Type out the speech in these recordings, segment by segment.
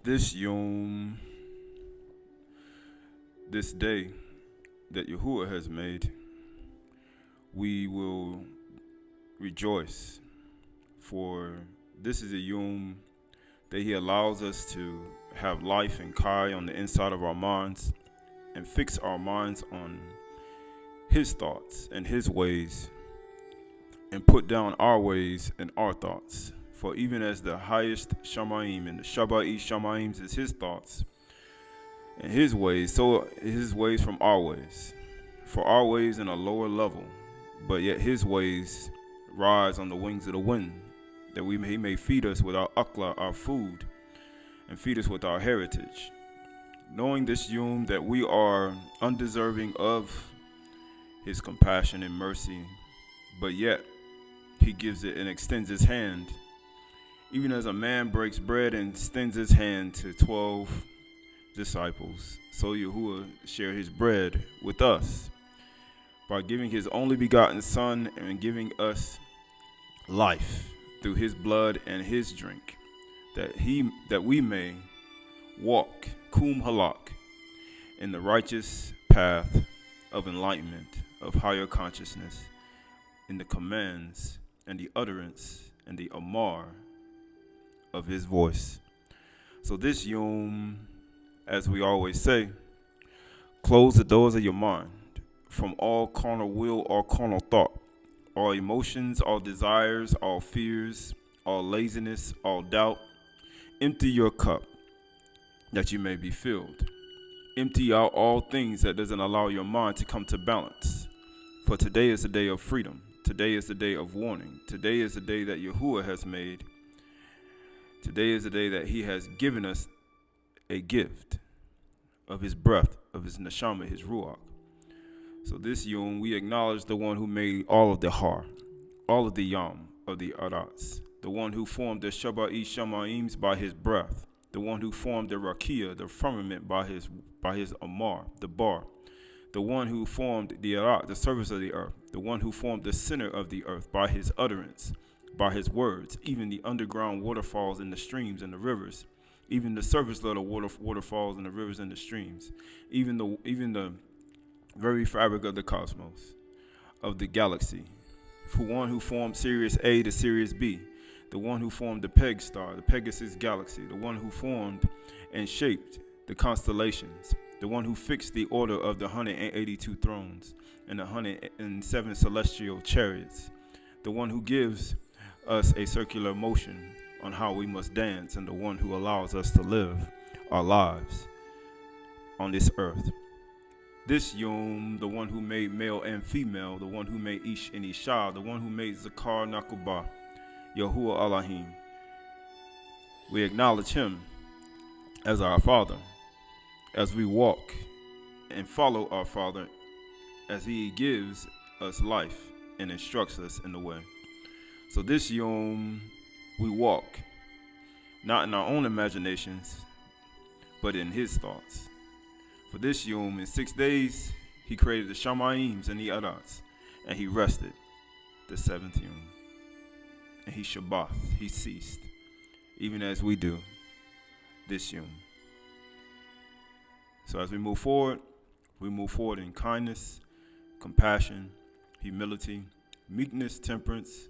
This Yom, this day that Yahuwah has made, we will rejoice. For this is a Yom that He allows us to have life and Kai on the inside of our minds and fix our minds on His thoughts and His ways and put down our ways and our thoughts. For even as the highest Shamayim and the Shabat Shamayim is His thoughts and His ways, so His ways from our ways. For our ways in a lower level, but yet His ways rise on the wings of the wind, that He may feed us with our akla, our food, and feed us with our heritage. Knowing this Yom that we are undeserving of His compassion and mercy, but yet He gives it and extends His hand. Even as a man breaks bread and extends his hand to 12 disciples, so Yahuwah share His bread with us by giving His only begotten Son and giving us life through His blood and His drink, that we may walk Qahalath in the righteous path of enlightenment, of higher consciousness, in the commands and the utterance and the amar of His voice. So this Yom, as we always say, close the doors of your mind from all carnal will or carnal thought, all emotions, all desires, all fears, all laziness, all doubt. Empty your cup that you may be filled. Empty out all things that doesn't allow your mind to come to balance. For today is the day of freedom. Today is the day of warning. Today is the day that Yahuwah has made. Today is the day that He has given us a gift of His breath, of His neshama, His ruach. So this Yom, we acknowledge the one who made all of the har, all of the yam of the arats, the one who formed the Shabat Shamayim by His breath, the one who formed the rakia, the firmament by His amar, the bar, the one who formed the arat, the surface of the earth, the one who formed the center of the earth by His utterance, by His words, even the underground waterfalls and the streams and the rivers, even the surface level waterfalls and the rivers and the streams, even the very fabric of the cosmos, of the galaxy. For one who formed Sirius A to Sirius B, the one who formed the Peg star, the Pegasus galaxy, the one who formed and shaped the constellations, the one who fixed the order of the 182 thrones and the 107 celestial chariots, the one who gives us a circular motion on how we must dance, and the one who allows us to live our lives on this earth. This Yom, the one who made male and female, the one who made Ish and Isha, the one who made Zakar Nakubah, Yahuwah Elohim. We acknowledge Him as our Father, as we walk and follow our Father, as He gives us life and instructs us in the way. So this Yom, we walk, not in our own imaginations, but in His thoughts. For this Yom, in 6 days, He created the Shamayims and the Arats, and He rested the 7th Yom. And He Shabat, He ceased, even as we do this Yom. So as we move forward in kindness, compassion, humility, meekness, temperance,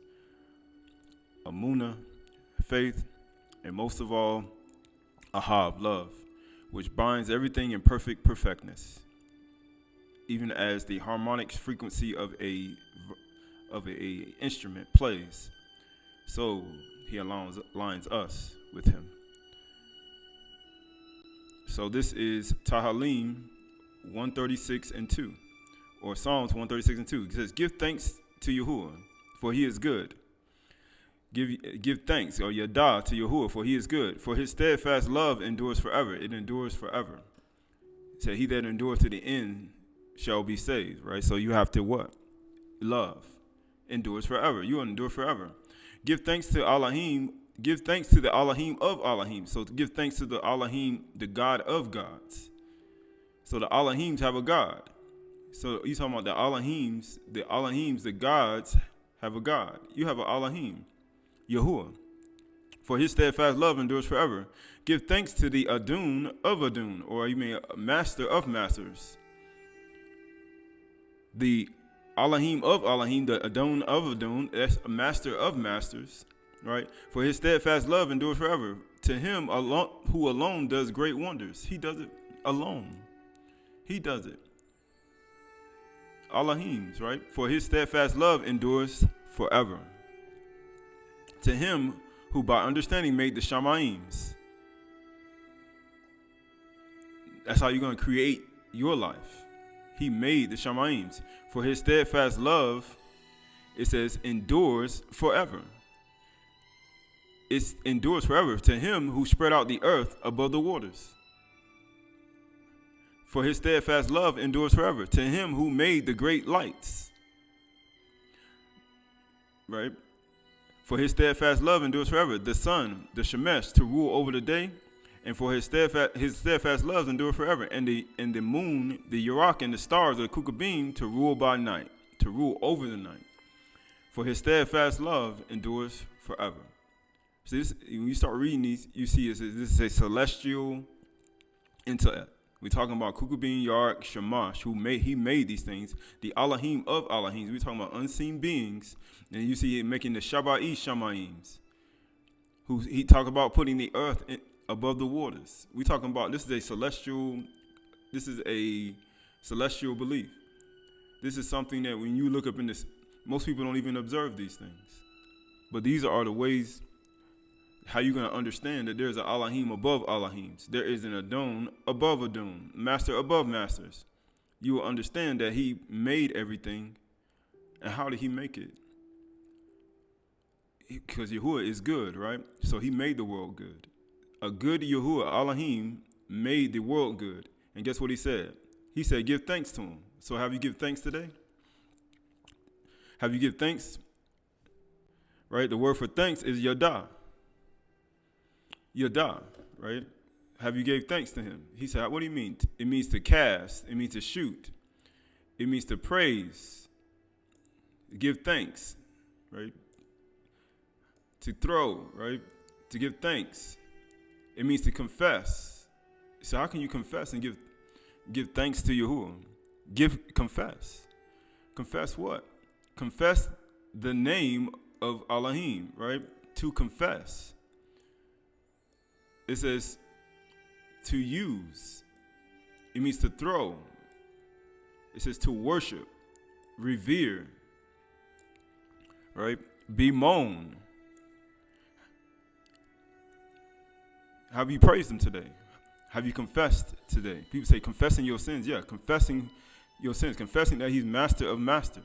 Amunah, faith, and most of all, Ahab, love, which binds everything in perfect perfectness, even as the harmonic frequency of a instrument plays, so He aligns us with Him. So this is Tahalim 136 and 2, or Psalms 136 and 2. It says, "Give thanks to Yahuwah, for He is good. Give thanks, or Aydah, to Yahuwah, for He is good. For His steadfast love endures forever." It endures forever. So he that endures to the end shall be saved, right? So you have to what? Love endures forever. You endure forever. Give thanks to Elohim. Give thanks to the Elohim of Elohim. So to give thanks to the Elohim, the God of gods. So the Elohims have a God. So you talking about the Elohims, the gods have a God. You have an Elohim. Yahuwah. For his steadfast love endures forever. Give thanks to the Adon of Adon, or you mean master of masters. The Elohim of Elohim, the Adon of Adon, that's a master of masters, right? For his steadfast love endures forever. To him alone, who alone does great wonders. He does it alone. He does it. Elohim's, right? For his steadfast love endures forever. To him who by understanding made the Shamayims. That's how you're going to create your life. He made the Shamayims. For his steadfast love, it says, endures forever. It endures forever. To him who spread out the earth above the waters. For his steadfast love endures forever. To him who made the great lights. Right? For his steadfast love endures forever. The sun, the Shemesh, to rule over the day. And for his steadfast love endure forever. And the moon, the Yarach, and the stars, the Kukabim, to rule by night. To rule over the night. For his steadfast love endures forever. So this, when you start reading these, you see this is a celestial intellect. We're talking about Kukabim, Yarach, Shamash, he made these things. The Elohim of Elohims. We're talking about unseen beings. And you see him making the Shabat Shamayims. Who he talk about putting the earth above the waters. We're talking about this is a celestial belief. This is something that when you look up in this, most people don't even observe these things. But these are the ways how you're going to understand that there's an Elohim above Elohims. There is an Adon above Adon, master above masters. You will understand that he made everything. And how did he make it? Because Yahuwah is good, right? So he made the world good. A good Yahuwah, Elohim, made the world good. And guess what he said? He said, give thanks to him. So have you give thanks today? Have you give thanks? Right? The word for thanks is Yadah. Yadah, right? Have you gave thanks to him? He said, what do you mean? It means to cast. It means to shoot. It means to praise. Give thanks, right? To throw, right? To give thanks. It means to confess. So how can you confess and give thanks to Yahuwah? Confess. Confess what? Confess the name of Elohim, right? To confess. It says to use. It means to throw. It says to worship, revere, right? Bemoan. Have you praised him today? Have you confessed today? People say confessing your sins. Yeah, confessing your sins. Confessing that he's master of master.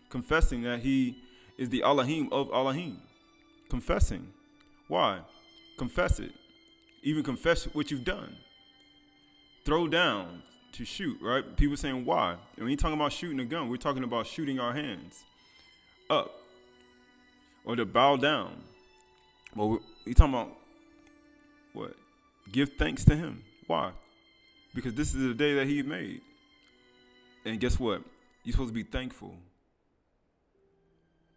Confessing that he is the Elohim of Elohim. Confessing. Why? Confess it. Even confess what you've done. Throw down, to shoot, right? People saying why? And when you're talking about shooting a gun, we're talking about shooting our hands up or to bow down. Well, we're talking about what? Give thanks to him. Why? Because this is the day that he made. And guess what? You're supposed to be thankful.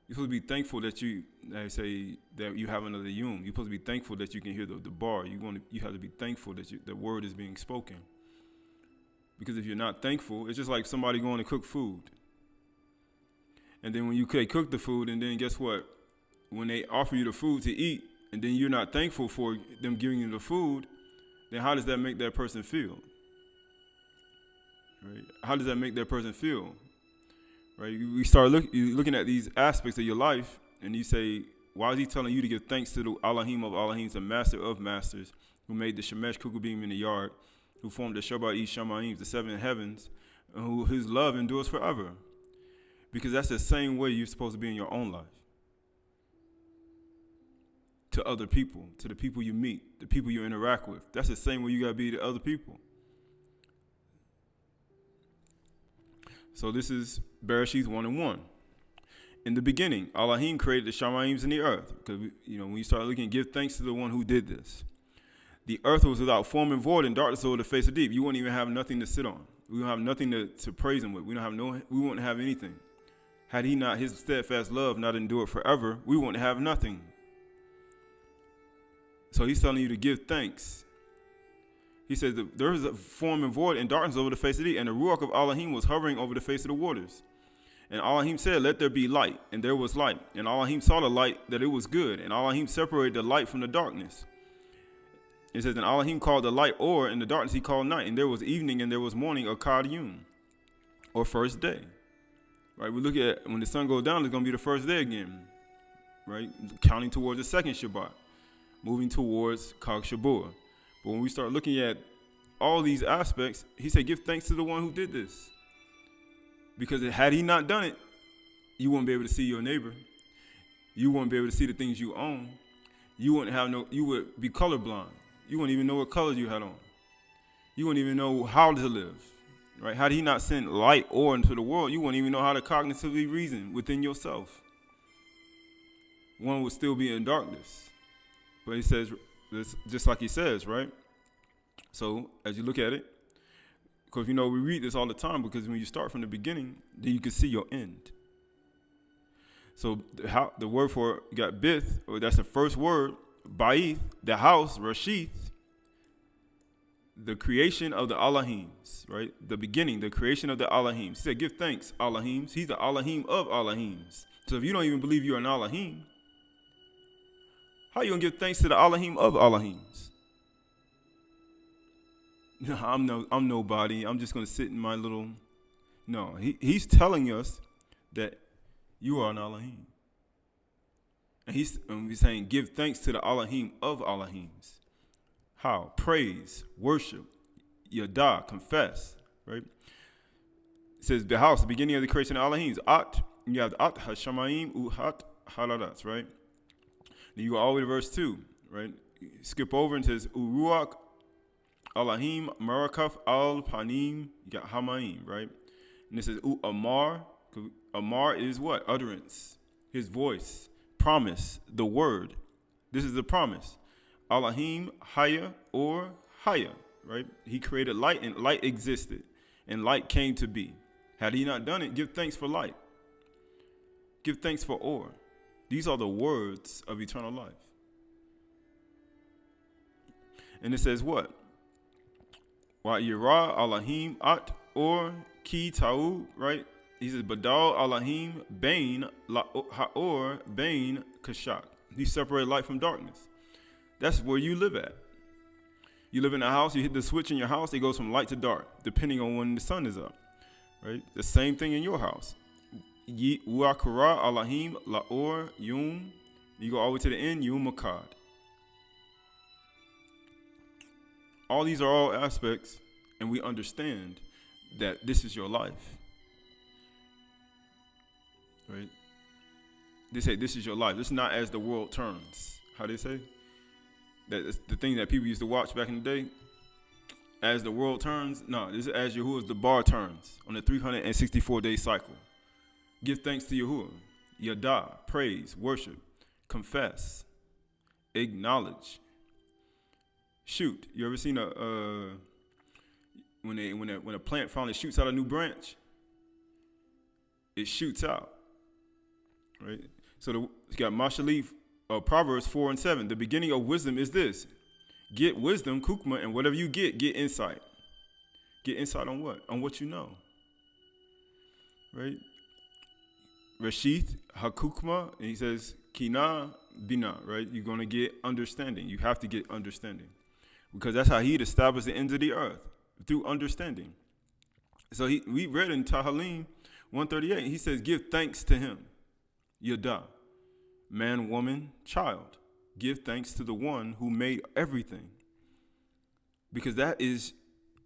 You're supposed to be thankful that they say that you have another yum. You're supposed to be thankful that you can hear the bar. You have to be thankful that the word is being spoken. Because if you're not thankful, it's just like somebody going to cook food. And then when they cook the food, and then guess what? When they offer you the food to eat, and then you're not thankful for them giving you the food, then how does that make that person feel? Right? How does that make that person feel? Right? We start looking at these aspects of your life, and you say, why is he telling you to give thanks to the Elohim of Elohims, the master of masters, who made the Shemesh Kukabim in the yard, who formed the Shabat Shamayims, the seven heavens, and whose love endures forever? Because that's the same way you're supposed to be in your own life. To other people, to the people you meet, the people you interact with. That's the same way you got to be to other people. So this is Bereshith 1:1. In the beginning, Elohim created the Shamayims in the earth. Because, when you start looking, give thanks to the one who did this. The earth was without form and void, and darkness over the face of deep. You wouldn't even have nothing to sit on. We don't have nothing to praise him with. We wouldn't have anything. Had he not, his steadfast love not endured forever, we wouldn't have nothing. So he's telling you to give thanks. He says that there is a form and void and darkness over the face of the deep, and the Ruach of Elohim was hovering over the face of the waters. And Elohim said, let there be light, and there was light. And Elohim saw the light, that it was good, and Elohim separated the light from the darkness. It says, and Elohim called the light Or, and the darkness he called night. And there was evening and there was morning, Akkad, or first day. Right? We look at when the sun goes down, it's going to be the first day again. Right? Counting towards the second Shabbat, moving towards Chag Shabuah. But when we start looking at all these aspects, he said, give thanks to the one who did this. Because had he not done it, you wouldn't be able to see your neighbor. You wouldn't be able to see the things you own. You would be colorblind. You wouldn't even know what colors you had on. You wouldn't even know how to live. Right? Had he not sent light Or into the world, you wouldn't even know how to cognitively reason within yourself. One would still be in darkness. But he says, just like he says, right? So as you look at it, because we read this all the time, because when you start from the beginning, then you can see your end. So the word for you got bith, or that's the first word, ba'ith, the house, rashith, the creation of the Allahims, right? The beginning, the creation of the Allahims. He said, give thanks, Allahims. He's the Allahim of Allahims. So if you don't even believe you're an Allahim, how are you going to give thanks to the Allahim of Allahims? No, I'm nobody. I'm just going to sit in my little... No, he's telling us that you are an Allahim. And he's saying, give thanks to the Allahim of Allahims. How? Praise, worship, Aydah, confess, right? It says, the house, the beginning of the creation of Allahims. At, you have At, Hashamayim, Uhat, Haladat, right? Then you go all the way to verse 2, right? Skip over and it says, Uruach, Allahim, Marakaf, Al, Panim, you got Hamaim, right? And it says, Amar. Amar is what? Utterance, his voice, promise, the word. This is the promise. Allahim, Haya, or Haya, right? He created light, and light existed, and light came to be. Had he not done it, give thanks for light. Give thanks for Or. These are the words of eternal life. And it says what? Wa yira Allahim at or ki ta'u, right? He says, Badal Allahim bain ha'or bain kashak. He separated light from darkness. That's where you live at. You live in a house, you hit the switch in your house, it goes from light to dark, depending on when the sun is up. Right? The same thing in your house. Uakara Allahim la'or yum. You go all the way to the end, yum makad. All these are all aspects, and we understand that this is your life. Right? They say this is your life. This is not as the world turns. How they say? That's the thing that people used to watch back in the day. As the world turns. No, this is as Yahuwah's the bar turns on the 364-day cycle. Give thanks to Yahuwah. Aydah, praise, worship, confess, acknowledge. Shoot. You ever seen when a plant finally shoots out a new branch? It shoots out. Right? So you got Mashalif, Proverbs 4 and 7. The beginning of wisdom is this. Get wisdom, kukma, and whatever you get insight. Get insight on what? On what you know. Right? Rashith, hakukma, and he says, kina, bina, right? You're going to get understanding. You have to get understanding. Because that's how he'd establish the ends of the earth, through understanding. So we read in Tehillim 138, he says, give thanks to him. Aydah, man, woman, child. Give thanks to the one who made everything. Because that is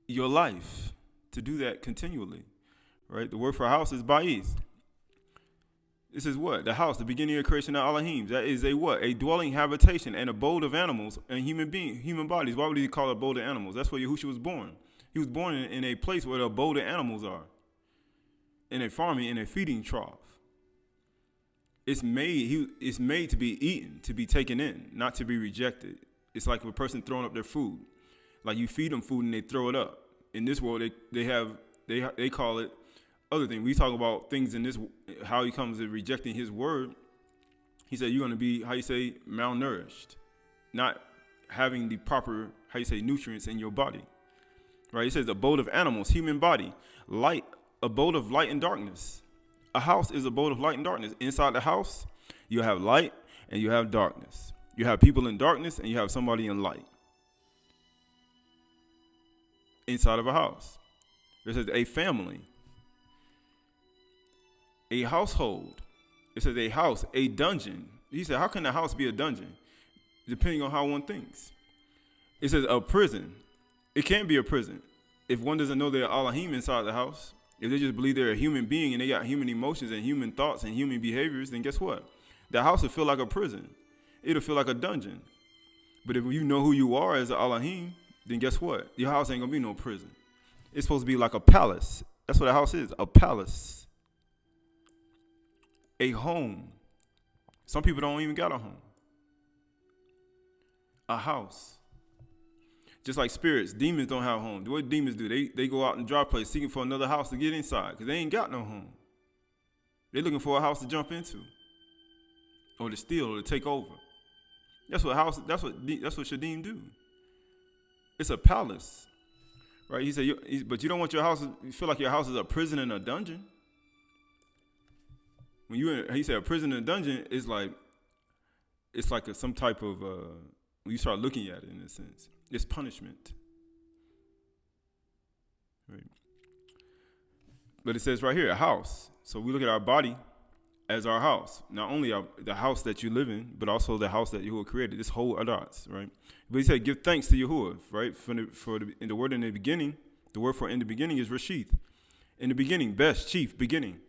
your life, to do that continually. Right? The word for house is ba'ith. This is what? The house, the beginning of creation of Elohim. That is a what? A dwelling habitation, an abode of animals and human bodies. Why would he call it abode of animals? That's where Yahushua was born. He was born in a place where the abode of animals are. In a farming, in a feeding trough. It's made to be eaten, to be taken in, not to be rejected. It's like a person throwing up their food. Like you feed them food and they throw it up. In this world, they call it other thing. We talk about things in this, how he comes to rejecting his word. He said, you're going to be, how you say, malnourished, not having the proper, nutrients in your body. Right? It says abode of animals, human body, light, abode of light and darkness. A house is abode of light and darkness. Inside the house, you have light and you have darkness. You have people in darkness and you have somebody in light. Inside of a house. It says a family, a household. It says a house, a dungeon. He said, how can a house be a dungeon? Depending on how one thinks. It says a prison. It can't be a prison. If one doesn't know they're Elohim inside the house, if they just believe they're a human being and they got human emotions and human thoughts and human behaviors, then guess what? The house will feel like a prison. It'll feel like a dungeon. But if you know who you are as an Elohim, then guess what? Your house ain't going to be no prison. It's supposed to be like a palace. That's what a house is, a palace. A home. Some people don't even got a home. A house. Just like spirits, demons don't have homes. What demons do? They go out in dry place seeking for another house to get inside because they ain't got no home. They're looking for a house to jump into or to steal or to take over. That's what Shadim do. It's a palace. Right? He said, but you don't want your house, you feel like your house is a prison and a dungeon. He said a prison and a dungeon is like, it's like some type of, when you start looking at it in a sense, it's punishment. Right? But it says right here, a house. So we look at our body as our house. Not only the house that you live in, but also the house that Yahuwah created, this whole Aydahs, right? But he said, give thanks to Yahuwah, right? In the word in the beginning, the word for in the beginning is Rashith. In the beginning, best, chief, beginning.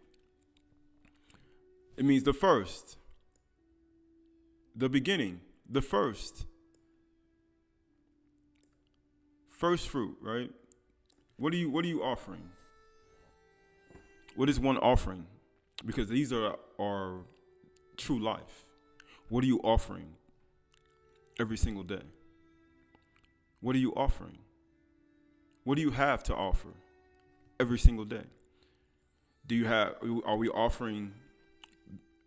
It means the first. The beginning, the first. First fruit, right? What are you offering? What is one offering? Because these are our true life. What are you offering every single day? What are you offering? What do you have to offer every single day? Are we offering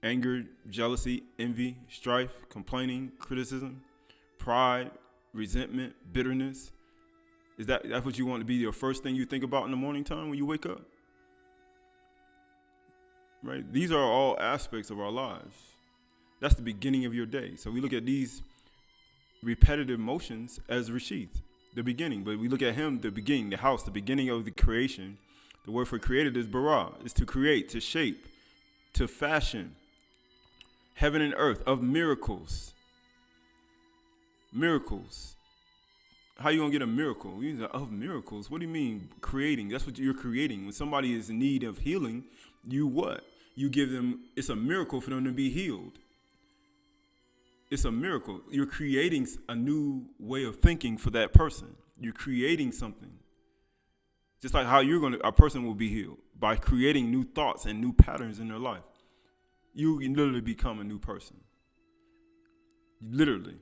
anger, jealousy, envy, strife, complaining, criticism, pride, resentment, bitterness? Is that's what you want to be your first thing you think about in the morning time when you wake up? Right? These are all aspects of our lives. That's the beginning of your day. So we look at these repetitive motions as Rashith, the beginning. But we look at him, the beginning, the house, the beginning of the creation. The word for created is bara, is to create, to shape, to fashion. Heaven and earth, of miracles. Miracles. How you going to get a miracle? Of miracles. What do you mean creating? That's what you're creating. When somebody is in need of healing, you what? You give them, it's a miracle for them to be healed. It's a miracle. You're creating a new way of thinking for that person. You're creating something. Just like how a person will be healed by creating new thoughts and new patterns in their life. You can literally become a new person. Literally.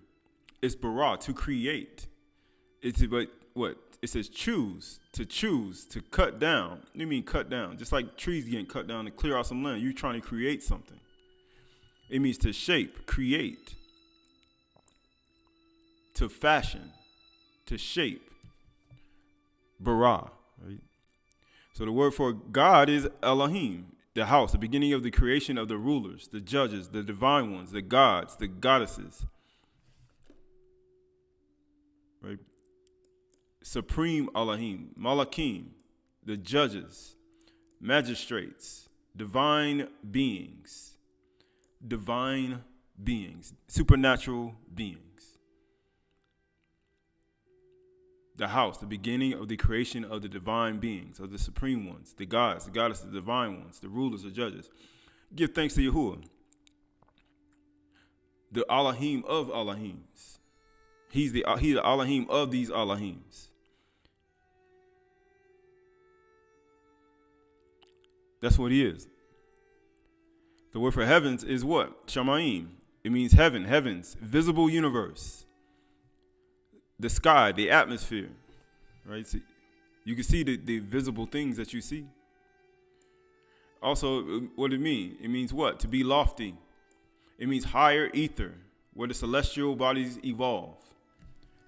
It's bara, to create. What? It says choose, to cut down. What do you mean cut down? Just like trees getting cut down to clear out some land. You're trying to create something. It means to shape, create, to fashion, to shape. Bara. Right? So the word for God is Elohim, the house, the beginning of the creation of the rulers, the judges, the divine ones, the gods, the goddesses. Right? Supreme Elohim, Malachim, the judges, magistrates, divine beings, supernatural beings. The house, the beginning of the creation of the divine beings, of the supreme ones, the gods, the goddesses, the divine ones, the rulers, the judges. Give thanks to Yahuwah, the Elohim of Elohims. He's the Elohim of these Elohims. That's what he is. The word for heavens is what? Shamayim. It means heaven, heavens, visible universe. The sky, the atmosphere. Right? So you can see the visible things that you see. Also, what does it mean? It means what? To be lofty. It means higher ether, where the celestial bodies evolve.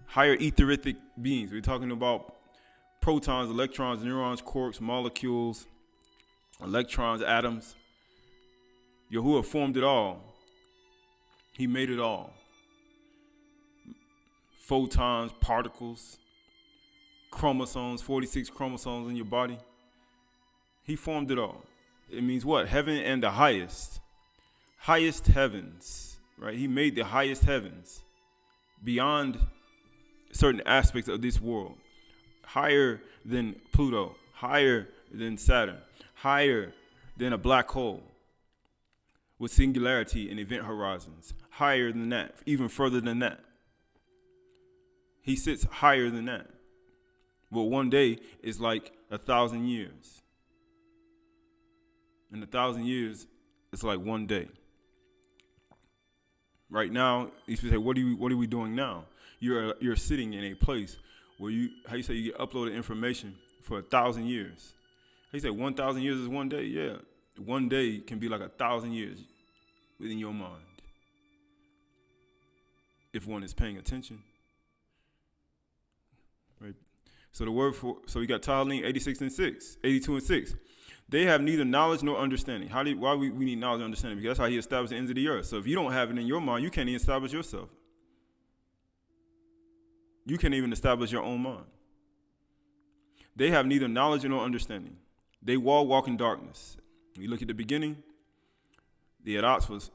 higher etheric beings. We're talking about protons, electrons, neurons, quarks, molecules, electrons, atoms. Yahuwah formed it all. He made it all. Photons, particles, chromosomes, 46 chromosomes in your body. He formed it all. It means what? Heaven and the highest. Highest heavens, right? He made the highest heavens beyond certain aspects of this world. Higher than Pluto, higher than Saturn, higher than a black hole with singularity and event horizons. Higher than that, even further than that. He sits higher than that. Well, one day is like 1,000 years. And 1,000 years is like one day. Right now, you should say, what are we doing now? You're sitting in a place where you get uploaded information for 1,000 years. How you say 1,000 years is one day? Yeah. One day can be like 1,000 years within your mind. If one is paying attention. Right. So we got Tahalim 82 and 6. They have neither knowledge nor understanding. Why we need knowledge and understanding? Because that's how he established the ends of the earth. So if you don't have it in your mind, you can't even establish yourself. You can't even establish your own mind. They have neither knowledge nor understanding. They walk in darkness. When you look at the beginning, the Aydahchay was,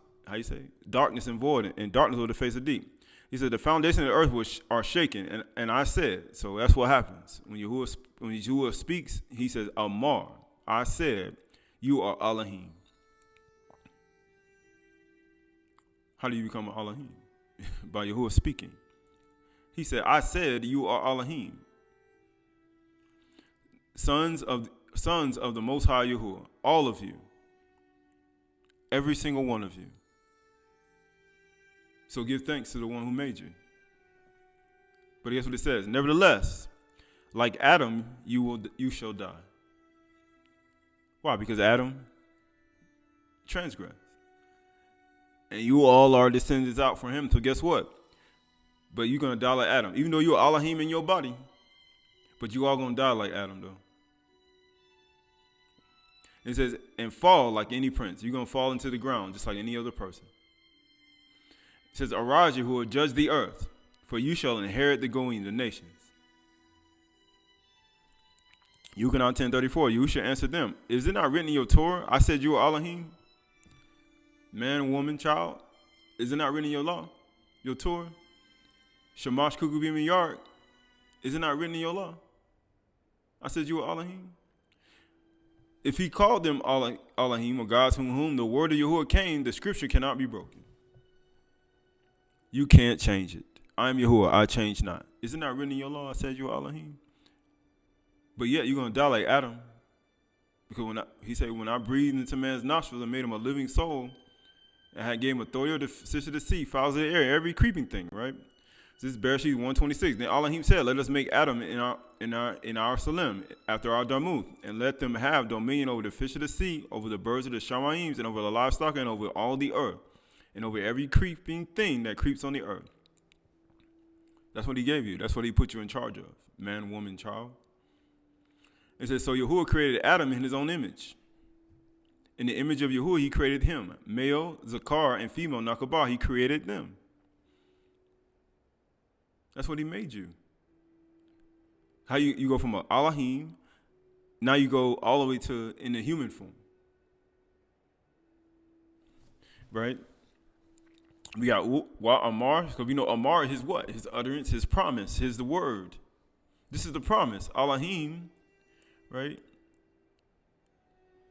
darkness and void, and darkness over the face of deep. He said, the foundation of the earth are shaken, and I said, so that's what happens. When Yahuwah speaks, he says, Amar, I said, you are Elohim. How do you become an Elohim? By Yahuwah speaking. He said, I said, you are Elohim. Sons of the Most High Yahuwah, all of you. Every single one of you. So give thanks to the one who made you. But guess what it says? Nevertheless, like Adam, you shall die. Why? Because Adam transgressed. And you all are descendants out from him. So guess what? But you're going to die like Adam. Even though you're Elohim in your body. But you all going to die like Adam, though. It says, and fall like any prince. You're going to fall into the ground just like any other person. It says, arise, you who will judge the earth, for you shall inherit the goyim, the nations. Yukonah 10:34, you shall answer them. Is it not written in your Torah, I said you are Elohim? Man, woman, child. Is it not written in your law, your Torah? Shamash Kukubim Yark. Is it not written in your law? I said you are Elohim. If he called them Elohim, or gods from whom the word of Yahuwah came, the scripture cannot be broken. You can't change it. I am Yahuwah, I change not. Is it not written in your law, I said you are Elohim? But yet you're going to die like Adam. Because he said, when I breathed into man's nostrils and made him a living soul, and I gave him authority of the fish of the sea, fowls of the air, every creeping thing, right? This is Bereshit 1:26. Then Elohim said, let us make Adam in our Salim, after our Damuth, and let them have dominion over the fish of the sea, over the birds of the Shamaim, and over the livestock, and over all the earth, and over every creeping thing that creeps on the earth. That's what he gave you. That's what he put you in charge of. Man, woman, child. It says, so Yahuwah created Adam in his own image. In the image of Yahuwah, he created him. Male, Zakar, and female, Nakabah, he created them. That's what he made you. How you go from an Elohim, now you go all the way to in the human form. Right? We got Amar, because we know Amar is his what? His utterance, his promise, the word. This is the promise. Elohim, right?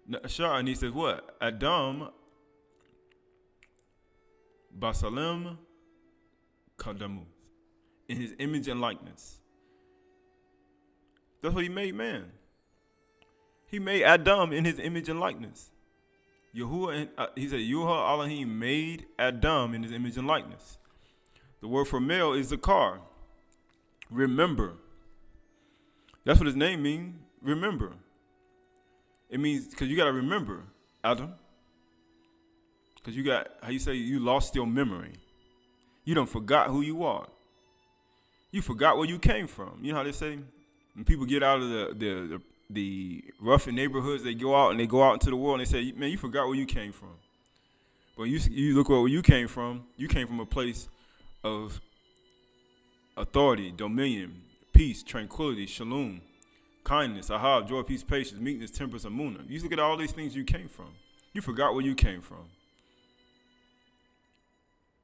And he says what? Adam, Basalem, Kadamu. In his image and likeness. That's what he made man. He made Adam in his image and likeness. Yahuwah, he said, Yahuwah Elohim made Adam in his image and likeness. The word for male is Zakar. Remember. That's what his name means. Remember. It means, because you got to remember, Adam. Because you lost your memory. You done forgot who you are. You forgot where you came from. You know how they say when people get out of the rough neighborhoods, they go out into the world and they say, "Man, you forgot where you came from." But you look where you came from. You came from a place of authority, dominion, peace, tranquility, shalom, kindness, ahab, joy, peace, patience, meekness, temperance, and munah. You look at all these things you came from. You forgot where you came from.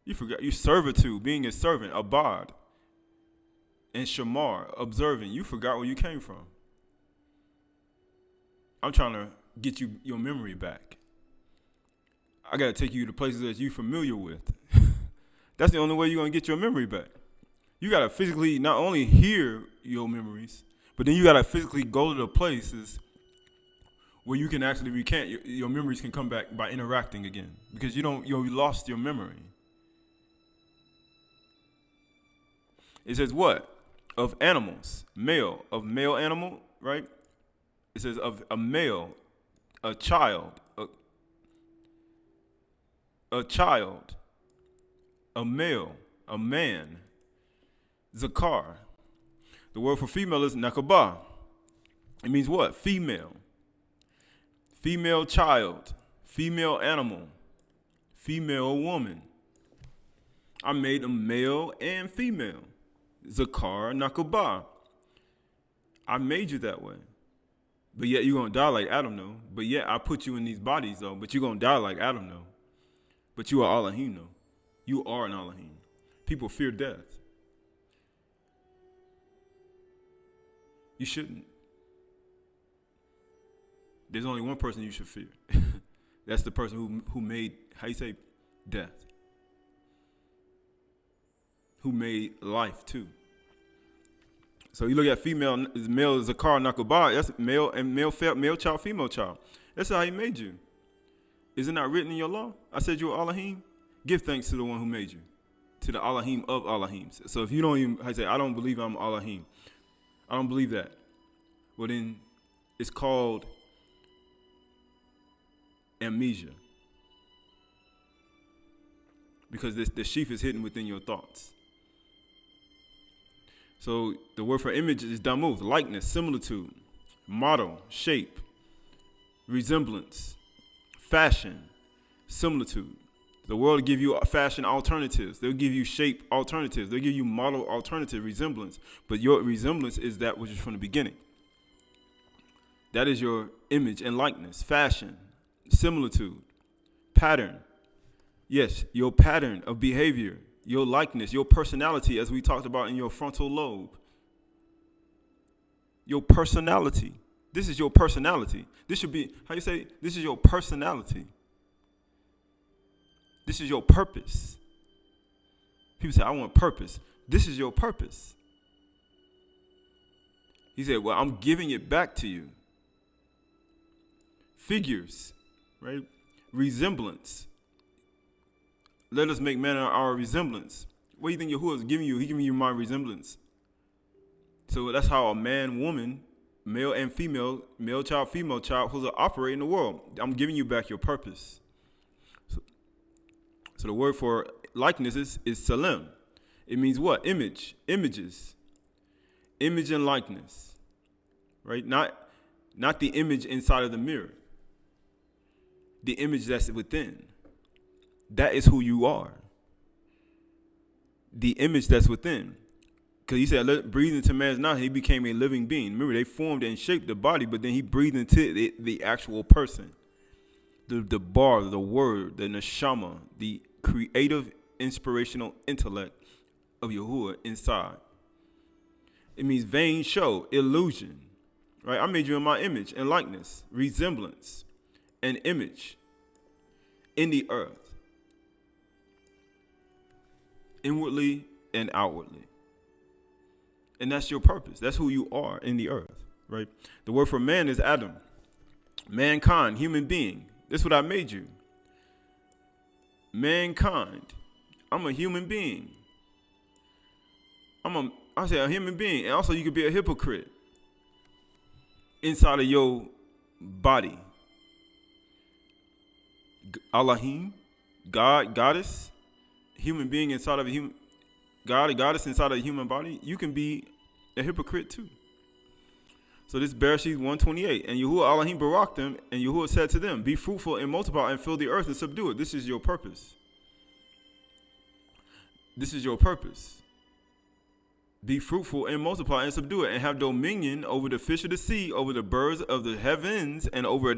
You forgot your servitude, being a servant, abad, and shamar, observing. You forgot where you came from. I'm trying to get your memory back. I got to take you to places that you're familiar with. That's the only way you're going to get your memory back. You got to physically not only hear your memories, but then you got to physically go to the places where you can actually recant. Your memories can come back by interacting again, because you lost your memory. It says what? Of animals, male, of male animal, right? It says of a male, a child, a male, a man, zakar. The word for female is nakabah. It means what? Female. Female child, female animal, female woman. I made them male and female. Zakar nakabah. I made you that way. But yet you're going to die like Adam, though. But yet I put you in these bodies, though. But you're going to die like Adam, though. But you are Elohim, though. You are an Elohim. People fear death. You shouldn't. There's only one person you should fear. That's the person who made, how you say, death. Who made life, too. So you look at female, male is zakar nakabah. That's male and male child, female child. That's how he made you. Is it not written in your law? I said you are Elohim. Give thanks to the one who made you, to the Elohim of Elohims. So if you don't even, I say, I don't believe I'm Elohim. I don't believe that. Well, then it's called amnesia, because the sheaf is hidden within your thoughts. So the word for image is damuz, likeness, similitude, model, shape, resemblance, fashion, similitude. The world will give you fashion alternatives. They'll give you shape alternatives. They'll give you model alternative, resemblance. But your resemblance is that which is from the beginning. That is your image and likeness, fashion, similitude, pattern. Yes, your pattern of behavior, your likeness, your personality, as we talked about in your frontal lobe. Your personality. This is your personality. This should be, how you say, this is your personality. This is your purpose. People say, I want purpose. This is your purpose. He said, well, I'm giving it back to you. Figures, right? Resemblance. Let us make man in our resemblance. What do you think Yahuwah is giving you? He's giving you my resemblance. So that's how a man, woman, male and female, male child, female child, who's operate in the world. I'm giving you back your purpose. So the word for likeness is salam. It means what? Image, images, image and likeness, right? Not the image inside of the mirror. The image that's within. That is who you are. The image that's within. Because he said, breathe into man's nostrils, he became a living being. Remember, they formed and shaped the body, but then he breathed into the actual person. The bar, the word, the neshama, the creative, inspirational intellect of Yahuwah inside. It means vain show, illusion. Right? I made you in my image and likeness, resemblance, and image in the earth. Inwardly and outwardly. And that's your purpose. That's who you are in the earth, right? The word for man is Adam. Mankind, human being. That's what I made you. Mankind. I'm a human being. I say a human being. And also you could be a hypocrite inside of your body. Elohim, God, goddess, human being inside of a human. God is inside of the human body, you can be a hypocrite too. So this Bereshit 1:28, and Yahuwah Elohim baraked them, and Yahuwah said to them, be fruitful and multiply and fill the earth and subdue it. This is your purpose. This is your purpose. Be fruitful and multiply and subdue it, and have dominion over the fish of the sea, over the birds of the heavens, and over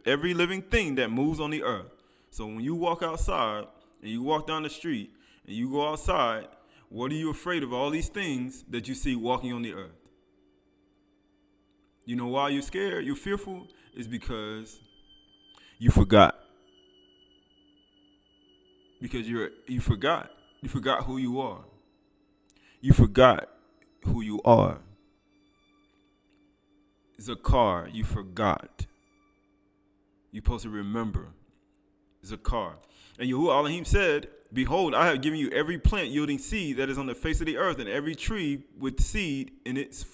every living thing that moves on the earth. So when you walk outside and you walk down the street and you go outside, what are you afraid of all these things that you see walking on the earth? You know why you're scared, you're fearful? Is because you forgot. Because you forgot. You forgot who you are. You forgot who you are. Zakar, you forgot. You're supposed to remember. Zakar. And Yahuwah Elohim said, behold, I have given you every plant yielding seed that is on the face of the earth, and every tree with seed in its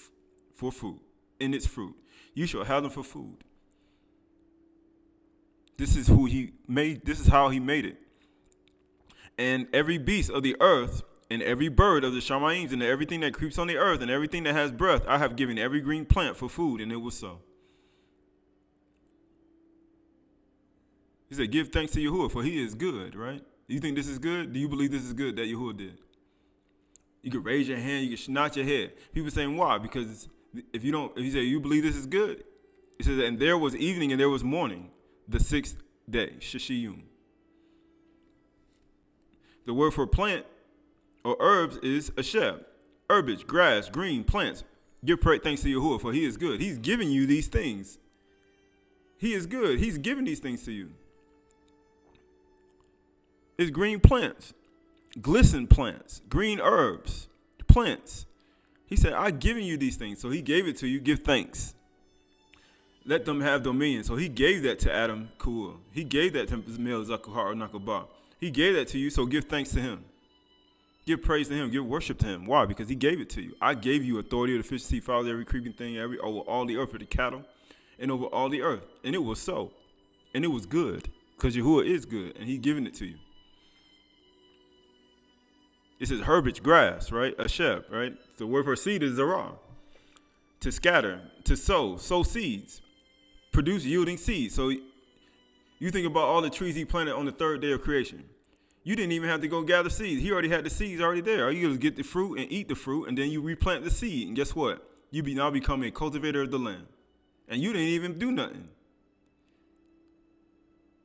for food. In its fruit. You shall have them for food. This is who he made. This is how he made it. And every beast of the earth, and every bird of the shamayim, and everything that creeps on the earth, and everything that has breath, I have given every green plant for food, and it was so. He said, give thanks to Yahuwah, for he is good, right? Do you think this is good? Do you believe this is good that Yahuwah did? You could raise your hand, you could nod your head. People saying, why? Because if you say you believe this is good, it says, and there was evening and there was morning, the sixth day, Shishiyum. The word for plant or herbs is asheb, herbage, grass, green, plants. Give thanks to Yahuwah, for he is good. He's giving you these things. He is good. He's giving these things to you. It's green plants, glisten plants, green herbs, plants. He said, I've given you these things. So he gave it to you. Give thanks. Let them have dominion. So he gave that to Adam Kuah. He gave that to Mel Zakuhar or Nakabah. He gave that to you, so give thanks to him. Give praise to him. Give worship to him. Why? Because he gave it to you. I gave you authority over the fish, sea, fowls, every creeping thing, over all the earth, for the cattle, and over all the earth. And it was so. And it was good, because Yahuwah is good, and he's giving it to you. It says herbage, grass, right? Asheb, right? The word for seed is zarah. To scatter, to sow seeds, produce yielding seeds. So you think about all the trees he planted on the third day of creation. You didn't even have to go gather seeds. He already had the seeds already there. All you do is get the fruit and eat the fruit, and then you replant the seed. And guess what? You now become a cultivator of the land. And you didn't even do nothing.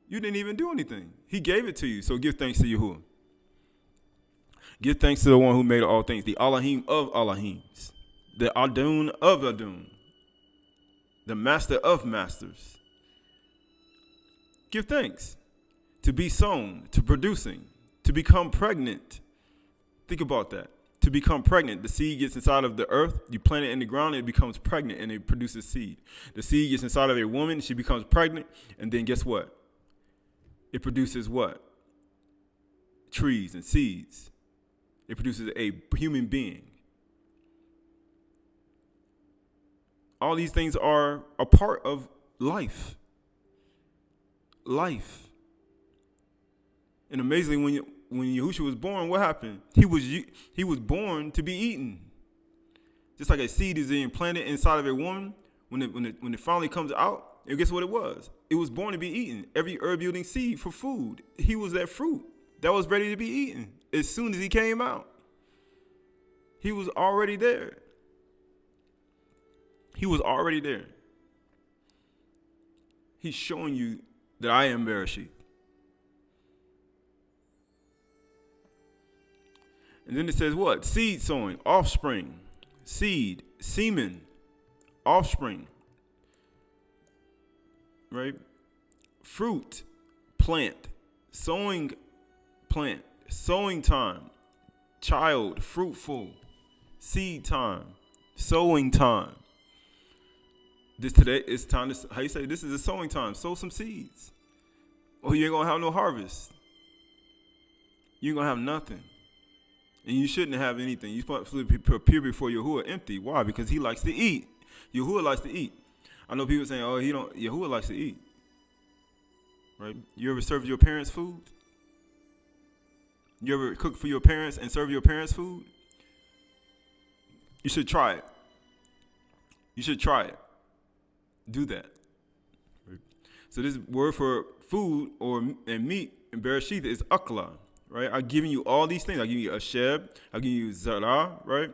You didn't even do anything. He gave it to you, so give thanks to Yahuwah. Give thanks to the one who made all things, the Elohim of Elohims, the Adon of Adon, the master of masters. Give thanks. To be sown, to producing, to become pregnant. Think about that. To become pregnant, the seed gets inside of the earth, you plant it in the ground, it becomes pregnant, and it produces seed. The seed gets inside of a woman, she becomes pregnant, and then guess what? It produces what? Trees and seeds. It produces a human being. All these things are a part of life. Life. And amazingly, when Yahushua was born, what happened? He was born to be eaten. Just like a seed is implanted inside of a woman, when it finally comes out, and guess what it was? It was born to be eaten. Every herb-yielding seed for food. He was that fruit that was ready to be eaten as soon as he came out. He was already there. He was already there. He's showing you that I am Bereshit. And then it says what? Seed sowing, offspring, seed, semen, offspring, right? Fruit, plant, sowing time, child, fruitful, seed time, sowing time. Today it's time to, how you say, this is a sowing time. Sow some seeds. Or you ain't gonna have no harvest. You ain't gonna have nothing. And you shouldn't have anything. You're supposed to appear before Yahuwah empty. Why? Because he likes to eat. Yahuwah likes to eat. I know people saying, oh, Yahuwah likes to eat. Right? You ever served your parents food? You ever cook for your parents and serve your parents food? You should try it. You should try it. Do that. So this word for food and meat in Bereshith is akla, right? I'm giving you all these things. I give you a sheb. I give you zara, right?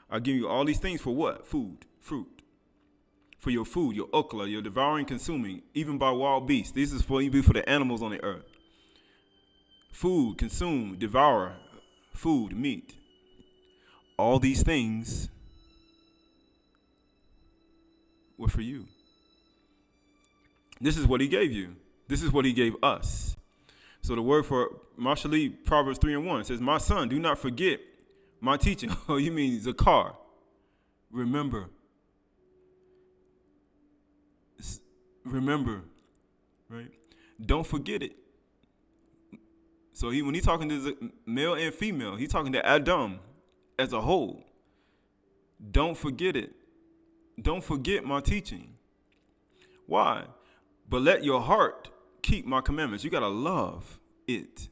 I give you all these things for what? Food, fruit. For your food, your okla, your devouring, consuming, even by wild beasts. This is for the animals on the earth. Food, consume, devour, food, meat. All these things were for you. This is what he gave you. This is what he gave us. So the word for Mashali, Proverbs 3:1 says, my son, do not forget my teaching. Oh, you mean Zakar. Remember. Remember. Right? Don't forget it. So when he's talking to male and female, he's talking to Adam as a whole. Don't forget it. Don't forget my teaching. Why? But let your heart keep my commandments. You got to love it.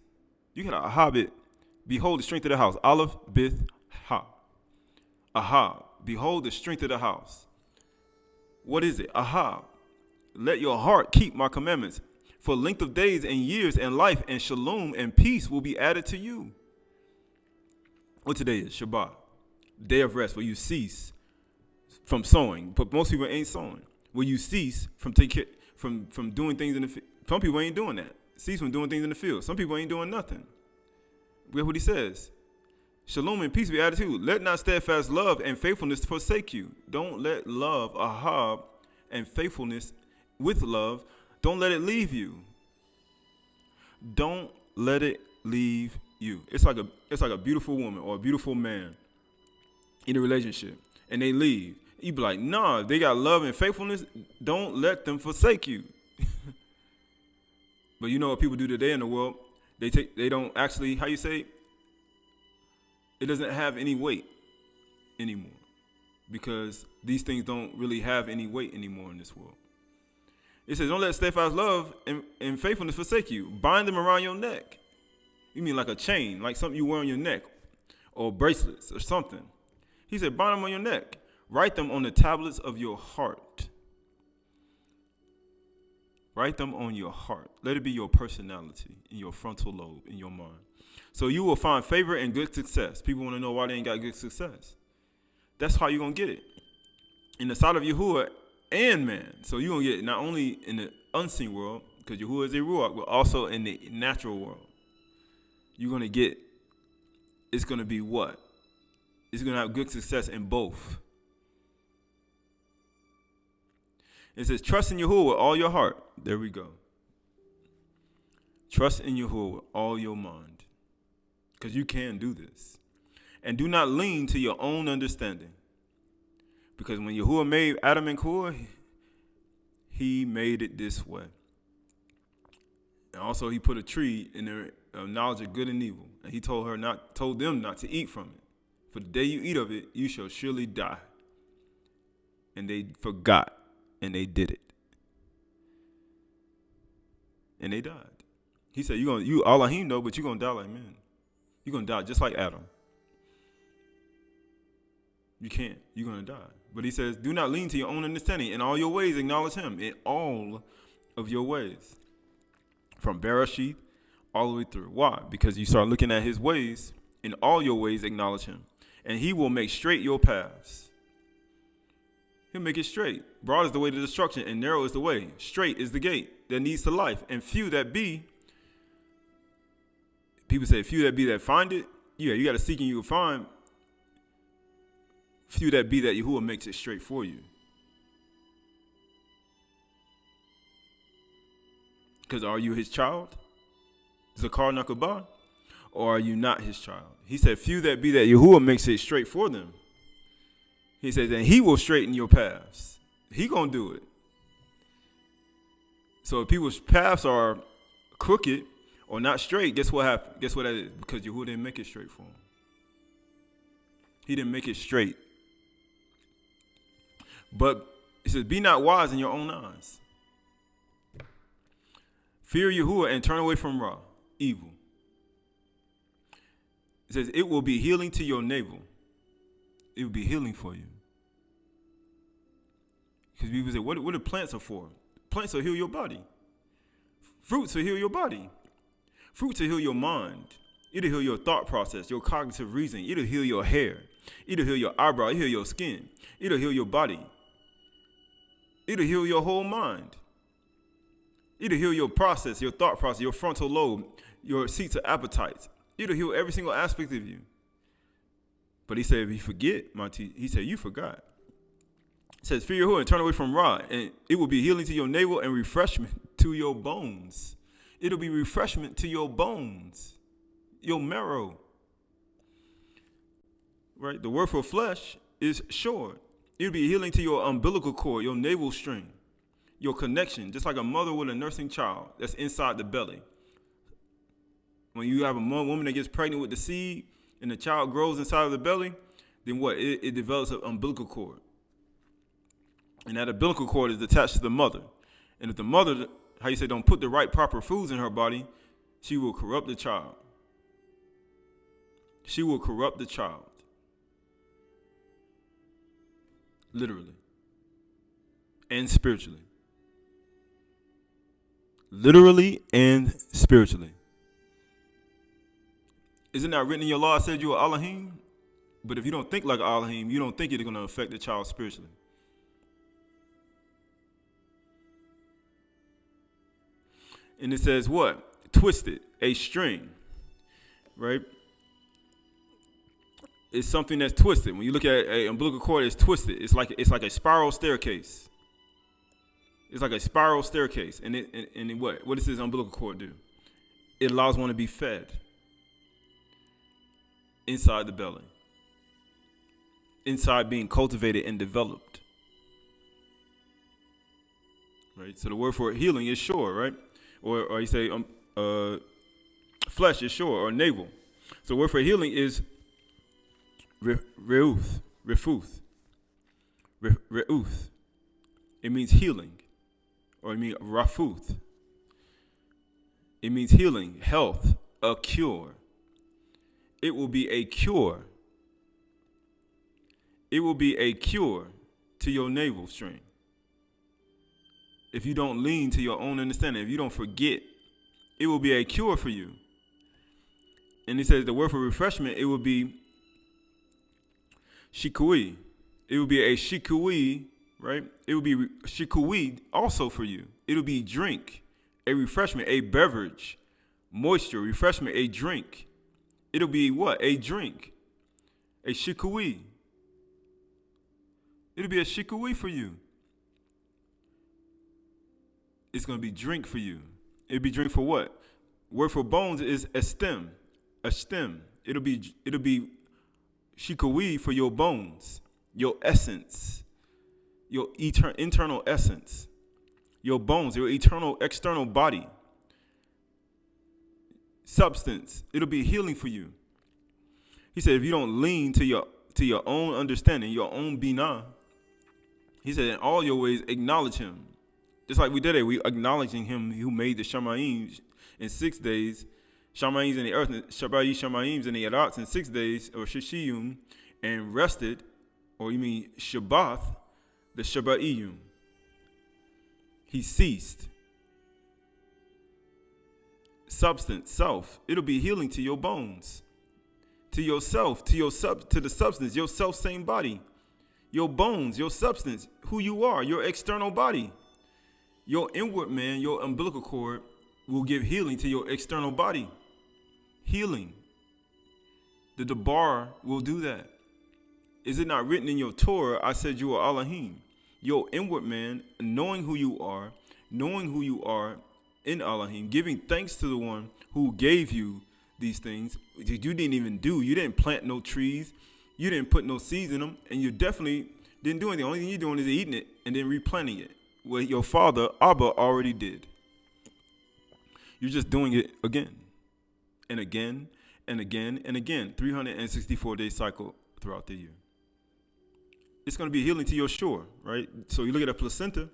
You got to ahab it. Behold the strength of the house. Aleph, bith, ha. Ahab. Behold the strength of the house. What is it? Ahab. Let your heart keep my commandments. For length of days and years and life and shalom and peace will be added to you. What today is? Shabat. Day of rest where you cease from sowing. But most people ain't sowing. Where you cease from from doing things in the field. Some people ain't doing that. Cease from doing things in the field. Some people ain't doing nothing. That's what he says. Shalom and peace be added to you. Let not steadfast love and faithfulness forsake you. Don't let love, ahab, and faithfulness with love, don't let it leave you. Don't let it leave you. It's like a beautiful woman or a beautiful man in a relationship, and they leave. You be like, nah, they got love and faithfulness. Don't let them forsake you. But you know what people do today in the world? They don't actually, how you say, it doesn't have any weight anymore. Because these things don't really have any weight anymore in this world. It says, don't let steadfast love and faithfulness forsake you. Bind them around your neck. You mean like a chain, like something you wear on your neck, or bracelets or something. He said, bind them on your neck. Write them on the tablets of your heart. Write them on your heart. Let it be your personality, in your frontal lobe, in your mind. So you will find favor and good success. People want to know why they ain't got good success. That's how you're going to get it. In the sight of Yahuwah and man. So you're going to get it not only in the unseen world, because Yahuwah is a Ruach, but also in the natural world. You're going to get, it's going to be what? It's going to have good success in both. It says, trust in Yahuwah with all your heart. There we go. Trust in Yahuwah with all your mind. Because you can do this. And do not lean to your own understanding. Because when Yahuwah made Adam and Korah, he made it this way. And also he put a tree in the knowledge of good and evil. And he told them not to eat from it. For the day you eat of it, you shall surely die. And they forgot. And they did it. And they died. He said, you Elohim know, but you're going to die like men. You're going to die just like Adam. You can't. You're going to die. But he says, do not lean to your own understanding. In all your ways, acknowledge him. In all of your ways. From Bereshith all the way through. Why? Because you start looking at his ways. In all your ways, acknowledge him. And he will make straight your paths. He'll make it straight. Broad is the way to destruction, and narrow is the way. Straight is the gate that leads to life. And few that be, people say few that be that find it. Yeah, you got to seek and you will find. Few that be that Yahuwah makes it straight for you. Because are you his child? Zakar Nakabah? Or are you not his child? He said, few that be that Yahuwah makes it straight for them. He says, and he will straighten your paths. He gonna do it. So if people's paths are crooked or not straight, guess what happened? Guess what that is? Because Yahuwah didn't make it straight for him. He didn't make it straight. But it says, be not wise in your own eyes. Fear Yahuwah and turn away from evil. It says it will be healing to your navel. It will be healing for you. Because people say, what do plants are for? Plants will heal your body. Fruits will heal your body. Fruits will heal your mind. It'll heal your thought process, your cognitive reasoning. It'll heal your hair. It'll heal your eyebrow. It'll heal your skin. It'll heal your body. It'll heal your whole mind. It'll heal your process, your thought process, your frontal lobe, your seats of appetites. It'll heal every single aspect of you. But he said, if you forget, he said, you forgot. It says, fear Yahuwah and turn away from Ra, and it will be healing to your navel and refreshment to your bones. It'll be refreshment to your bones, your marrow. Right? The word for flesh is short. It'll be healing to your umbilical cord, your navel string, your connection, just like a mother with a nursing child that's inside the belly. When you have a woman that gets pregnant with the seed and the child grows inside of the belly, then what? It develops an umbilical cord. And that umbilical cord is attached to the mother. And if the mother, how you say, don't put the right proper foods in her body, she will corrupt the child. She will corrupt the child. Literally. And spiritually. Literally and spiritually. Isn't that written in your law? I said you are Elohim. But if you don't think like Elohim, you don't think it's going to affect the child spiritually. And it says what? Twisted, a string, right? It's something that's twisted. When you look at an umbilical cord, it's twisted. It's like a spiral staircase. It's like a spiral staircase. And what does this umbilical cord do? It allows one to be fed inside the belly, inside being cultivated and developed. Right? So the word for healing is shore, right? Or you say flesh is shore or navel. So the word for healing is reuth. It means healing, or it means rafuth. It means healing, health, a cure. It will be a cure. It will be a cure to your navel string. If you don't lean to your own understanding, if you don't forget, it will be a cure for you. And he says the word for refreshment, it will be shikui. It will be a shikui, right? It will be shikui also for you. It will be drink, a refreshment, a beverage, moisture, refreshment, a drink. It'll be what? A drink, a shikui. It'll be a shikui for you. It's going to be drink for you. It'll be drink for what? Word for bones is a stem. It'll be shikui for your bones, your essence, your internal essence, your bones, your eternal external body, substance. It'll be healing for you. He said, if you don't lean to your own understanding, your own binah, he said, in all your ways acknowledge him. Just like we did it, we acknowledging him who made the Shamayim in 6 days, Shamayim in the earth, Shamayim in the Arats in 6 days, or Shishiyum, and rested, or you mean Shabat, the Shabayim. He ceased. Substance, self. It'll be healing to your bones, to yourself, to the substance, your self-same body, your bones, your substance, who you are, your external body. Your inward man, your umbilical cord, will give healing to your external body. Healing. The Debar will do that. Is it not written in your Torah, I said you are Elohim? Your inward man, knowing who you are in Elohim, giving thanks to the one who gave you these things. You didn't even do. You didn't plant no trees. You didn't put no seeds in them. And you definitely didn't do anything. The only thing you're doing is eating it and then replanting it. What your father, Abba, already did. You're just doing it again and again and again and again. 364-day cycle throughout the year. It's going to be healing to your shore, right? So you look at a placenta,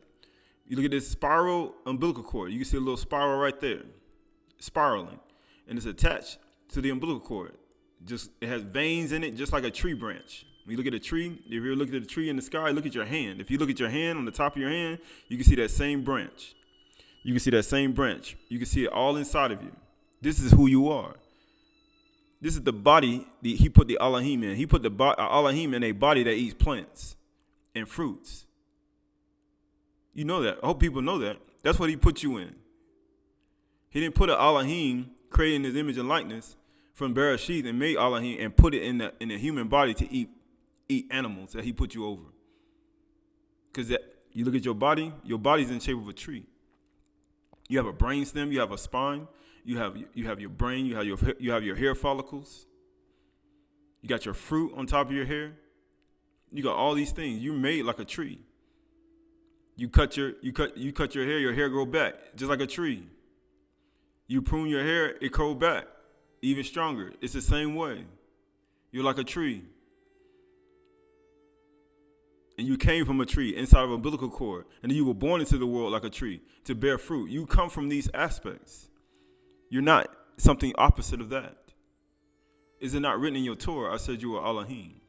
you look at this spiral umbilical cord. You can see a little spiral right there, spiraling. And it's attached to the umbilical cord. Just it has veins in it, just like a tree branch. When you look at a tree, if you look at the tree in the sky, look at your hand. If you look at your hand, on the top of your hand, you can see that same branch. You can see that same branch. You can see it all inside of you. This is who you are. This is the body he put the Elohim in. He put the Elohim in a body that eats plants and fruits. You know that. I hope people know that. That's what he put you in. He didn't put an Elohim created in his image and likeness from Bereshith and made Elohim and put it in the human body to eat animals that he put you over. Because you look at your body's in the shape of a tree. You have a brain stem, you have a spine, you have your brain, you have your hair follicles. You got your fruit on top of your hair. You got all these things. You're made like a tree. You cut your hair, your hair grow back just like a tree. You prune your hair, it grow back even stronger. It's the same way. You're like a tree. And you came from a tree inside of an umbilical cord. And then you were born into the world like a tree to bear fruit. You come from these aspects. You're not something opposite of that. Is it not written in your Torah? I said you are Elohim.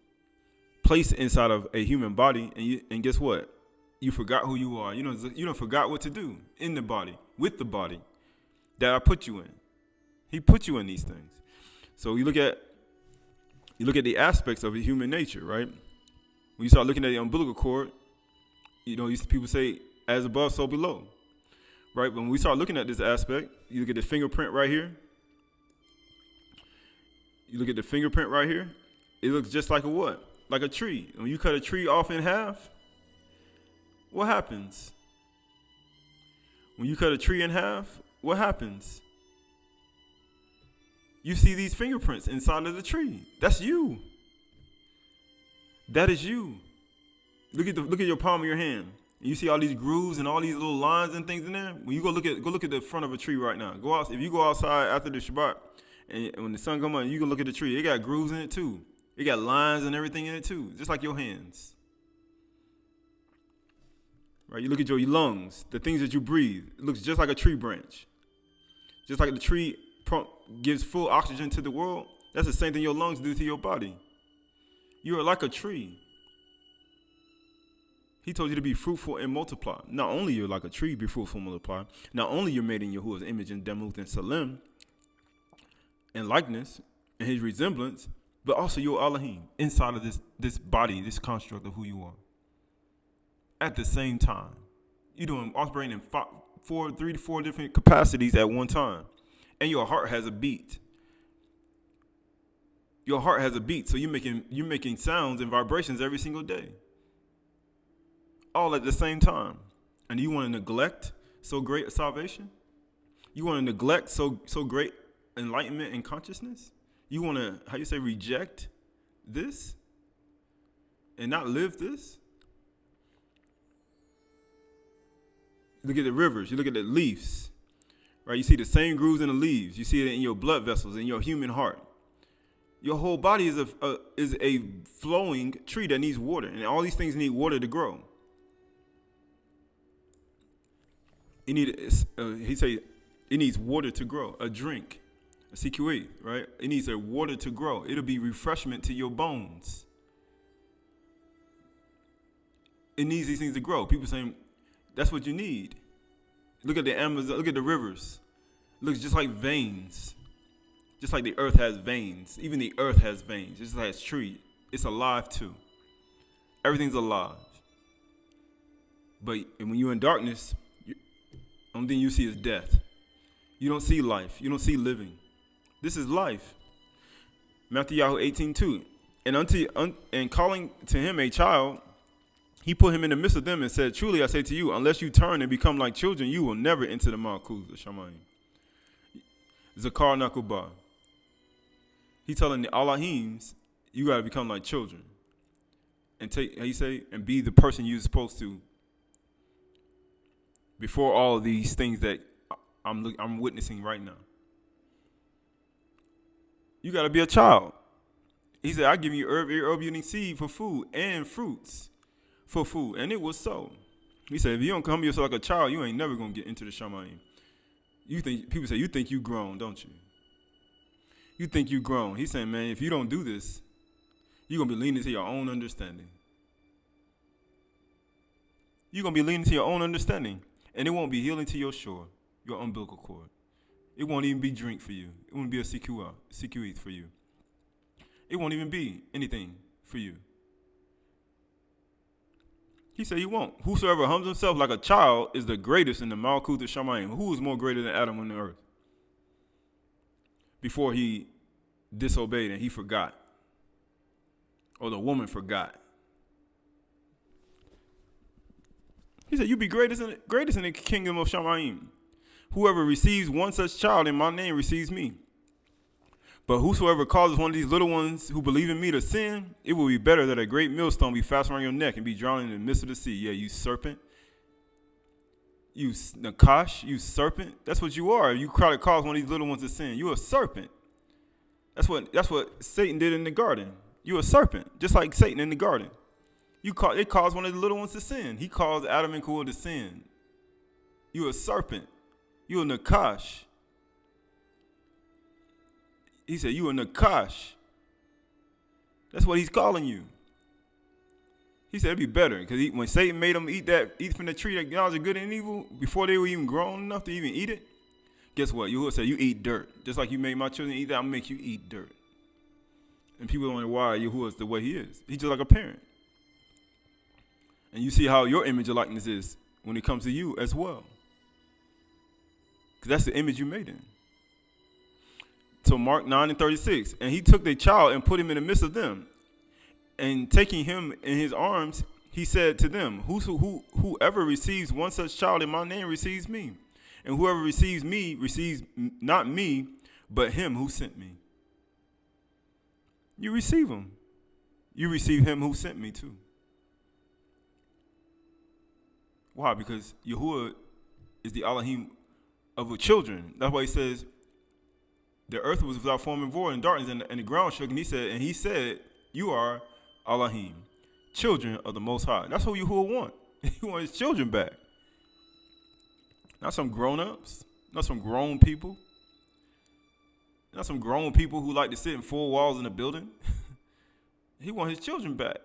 Placed inside of a human body. And guess what? You forgot who you are. You don't forgot what to do in the body, with the body that I put you in. He put you in these things. So you look at the aspects of human nature, right? When you start looking at the umbilical cord, people say, as above, so below. Right? When we start looking at this aspect, you look at the fingerprint right here. You look at the fingerprint right here. It looks just like a what? Like a tree. When you cut a tree off in half, what happens? When you cut a tree in half, what happens? You see these fingerprints inside of the tree. That's you. That is you. Look at your palm of your hand. And you see all these grooves and all these little lines and things in there. When you go look at the front of a tree right now. If you go outside after the Shabat, and when the sun comes on, you can look at the tree. It got grooves in it too. It got lines and everything in it too, just like your hands. Right? You look at your lungs, the things that you breathe. It looks just like a tree branch. Just like the tree gives full oxygen to the world, that's the same thing your lungs do to your body. You are like a tree. He told you to be fruitful and multiply. Not only you're like a tree, be fruitful and multiply. Not only you're made in Yahuwah's image and Demuth and Salim and likeness and his resemblance, but also you're Elohim inside of this body, this construct of who you are. At the same time, you're operating in 3 to 4 different capacities at one time. And your heart has a beat. Your heart has a beat, so you're making sounds and vibrations every single day. All at the same time. And you want to neglect so great a salvation? You want to neglect so great enlightenment and consciousness? You want to, reject this and not live this? Look at the rivers. You look at the leaves. Right? You see the same grooves in the leaves. You see it in your blood vessels, in your human heart. Your whole body is a flowing tree that needs water, and all these things need water to grow. It needs water to grow, a drink, a CQE, right? It needs a water to grow. It'll be refreshment to your bones. It needs these things to grow. People saying that's what you need. Look at the Amazon. Look at the rivers. It looks just like veins. Just like the earth has veins. Even the earth has veins. Just like it's tree. It's alive too. Everything's alive. But when you're in darkness, the only thing you see is death. You don't see life. You don't see living. This is life. Matthew 18:2. And calling to him a child, he put him in the midst of them and said, truly I say to you, unless you turn and become like children, you will never enter the Malchut of Shamayim. Zakar Nakubah. He telling the Alahims, you got to become like children. And and be the person you're supposed to before all of these things that I'm witnessing right now. You got to be a child. He said, I give you herb yielding seed for food and fruits for food. And it was so. He said, if you don't come yourself like a child, you ain't never going to get into the Shamayim. People say, you think you grown, don't you? You think you grown. He's saying, man, if you don't do this, you're going to be leaning to your own understanding. You're going to be leaning to your own understanding. And it won't be healing to your shore, your umbilical cord. It won't even be drink for you. It won't be a CQE for you. It won't even be anything for you. He said you won't. Whosoever humbles himself like a child is the greatest in the Malkuth of Shamayim. Who is more greater than Adam on the earth? Before he disobeyed and he forgot. Or the woman forgot. He said, you be greatest in the kingdom of Shamayim. Whoever receives one such child in my name receives me. But whosoever causes one of these little ones who believe in me to sin, it will be better that a great millstone be fastened around your neck and be drowned in the midst of the sea. Yeah, you serpent. You Nakash, you serpent. That's what you are. You try to cause one of these little ones to sin. You're a serpent. That's what Satan did in the garden. You're a serpent, just like Satan in the garden. It caused one of the little ones to sin. He caused Adam and Qahalath to sin. You're a serpent. You're a Nakash. He said, you a Nakash. That's what he's calling you. He said it'd be better because when Satan made them eat from the tree that knowledge of good and evil before they were even grown enough to even eat it, guess what? Yahuwah said, you eat dirt. Just like you made my children eat that, I'm going to make you eat dirt. And people wonder why Yahuwah is the way he is. He's just like a parent. And you see how your image of likeness is when it comes to you as well. Because that's the image you made in. So Mark 9:36, and he took the child and put him in the midst of them. And taking him in his arms, he said to them, whoever receives one such child in my name receives me. And whoever receives me receives not me, but him who sent me. You receive him. You receive him who sent me too. Why? Because Yahuwah is the Elohim of the children. That's why he says, the earth was without form and void and darkness, and the ground shook. And he said, you are Elohim, children of the Most High. That's what Yahuwah want. He wants his children back. Not some grown-ups, not some grown people. Not some grown people who like to sit in four walls in a building. He wants his children back.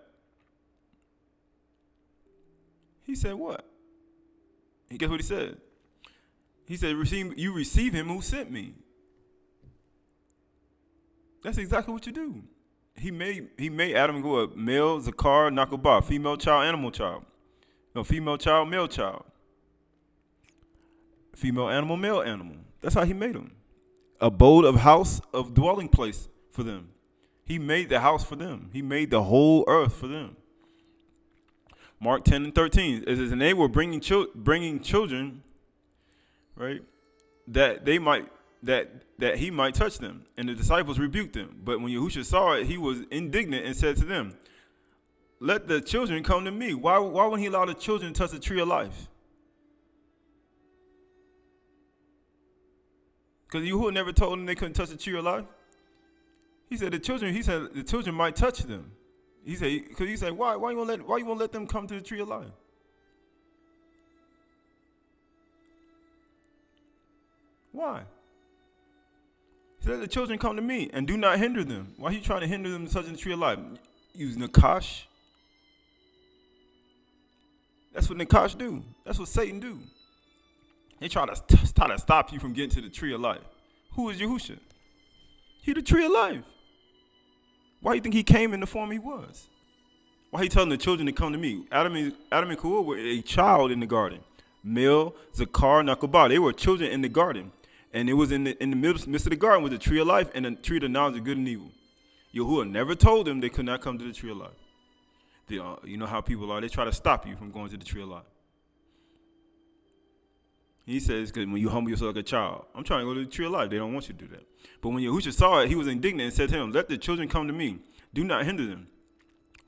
He said what? And guess what he said? He said, you receive him who sent me. That's exactly what you do. He made Adam go a male, zakar, nakobah, female child, animal child. No, female child, male child. Female animal, male animal. That's how he made them. Abode of house of dwelling place for them. He made the house for them. He made the whole earth for them. Mark 10:13. It says, and they were bringing children, right, that he might touch them. And the disciples rebuked them. But when Yahushua saw it, he was indignant and said to them, let the children come to me. Why wouldn't he allow the children to touch the tree of life? Because Yahuwah never told them they couldn't touch the tree of life. He said the children might touch them. He said, why you won't let them come to the tree of life? Why? He said, the children come to me and do not hinder them. Why are you trying to hinder them from touching the tree of life? Use Nakash. That's what Nakash do. That's what Satan do. They try to stop you from getting to the tree of life. Who is Yahushua? He the tree of life. Why do you think he came in the form he was? Why he telling the children to come to me? Adam and Qahalath were a child in the garden. Male, Zakar, Nakobah. They were children in the garden. And it was in the midst of the garden was the tree of life and the tree of the knowledge of good and evil. Yahuwah never told them they could not come to the tree of life. You know how people are. They try to stop you from going to the tree of life. He says, because when you humble yourself like a child, I'm trying to go to the tree of life. They don't want you to do that. But when Yahushua saw it, he was indignant and said to him, let the children come to me. Do not hinder them.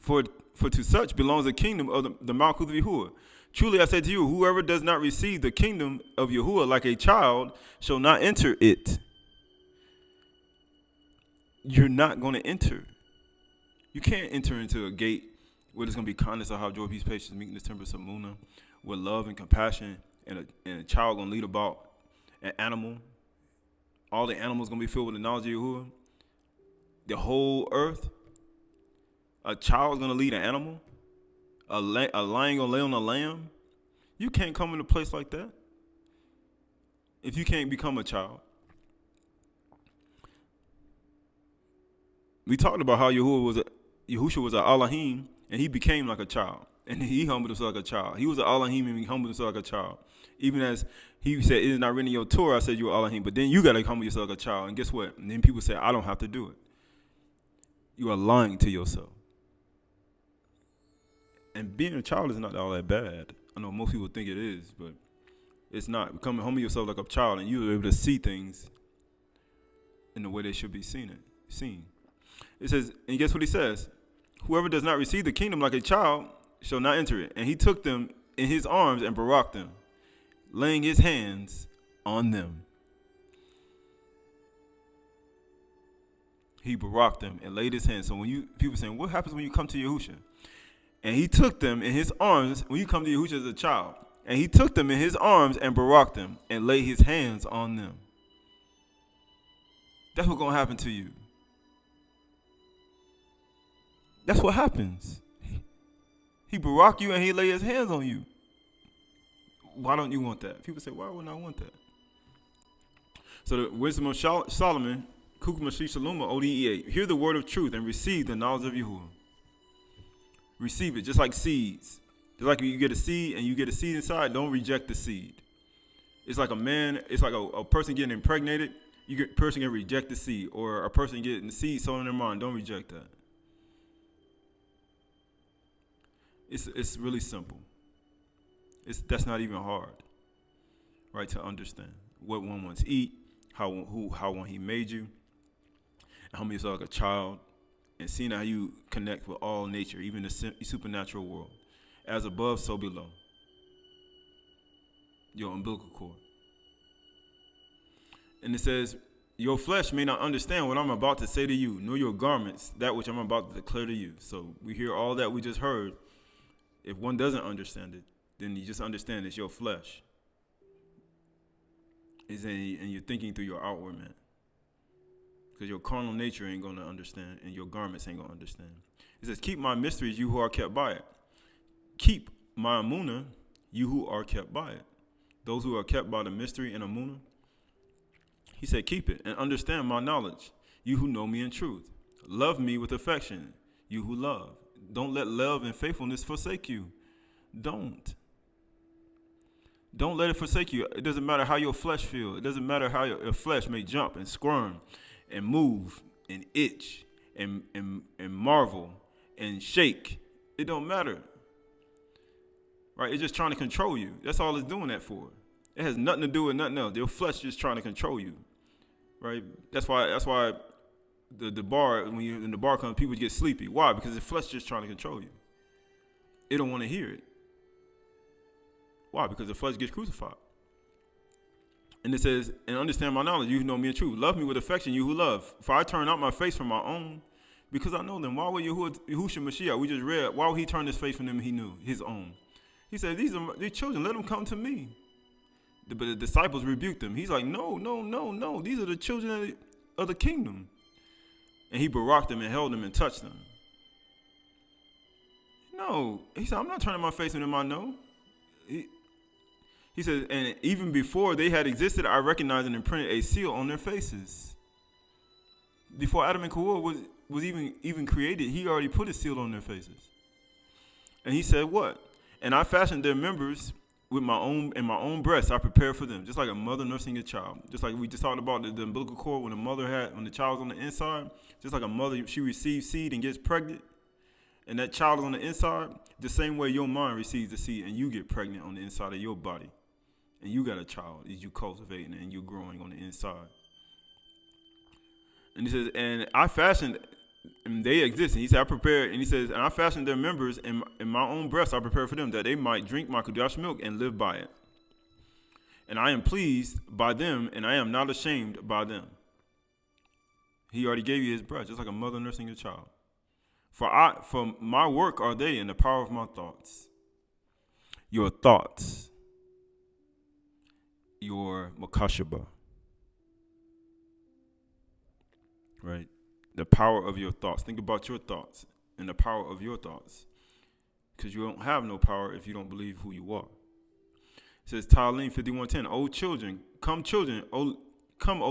For to such belongs the kingdom of the Malkuth of Yahuwah. Truly I say to you, whoever does not receive the kingdom of Yahuwah like a child shall not enter it. You're not going to enter. You can't enter into a gate where there's going to be kindness, or joy, peace, patience, meekness, temperance, samuna, with love and compassion, and a child going to lead about an animal. All the animals going to be filled with the knowledge of Yahuwah. the whole earth, a child's going to lead an animal, a lion going to lay on a lamb. You can't come in a place like that if you can't become a child. We talked about how Yahushua was an Elohim, and he became like a child. And he humbled himself like a child. He was an Elohim, and he humbled himself like a child. Even as he said, it is not written in your Torah, I said you're Elohim. But then you got to humble yourself like a child. And guess what? And then people say, I don't have to do it. You are lying to yourself. And being a child is not all that bad. I know most people think it is, but it's not. Becoming humble yourself like a child, and you're able to see things in the way they should be seen. It says, and guess what he says? Whoever does not receive the kingdom like a child shall not enter it. And he took them in his arms and baraked them, laying his hands on them. He baraked them and laid his hands. So when people saying, what happens when you come to Yahushua? And he took them in his arms, when you come to Yahushua as a child, and he took them in his arms and baraked them and laid his hands on them. That's what's going to happen to you. That's what happens. He barak you and he lay his hands on you. Why don't you want that? People say, why wouldn't I want that? So the wisdom of Solomon, Kukumashi Shaloma, ODE8. Hear the word of truth and receive the knowledge of Yahuwah. Receive it, just like seeds. Just like you get a seed and you get a seed inside, don't reject the seed. It's like a person getting impregnated. A person can reject the seed, or a person getting the seed sown in their mind. Don't reject that. It's really simple. That's not even hard, right? To understand what one wants to eat, how one he made you, and how you're like a child, and seeing how you connect with all nature, even the supernatural world, as above, so below. Your umbilical cord. And it says, your flesh may not understand what I'm about to say to you, nor your garments, that which I'm about to declare to you. So we hear all that we just heard. If one doesn't understand it, then you just understand it's your flesh. And you're thinking through your outward man. Because your carnal nature ain't going to understand, and your garments ain't going to understand. It says, keep my mysteries, you who are kept by it. Keep my amunah, you who are kept by it. Those who are kept by the mystery and amunah. He said, keep it and understand my knowledge, you who know me in truth. Love me with affection, you who love. Don't let love and faithfulness forsake you. Don't let it forsake you. It doesn't matter how your flesh feels. It doesn't matter how your flesh may jump and squirm and move and itch and marvel and shake. It don't matter. Right? It's just trying to control you. That's all it's doing that for. It has nothing to do with nothing else. Your flesh is just trying to control you. Right? That's why the bar, when the bar comes, people get sleepy. Why? Because the flesh is just trying to control you. It don't want to hear it. Why? Because the flesh gets crucified. And it says, and understand my knowledge, you who know me in truth. Love me with affection, you who love. For I turn out my face from my own, because I know them. Why would Yahushua Mashiach, we just read, why would he turn his face from them he knew, his own? He said, these are these children, let them come to me. But the disciples rebuked them. He's like, no. These are the children of the kingdom. And he baraked them and held them and touched them. No. He said, I'm not turning my face on them I know. He says, and even before they had existed, I recognized and imprinted a seal on their faces. Before Adam and Chayparach was even created, he already put a seal on their faces. And he said, what? And I fashioned their members with my own breast. I prepared for them, just like a mother nursing a child. Just like we just talked about the umbilical cord when the child was on the inside. Just like a mother, she receives seed and gets pregnant, and that child is on the inside. The same way your mind receives the seed, and you get pregnant on the inside of your body, and you got a child as you cultivating and you growing on the inside. And he says, and I fashioned. And they exist. And he said, I prepared, and he says, and I fashioned their members in my own breast. I prepared for them that they might drink my Qahalath milk and live by it. And I am pleased by them, and I am not ashamed by them. He already gave you his breast, just like a mother nursing a child. For my work are they in the power of my thoughts. Your thoughts. Your makashaba. Right? The power of your thoughts. Think about your thoughts and the power of your thoughts. Because you don't have no power if you don't believe who you are. It says, Talim 51:10, O children, come children, O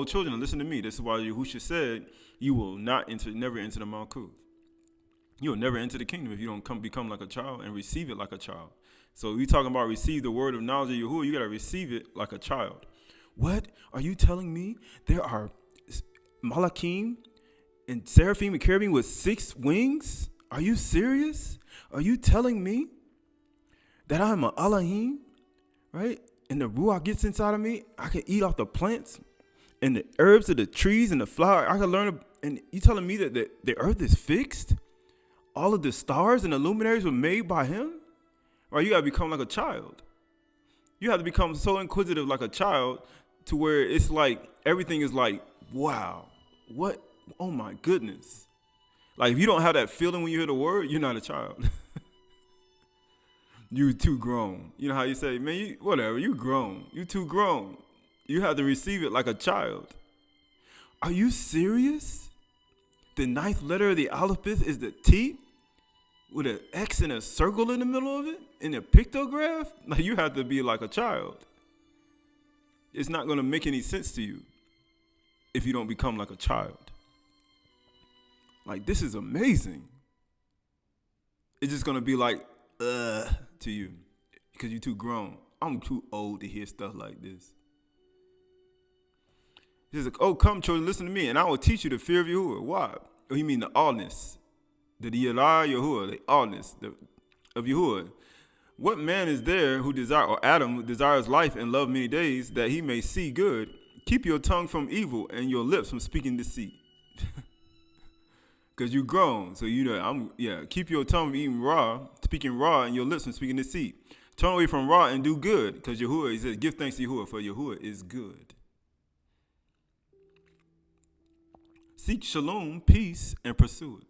children, and listen to me. This is why Yahushua said, you will never enter the Malkuth. You will never enter the kingdom if you don't become like a child and receive it like a child. So we talking about receive the word of knowledge of Yahuwah, you got to receive it like a child. What? Are you telling me there are Malachim and Seraphim and Cherubim with 6 wings? Are you serious? Are you telling me that I'm an Elohim, right? And the Ruach gets inside of me? I can eat off the plants and the herbs of the trees and the flower. I can learn. And you telling me that the earth is fixed? All of the stars and the luminaries were made by him? Right? You got to become like a child. You have to become so inquisitive like a child to where it's like everything is like, wow, what? Oh, my goodness. Like, if you don't have that feeling when you hear the word, you're not a child. You too grown. You know how you say, man, whatever, you grown. You too grown. You have to receive it like a child. Are you serious? The 9th letter of the alphabet is the T with an X and a circle in the middle of it in a pictograph? Like, you have to be like a child. It's not going to make any sense to you if you don't become like a child. Like, this is amazing. It's just going to be like, to you because you're too grown. I'm too old to hear stuff like this. He's like, oh, come, children, listen to me, and I will teach you the fear of Yahuwah. Why? Oh, you mean the allness, the Yirah Yahuwah, the allness of Yahuwah. What man is there who Adam who desires life and love many days that he may see good? Keep your tongue from evil and your lips from speaking deceit. Because you grown, so keep your tongue from eating speaking raw, and your lips from speaking deceit. Turn away from raw and do good, because Yahuwah, he says, give thanks to Yahuwah, for Yahuwah is good. Seek shalom, peace, and pursue it.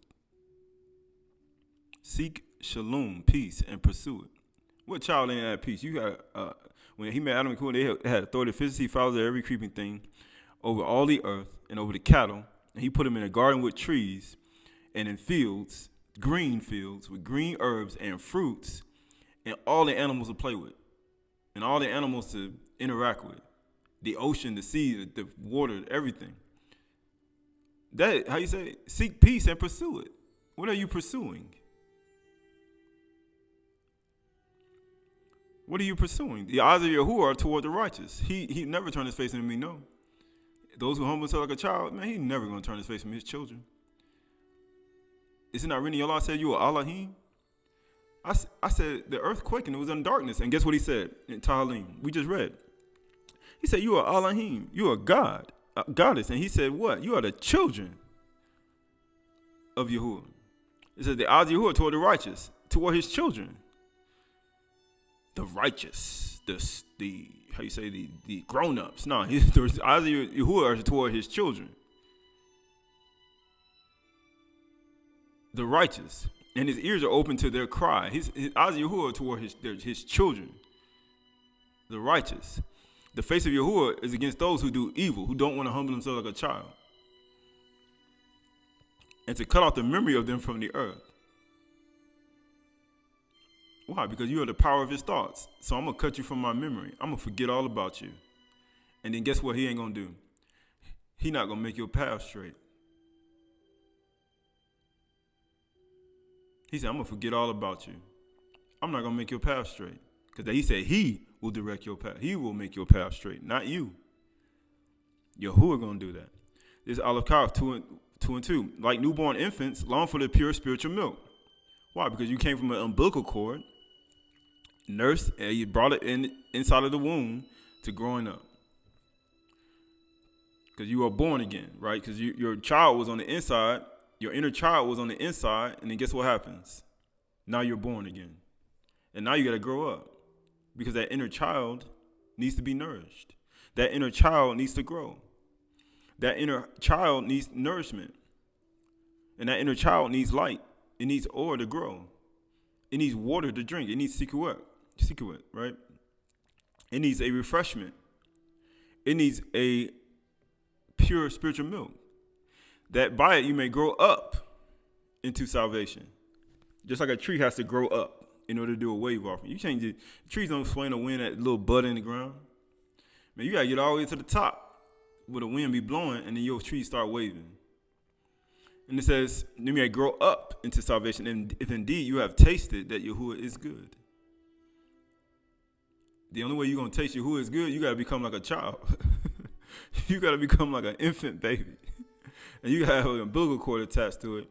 Seek shalom, peace, and pursue it. What child ain't at peace? You got when he met Adam and Eve, they had authority, efficiency, follows every creeping thing over all the earth and over the cattle, and he put them in a garden with trees. And in fields, green fields with green herbs and fruits, and all the animals to play with, and all the animals to interact with, the ocean, the sea, the water, everything. That, how you say, seek peace and pursue it. What are you pursuing? What are you pursuing? The eyes of Yahuwah are toward the righteous. He never turned his face from me, no. Those who humble themselves like a child, man, he never going to turn his face from his children. Isn't that written in your law said you are Elohim? I said the earth quaked and it was in darkness. And guess what he said in Tahalim? We just read. He said you are Elohim. You are God, goddess. And he said what? You are the children of Yahuwah. It said the eyes of Yahuwah toward the righteous, toward his children. The righteous, the how you say, the grown-ups. No, the eyes of Yahuwah are toward his children. The righteous, and his ears are open to their cry. His eyes of Yahuwah are toward his children. The righteous. The face of Yahuwah is against those who do evil, who don't want to humble themselves like a child. And to cut off the memory of them from the earth. Why? Because you are the power of his thoughts. So I'm going to cut you from my memory. I'm going to forget all about you. And then guess what he ain't going to do? He not going to make your path straight. He said, I'm going to forget all about you. I'm not going to make your path straight. Because he said he will direct your path. He will make your path straight, not you. Yahuwah going to do that. This is Aydah 2 and 2. Like newborn infants, long for the pure spiritual milk. Why? Because you came from an umbilical cord, nursed, and you brought it inside of the womb to growing up. Because you are born again, right? Because your child was on the inside. Your inner child was on the inside, and then guess what happens? Now you're born again. And now you got to grow up because that inner child needs to be nourished. That inner child needs to grow. That inner child needs nourishment. And that inner child needs light. It needs oil to grow. It needs water to drink. It needs sikhuet, right? It needs a refreshment. It needs a pure spiritual milk. that by it you may grow up into salvation. Just like a tree has to grow up in order to do a wave offering. You change it. Trees don't swing the wind that little bud in the ground. Man, you got to get all the way to the top where the wind be blowing and then your trees start waving. And it says, you may grow up into salvation, and if indeed you have tasted that Yahuwah is good. The only way you're going to taste Yahuwah is good, you got to become like a child. You got to become like an infant baby. And you got to have an umbilical cord attached to it.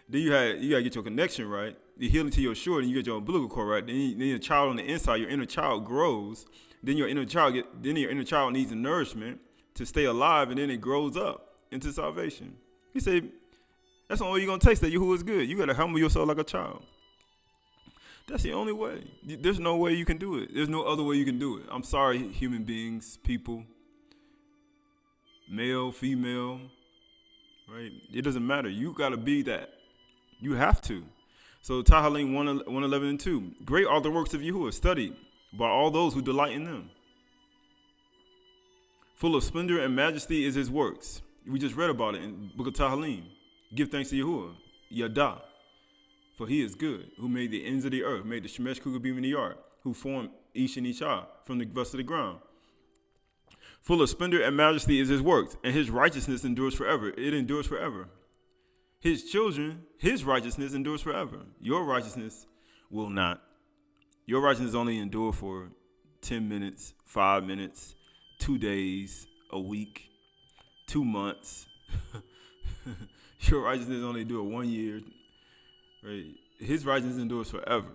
Then you got to get your connection right. You heal into your shore, and you get your umbilical cord right. Then your child on the inside, your inner child grows. Then your inner child needs nourishment to stay alive, and then it grows up into salvation. He said, that's the only way you're going to taste that Yahuwah is good. You got to humble yourself like a child. That's the only way. There's no way you can do it. There's no other way you can do it. I'm sorry, human beings, people, male, female, right? It doesn't matter. You got to be that. You have to. So Tehillim 111 and 2. Great are the works of Yahuwah, studied by all those who delight in them. Full of splendor and majesty is his works. We just read about it in the book of Tehillim. Give thanks to Yahuwah, Aydah, for he is good, who made the ends of the earth, made the Shemesh, Kugabim, and the Yard, who formed Ish and Ishah from the dust of the ground. Full of splendor and majesty is his works, and his righteousness endures forever. It endures forever. His children, his righteousness endures forever. Your righteousness will not. Your righteousness only endure for 10 minutes, 5 minutes, 2 days, a week, 2 months. Your righteousness only endure 1 year. Right? His righteousness endures forever.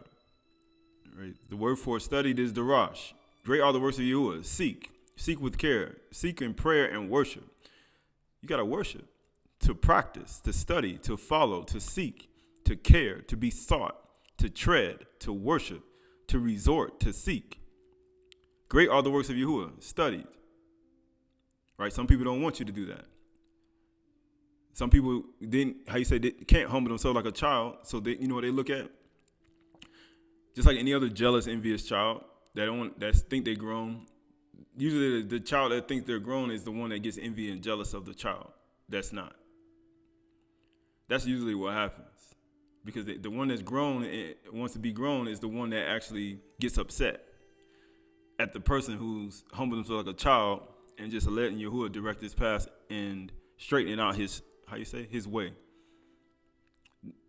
Right? The word for studied is darash. Great are the works of Yahuwah. Seek with care. Seek in prayer and worship. You got to worship, to practice, to study, to follow, to seek, to care, to be sought, to tread, to worship, to resort, to seek. Great are the works of Yahuwah. Studied. Right? Some people don't want you to do that. Some people they can't humble themselves like a child, so they, you know what they look at? Just like any other jealous, envious child that think they're grown. Usually the child that thinks they're grown is the one that gets envy and jealous of the child that's not. That's usually what happens, because the one that's grown and wants to be grown is the one that actually gets upset at the person who's humbled himself like a child and just letting Yahuwah direct his path and straightening out his way.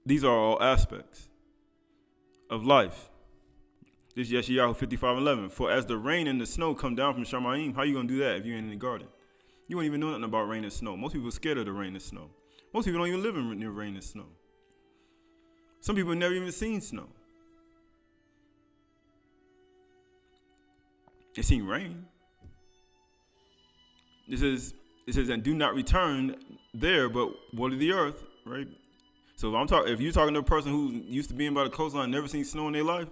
These are all aspects of life. This is Yeshayahu 55:11. For as the rain and the snow come down from Shamayim, how you going to do that if you ain't in the garden? You won't even know nothing about rain and snow. Most people are scared of the rain and snow. Most people don't even live near rain and snow. Some people have never even seen snow. They've seen rain. It says, and do not return there, but water the earth, right? So if you're talking to a person who used to being by the coastline, never seen snow in their life,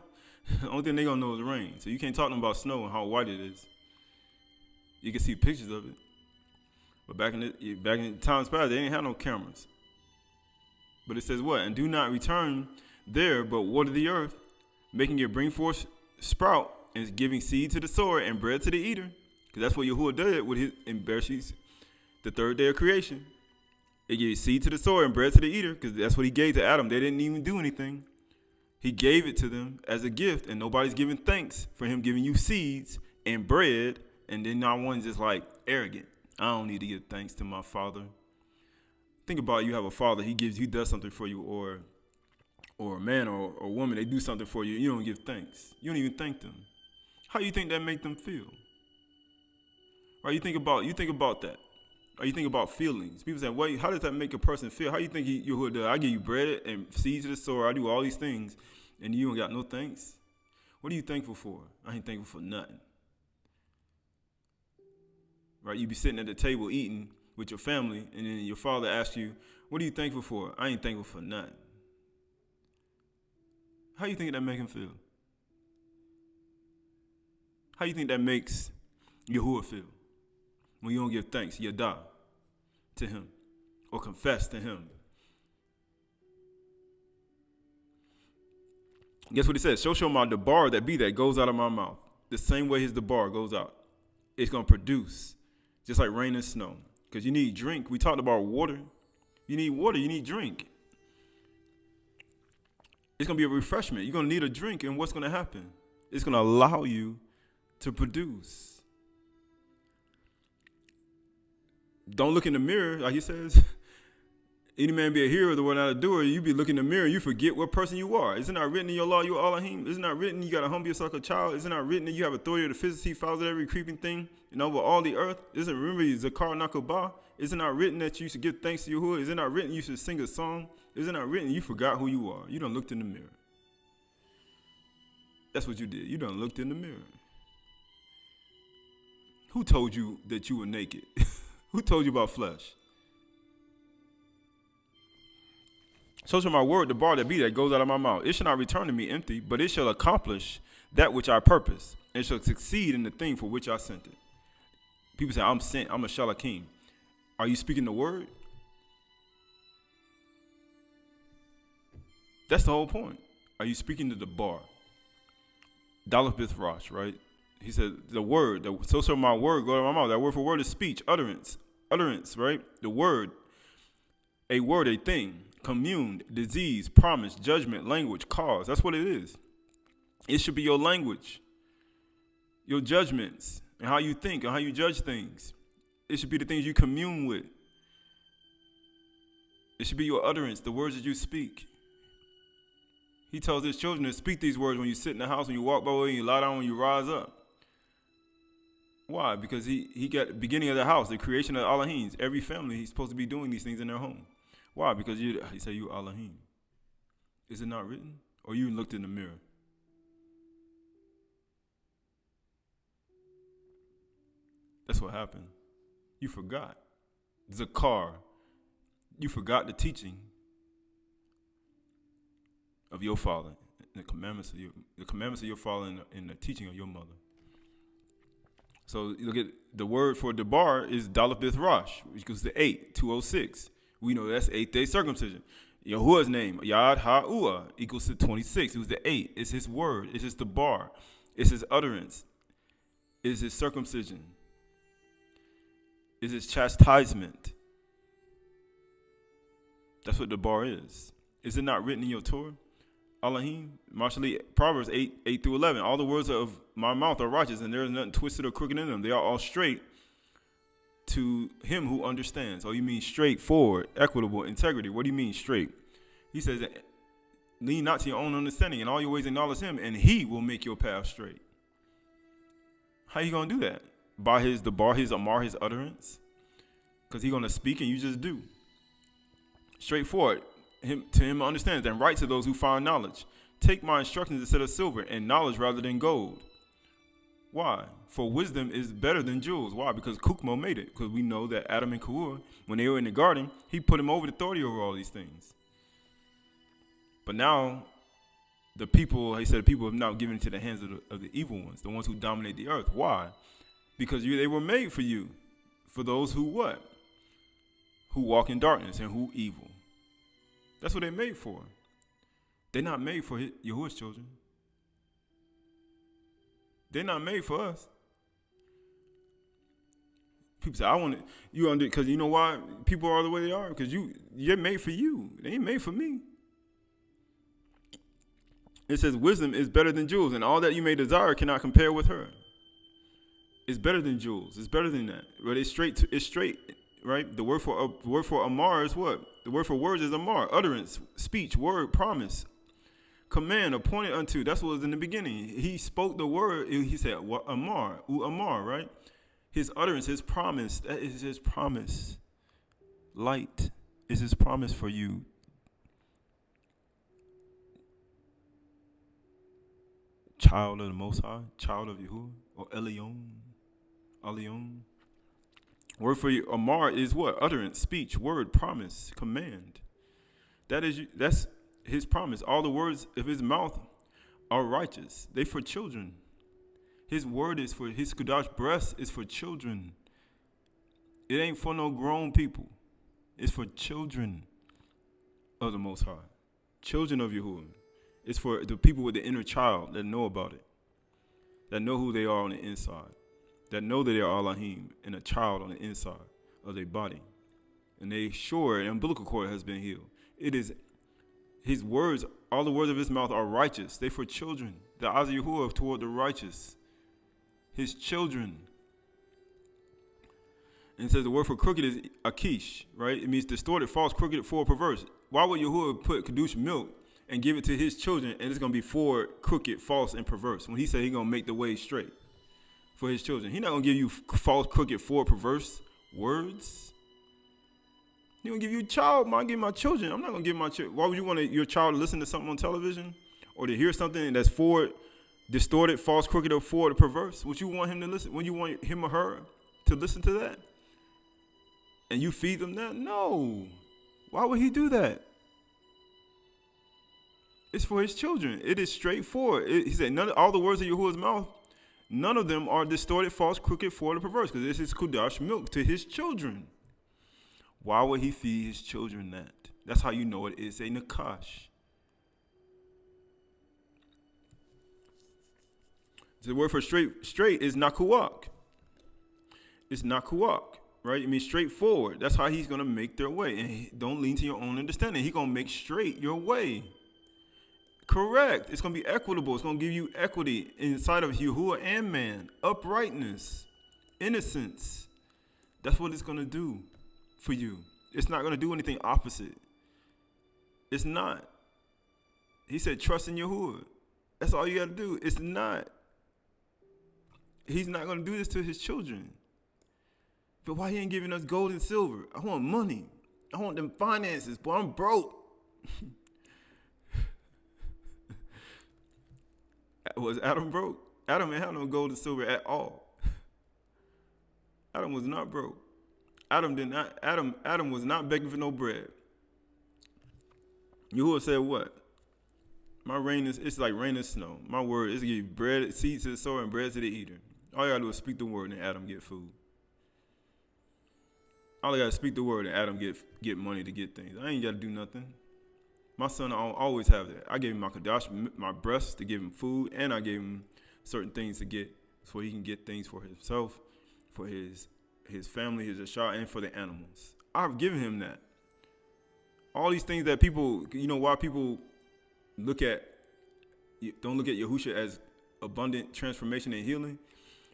the only thing they're going to know is rain. So you can't talk to them about snow and how white it is. You can see pictures of it. But back in times past, they didn't have no cameras. But it says what? And do not return there, but water the earth, making it bring forth sprout, and giving seed to the sower and bread to the eater. Because that's what Yahuwah did with his in Bereshit, the third day of creation. It gave seed to the sower and bread to the eater, because that's what he gave to Adam. They didn't even do anything. He gave it to them as a gift, and nobody's giving thanks for him giving you seeds and bread, and then not one's just like arrogant. I don't need to give thanks to my father. Think about it, you have a father, he does something for you, or a man or a woman, they do something for you, you don't give thanks. You don't even thank them. How do you think that make them feel? Right? You think about that. Or you think about feelings. People say, "Wait, how does that make a person feel? How do you think Yahuwah does? I give you bread and seeds to the sower. I do all these things, and you don't got no thanks. What are you thankful for? I ain't thankful for nothing." Right? You be sitting at the table eating with your family, and then your father asks you, "What are you thankful for?" "I ain't thankful for nothing." How you think that make him feel? How you think that makes Yahuwah feel when you don't give thanks, Aydah, to him or confess to him? Guess what he says? Show my debar that goes out of my mouth. The same way his debar goes out. It's going to produce just like rain and snow. Because you need drink. We talked about water. You need water. You need drink. It's going to be a refreshment. You're going to need a drink, and what's going to happen? It's going to allow you to produce. Don't look in the mirror, like he says. Any man be a hero, the one not a doer. You be looking in the mirror, you forget what person you are. Isn't that written in your law, you are Elohim? Isn't that written you got to humble yourself like a child? Isn't that written that you have authority of the physics, fouls every creeping thing and over all the earth? Isn't remember Zakar Nakobah? Isn't that written that you should give thanks to Yahuwah? Isn't that written you should sing a song? Isn't that written you forgot who you are? You done looked in the mirror. That's what you did. You done looked in the mirror. Who told you that you were naked? Who told you about flesh? So shall my word, the bar that be that goes out of my mouth. It shall not return to me empty, but it shall accomplish that which I purpose, and shall succeed in the thing for which I sent it. People say, I'm sent, I'm a shalakim. Are you speaking the word? That's the whole point. Are you speaking to the bar? Daleth Bith Rosh, right? He said, the word, so shall my word go out of my mouth. That word for word is speech, utterance, right? The word, a word, a thing. Commune, disease, promise, judgment, language, cause. That's what it is. It should be your language, your judgments, and how you think and how you judge things. It should be the things you commune with. It should be your utterance, the words that you speak. He tells his children to speak these words when you sit in the house, when you walk by the way, when you lie down, when you rise up. Why? Because he got the beginning of the house, the creation of Elohims. Every family, he's supposed to be doing these things in their home. Why? Because he said you Elohim. Is it not written? Or you looked in the mirror? That's what happened. You forgot. Zakar. You forgot the teaching of your father, the commandments of your father, and the teaching of your mother. So you look at the word for debar is Daleth Bith Rosh, which goes to 206. We know that's 8th-day circumcision. Yahuwah's name, Yad Ha'ua, equals to 26. It was the 8. It's his word. It's his debar. It's his utterance. It's his circumcision. It's his chastisement. That's what debar is. Is it not written in your Torah? Elohim, Marshali, Proverbs 8 through 11. All the words of my mouth are righteous, and there is nothing twisted or crooked in them. They are all straight to him who understands. Oh, you mean straightforward, equitable, integrity. What do you mean straight? He says, lean not to your own understanding. In all your ways acknowledge him, and he will make your path straight. How you going to do that? By his debar, his amar, his utterance? Because he's going to speak and you just do. Straightforward. To him understands, and write to those who find knowledge. Take my instructions instead of silver, and knowledge rather than gold. Why? For wisdom is better than jewels. Why? Because Kukmo made it. Because we know that Adam and Kawua, when they were in the garden, he put him over the authority over all these things. But now, the people have now given into the hands of the evil ones, the ones who dominate the earth. Why? Because they were made for you. For those who what? Who walk in darkness and who evil. That's what they're made for. They're not made for Yahuwah's children. They're not made for us. People say, I want to, you under, because you know why people are the way they are? Because you're made for you. They ain't made for me. It says wisdom is better than jewels, and all that you may desire cannot compare with her. It's better than jewels. It's better than that. But it's straight, right? The word for amar is what? The word for words is amar, utterance, speech, word, promise, command, appointed unto. That's what was in the beginning. He spoke the word. He said, amar, right? His utterance, his promise, that is his promise. Light is his promise for you. Child of the Most High, child of Yahuwah, or Elion. Word for you, amar is what? Utterance, speech, word, promise, command. That's his promise. All the words of his mouth are righteous. They for children. His word is for his Qahalath breath is for children. It ain't for no grown people. It's for children of the Most High. Children of Yahuwah. It's for the people with the inner child that know about it. That know who they are on the inside. That know that they are Elohim and a child on the inside of their body. and they sure an umbilical cord has been healed. It is his words, all the words of his mouth are righteous. They for children. The eyes of Yahuwah are toward the righteous, his children. And it says the word for crooked is akish, right? It means distorted, false, crooked, for perverse. Why would Yahuwah put Kadush milk and give it to his children, and it's going to be for crooked, false, and perverse, when he said he's going to make the way straight for his children? He's not going to give you false, crooked, for perverse words. He's going to give you a child. I give my children. I'm not going to give my children. Why would you want your child to listen to something on television or to hear something that's for distorted, false, crooked, or for the perverse? Would you want him to listen? Would you want him or her to listen to that? And you feed them that? No. Why would he do that? It's for his children. It is straightforward. He said, all the words of Yahuwah's mouth, none of them are distorted, false, crooked, for the perverse, because this is Kudash milk to his children. Why would he feed his children that? That's how you know it is a nakash. The word for straight is nakuak. It's nakuak. Right? It means straightforward. That's how he's going to make their way. And don't lean to your own understanding. He's going to make straight your way. Correct. It's going to be equitable. It's going to give you equity inside of Yahuwah and man. Uprightness. Innocence. That's what it's going to do for you. It's not going to do anything opposite. It's not. He said, trust in Yahuwah. That's all you got to do. It's not. He's not going to do this to his children. But why he ain't giving us gold and silver? I want money. I want them finances, boy. I'm broke. Was Adam broke? Adam didn't have no gold and silver at all. Adam was not broke. Adam was not begging for no bread. Yahuwah said what? My rain it's like rain and snow. My word is to give you bread, seeds to the sower, and bread to the eater. All you gotta do is speak the word, and Adam get food. All I got to speak the word and Adam get money to get things. I ain't got to do nothing. My son always have that. I gave him my Kadash, my breasts to give him food, and I gave him certain things to get so he can get things for himself, for his family, his Ashar, and for the animals. I've given him that. All these things that people, why people don't look at Yahusha as abundant transformation and healing?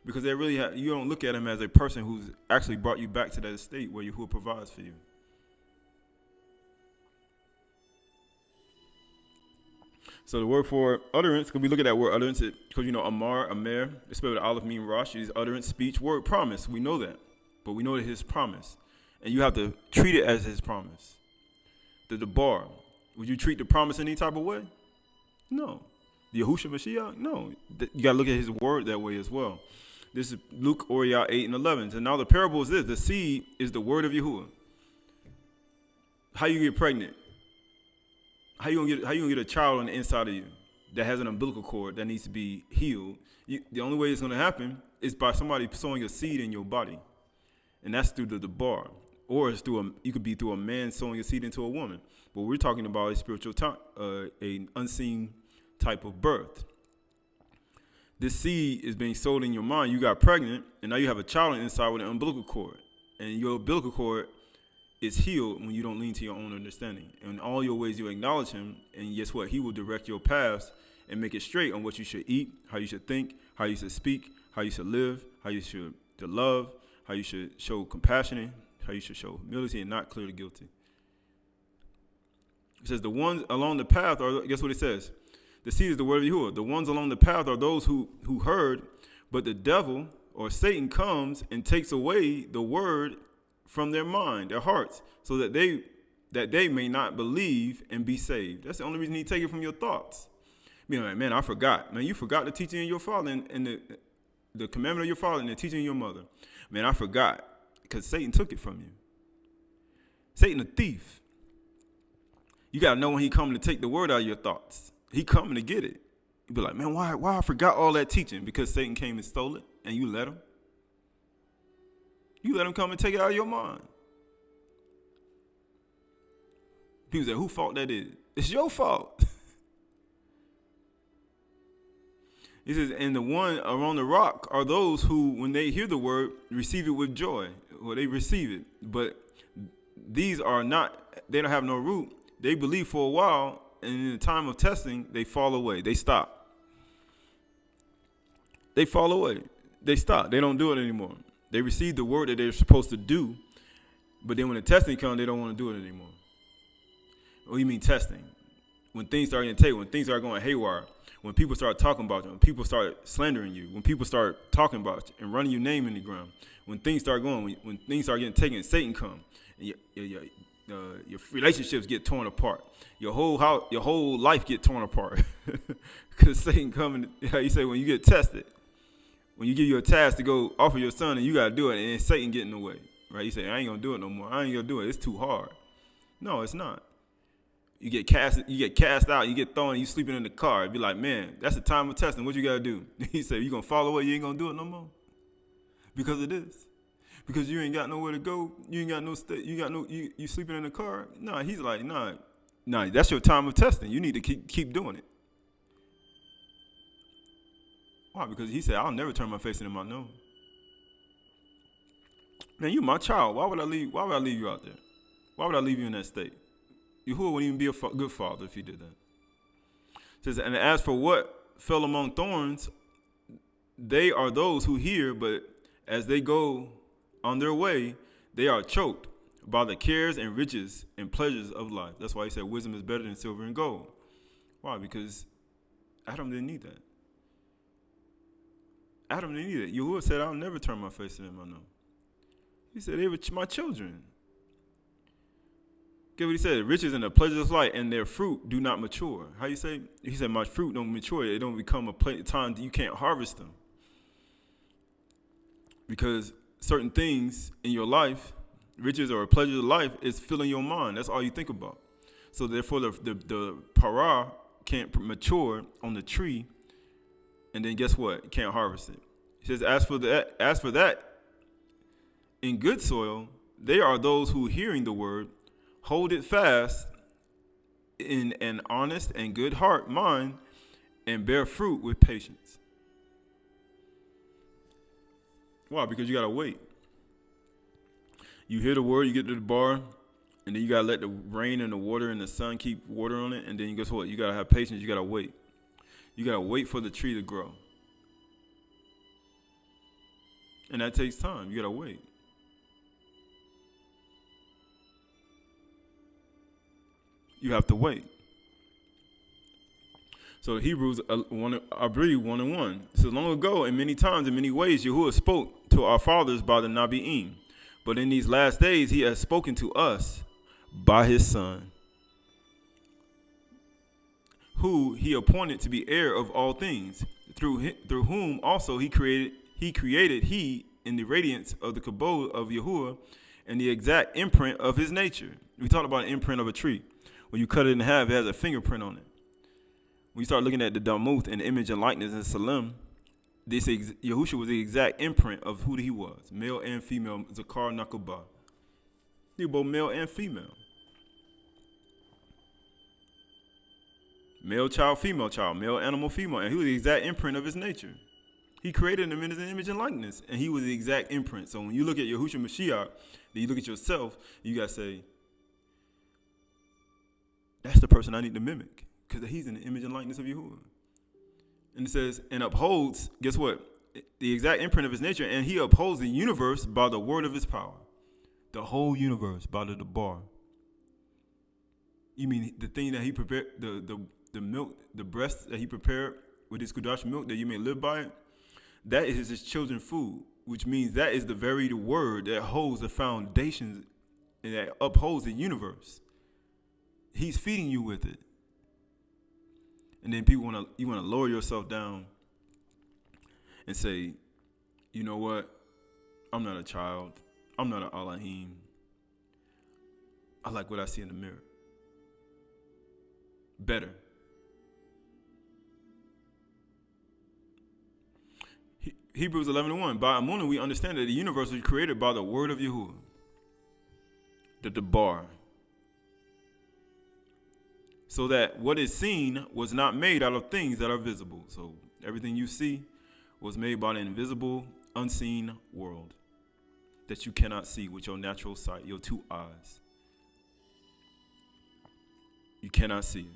Because they really you don't look at him as a person who's actually brought you back to that state where Yahuwah provides for you. So the word for utterance, because we look at that word utterance, because Amar, Amer, it's spelled with Aleph, mean Rosh, is utterance, speech, word, promise. We know that. But we know that his promise. And you have to treat it as his promise. The bar, would you treat the promise any type of way? No. The Yahushua Mashiach? No. You got to look at his word that way as well. This is Luke Oriyah 8 and 11. And now the parable is this. The seed is the word of Yahuwah. How you get pregnant? How you gonna get a child on the inside of you that has an umbilical cord that needs to be healed? The only way it's going to happen is by somebody sowing a seed in your body. And that's through the bar. Or it's you could be through a man sowing a seed into a woman. But we're talking about a spiritual an unseen type of birth. This seed is being sowed in your mind. You got pregnant, and now you have a child inside with an umbilical cord. And your umbilical cord is healed when you don't lean to your own understanding. And in all your ways, you acknowledge him, and guess what? He will direct your paths and make it straight on what you should eat, how you should think, how you should speak, how you should live, how you should love, how you should show compassion, how you should show humility and not clear the guilty. It says the ones along the path are, guess what it says? The seed is the word of Yahuwah. The ones along the path are those who heard, but the devil or Satan comes and takes away the word from their mind, their hearts, so that they may not believe and be saved. That's the only reason he take it from your thoughts. Man, I forgot. Man, you forgot the teaching of your father and the commandment of your father and the teaching of your mother. Man, I forgot because Satan took it from you. Satan a thief. You got to know when he coming to take the word out of your thoughts. He coming to get it. You be like, man, why I forgot all that teaching? Because Satan came and stole it, and you let him. You let him come and take it out of your mind. People say, whose fault that is? It's your fault. He says, and the one around the rock are those who, when they hear the word, receive it with joy. Well, they receive it, but these are not, they don't have no root. They believe for a while, and in the time of testing, they fall away. They stop. They fall away. They stop. They don't do it anymore. They receive the word that they're supposed to do, but then when the testing comes, they don't want to do it anymore. What do you mean testing? When things start getting taken, when things start going haywire, when people start talking about you, when people start slandering you, when people start talking about you and running your name in the ground, when things start going, when things start getting taken, Satan come, and your relationships get torn apart, your whole house, your whole life get torn apart, because Satan coming. You say when you get tested, when you give you a task to go offer your son, and you gotta do it, and Satan get in the way, right? You say I ain't gonna do it no more. I ain't gonna do it. It's too hard. No, it's not. You get cast out, you get thrown, you sleeping in the car. It'd be like, man, that's the time of testing. What you gotta do? He said, you gonna fall away, you ain't gonna do it no more. Because of this. Because you ain't got nowhere to go, you ain't got no you sleeping in the car. Nah, he's like, nah, that's your time of testing. You need to keep doing it. Why? Because he said, I'll never turn my face into my nose. Man, you my child. Why would I leave you out there? Why would I leave you in that state? Yahuwah wouldn't even be a good father if he did that. It says, and as for what fell among thorns, they are those who hear, but as they go on their way, they are choked by the cares and riches and pleasures of life. That's why he said wisdom is better than silver and gold. Why? Because Adam didn't need that. Adam didn't need it. Yahuwah said, I'll never turn my face to them, I know. He said, they were my children. Get what he said, riches and the pleasures of life, and their fruit do not mature. How you say? He said, my fruit don't mature. It don't become a time that you can't harvest them. Because certain things in your life, riches or pleasures of life, is filling your mind. That's all you think about. So therefore, the parah can't mature on the tree, and then guess what? You can't harvest it. He says, as for that, in good soil, they are those who, hearing the word, hold it fast in an honest and good mind, and bear fruit with patience. Why? Because you got to wait. You hear the word, you get to the bar, and then you got to let the rain and the water and the sun keep water on it, and then guess what? You got to have patience. You got to wait. You got to wait for the tree to grow. And that takes time. You got to wait. You have to wait. So Hebrews 1:1. So long ago, and many times, in many ways, Yahuwah spoke to our fathers by the Nabi'im. But in these last days, he has spoken to us by his Son, who he appointed to be heir of all things, through whom also he created in the radiance of the kabod of Yahuwah and the exact imprint of his nature. We talked about an imprint of a tree. When you cut it in half, it has a fingerprint on it. When you start looking at the Damuth and the image and likeness in Salim, they say Yahushua was the exact imprint of who he was, male and female, Zakar Nakubah. They were both male and female. Male child, male animal, female. And he was the exact imprint of his nature. He created him in his image and likeness, and he was the exact imprint. So when you look at Yahushua Mashiach, then you look at yourself, you got to say, that's the person I need to mimic, because he's in the image and likeness of Yahuwah. And it says, and upholds, guess what? The exact imprint of his nature, and he upholds the universe by the word of his power. The whole universe by the bar. You mean the thing that he prepared, the milk, the breast that he prepared with his Kudash milk, that you may live by it? That is his children's food, which means that is the very word that holds the foundations and that upholds the universe. He's feeding you with it. And then you want to lower yourself down and say, you know what? I'm not a child. I'm not an Elohim. I like what I see in the mirror. Better. Hebrews 11:1. By Amunah we understand that the universe was created by the word of Yahuwah. The Debar. So that what is seen was not made out of things that are visible. So everything you see was made by the invisible, unseen world that you cannot see with your natural sight, your two eyes. You cannot see it.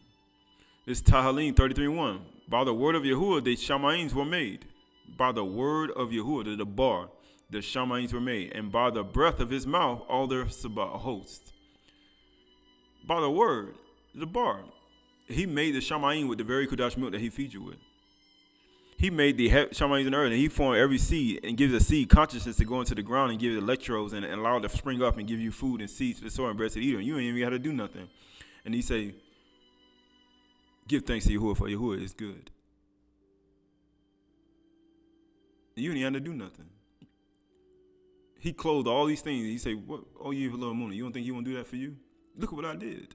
This Tahalim 33:1. By the word of Yahuwah, the Shamains were made. By the word of Yahuwah, the bar, the Shamains were made. And by the breath of his mouth, all their Sabat hosts. By the word, the bar. He made the Shamain with the very Kudash milk that he feeds you with. He made the Shamains in the earth, and he formed every seed and gives a seed consciousness to go into the ground and give it electrodes and allow it to spring up and give you food and seeds to the soil and bread to eat. And you ain't even got to do nothing. And he say, give thanks to Yahuwah, for Yahuwah is good. And you ain't have to do nothing. He clothed all these things. He say, "What? Oh, you little moon. You don't think he won't do that for you? Look at what I did."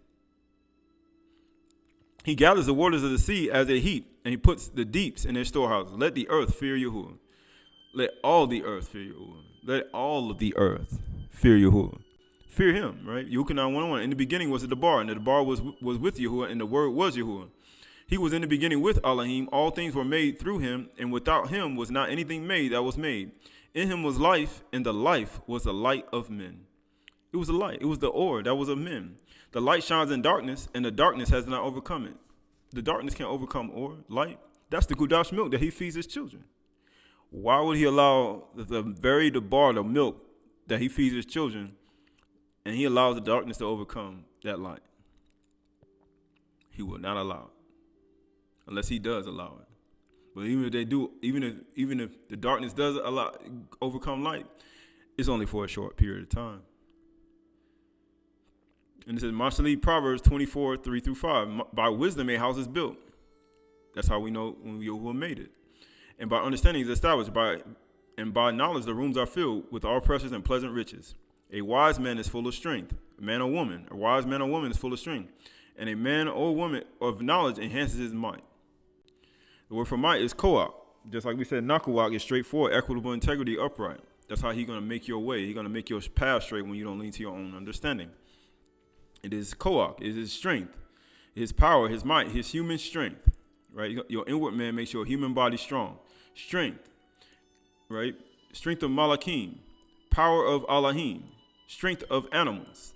He gathers the waters of the sea as a heap, and he puts the deeps in their storehouses. Let the earth fear Yahuwah. Let all the earth fear Yahuwah. Let all of the earth fear Yahuwah. Fear him, right? Yukanan 1:1. In the beginning was the bar, and the bar was with Yahuwah, and the word was Yahuwah. He was in the beginning with Elohim. All things were made through him, and without him was not anything made that was made. In him was life, and the life was the light of men. It was the light. It was the or that was of men. The light shines in darkness, and the darkness has not overcome it. The darkness can't overcome or light. That's the Kudash milk that he feeds his children. Why would he allow the bar, the milk that he feeds his children, and he allows the darkness to overcome that light? He will not allow it, unless he does allow it. But even if they do, even if the darkness does overcome light, it's only for a short period of time. And it says, Mashali, Proverbs 24:3-5. By wisdom a house is built. That's how we know when Yahuwah made it. And by understanding is established. And by knowledge the rooms are filled with all precious and pleasant riches. A wise man is full of strength. A wise man or woman is full of strength. And a man or woman of knowledge enhances his might. The word for might is koach. Just like we said, nakuach is straightforward, equitable, integrity, upright. That's how he's going to make your way. He's going to make your path straight when you don't lean to your own understanding. It is koach. It is his strength, his power, his might, his human strength. Right? Your inward man makes your human body strong. Strength. Right? Strength of Malachim. Power of Elohim. Strength of animals.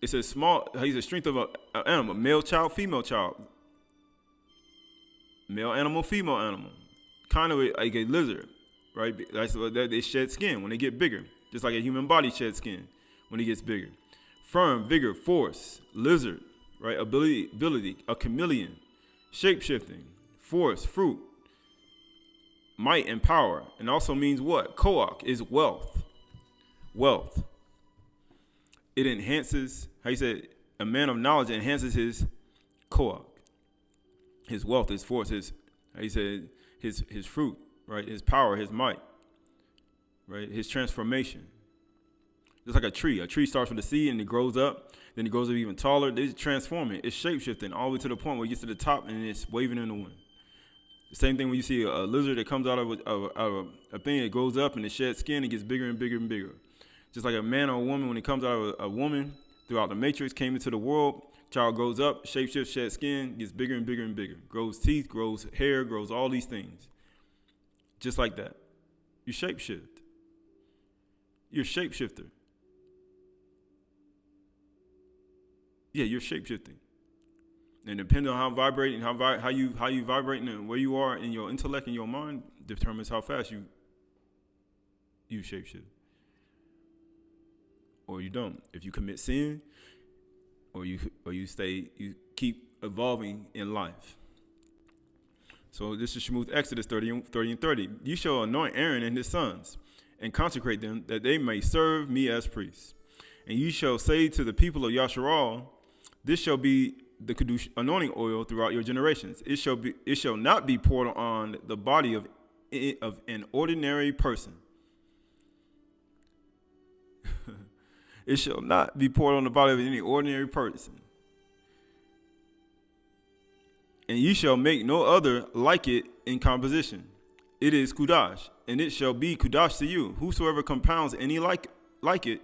It says he's a strength of an animal. Male child, female child. Male animal, female animal. Kind of like a lizard. Right? That's what they shed skin when they get bigger. Just like a human body sheds skin when it gets bigger. Firm, vigor, force, lizard, right? Ability, a chameleon, shape-shifting, force, fruit, might, and power. And also means what? Koach is wealth. Wealth. It enhances, how you say, a man of knowledge enhances his koach. His wealth, his force, his, how you say, his fruit, right? His power, his might, right? His transformation. Just like a tree. A tree starts with a seed and it grows up. Then it grows up even taller. They transform it. It's shape-shifting all the way to the point where it gets to the top and it's waving in the wind. The same thing when you see a lizard that comes out of a thing, it grows up and it sheds skin and gets bigger and bigger and bigger. Just like a man or a woman, when it comes out of a woman throughout the matrix, came into the world, child grows up, shape-shifts, sheds skin, gets bigger and bigger and bigger. Grows teeth, grows hair, grows all these things. Just like that. You shape-shift. You're a shape-shifter. Yeah, you're shape-shifting. And depending on how vibrating, how you vibrating and where you are in your intellect and your mind determines how fast you shapeshift. Or you don't. If you commit sin, or you keep evolving in life. So this is Shemuth Exodus 30 and 30. You shall anoint Aaron and his sons, and consecrate them, that they may serve me as priests. And you shall say to the people of Yasharal, this shall be the Kedush anointing oil throughout your generations. It shall not be poured on the body of an ordinary person. It shall not be poured on the body of any ordinary person. And you shall make no other like it in composition. It is Kudash, and it shall be Kudash to you. Whosoever compounds any like it,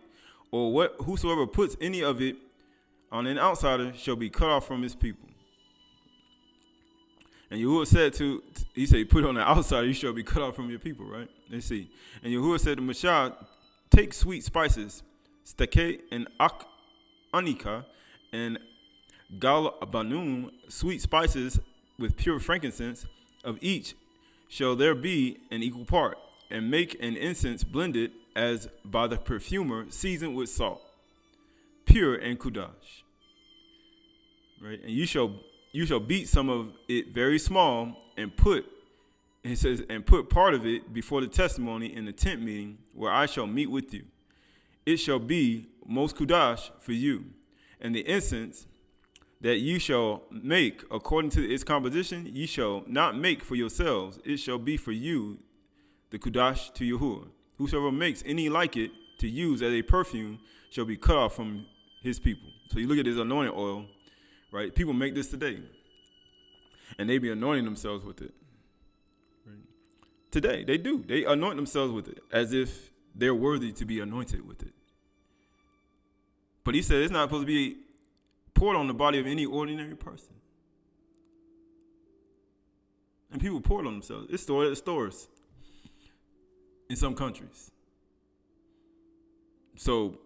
or whosoever puts any of it on an outsider shall be cut off from his people. And Yahuwah said he said, put on the outsider, you shall be cut off from your people, right? Let's see. And Yahuwah said to Mashah, take sweet spices, steke and anika, and Gal-banun, sweet spices with pure frankincense, of each shall there be an equal part, and make an incense blended as by the perfumer, seasoned with salt, pure and kudash. Right? And you shall beat some of it very small, and put part of it before the testimony in the tent meeting, where I shall meet with you. It shall be most kudash for you, and the incense that you shall make according to its composition, ye shall not make for yourselves. It shall be for you, the kudash to Yahuwah. Whosoever makes any like it to use as a perfume shall be cut off from his people. So you look at this anointing oil, right? People make this today, and they be anointing themselves with it. Right? Today, they do. They anoint themselves with it as if they're worthy to be anointed with it. But he said it's not supposed to be poured on the body of any ordinary person. And people pour it on themselves. It's stored at stores in some countries. So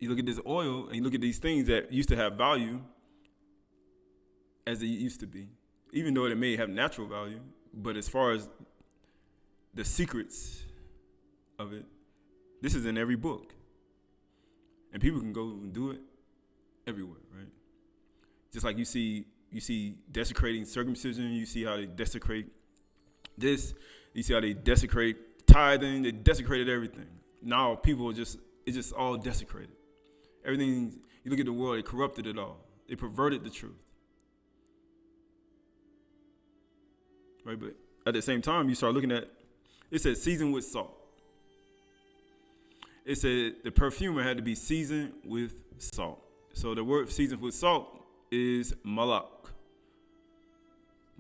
you look at this oil and you look at these things that used to have value as it used to be, even though it may have natural value, but as far as the secrets of it, this is in every book. And people can go and do it everywhere, right? Just like you see desecrating circumcision, you see how they desecrate this, you see how they desecrate tithing, they desecrated everything. Now people it's just all desecrated. Everything, you look at the world, they corrupted it all. They perverted the truth. Right, but at the same time, you start looking at, it says seasoned with salt. It said the perfumer had to be seasoned with salt. So the word seasoned with salt is Malach.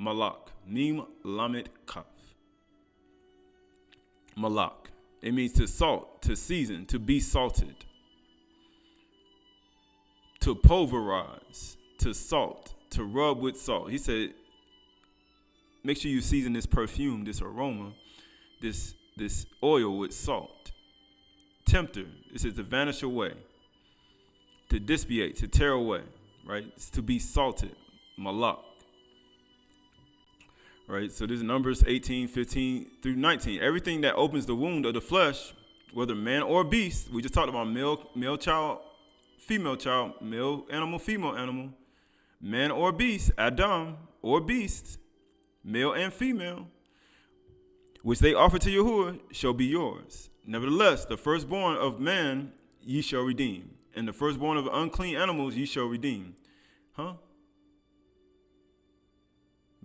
Malach. Mim lamed kaf. Malach. It means to salt, to season, to be salted. To pulverize, to salt, to rub with salt. He said, make sure you season this perfume, this aroma, this oil with salt. Tempter, it says to vanish away, to dispiate, to tear away, right? It's to be salted, malach. Right, so this is Numbers 18, 15 through 19. Everything that opens the wound of the flesh, whether man or beast, we just talked about male child, female child, male animal, female animal, man or beast, Adam or beast, male and female, which they offer to Yahuwah, shall be yours. Nevertheless, the firstborn of man ye shall redeem, and the firstborn of unclean animals ye shall redeem. But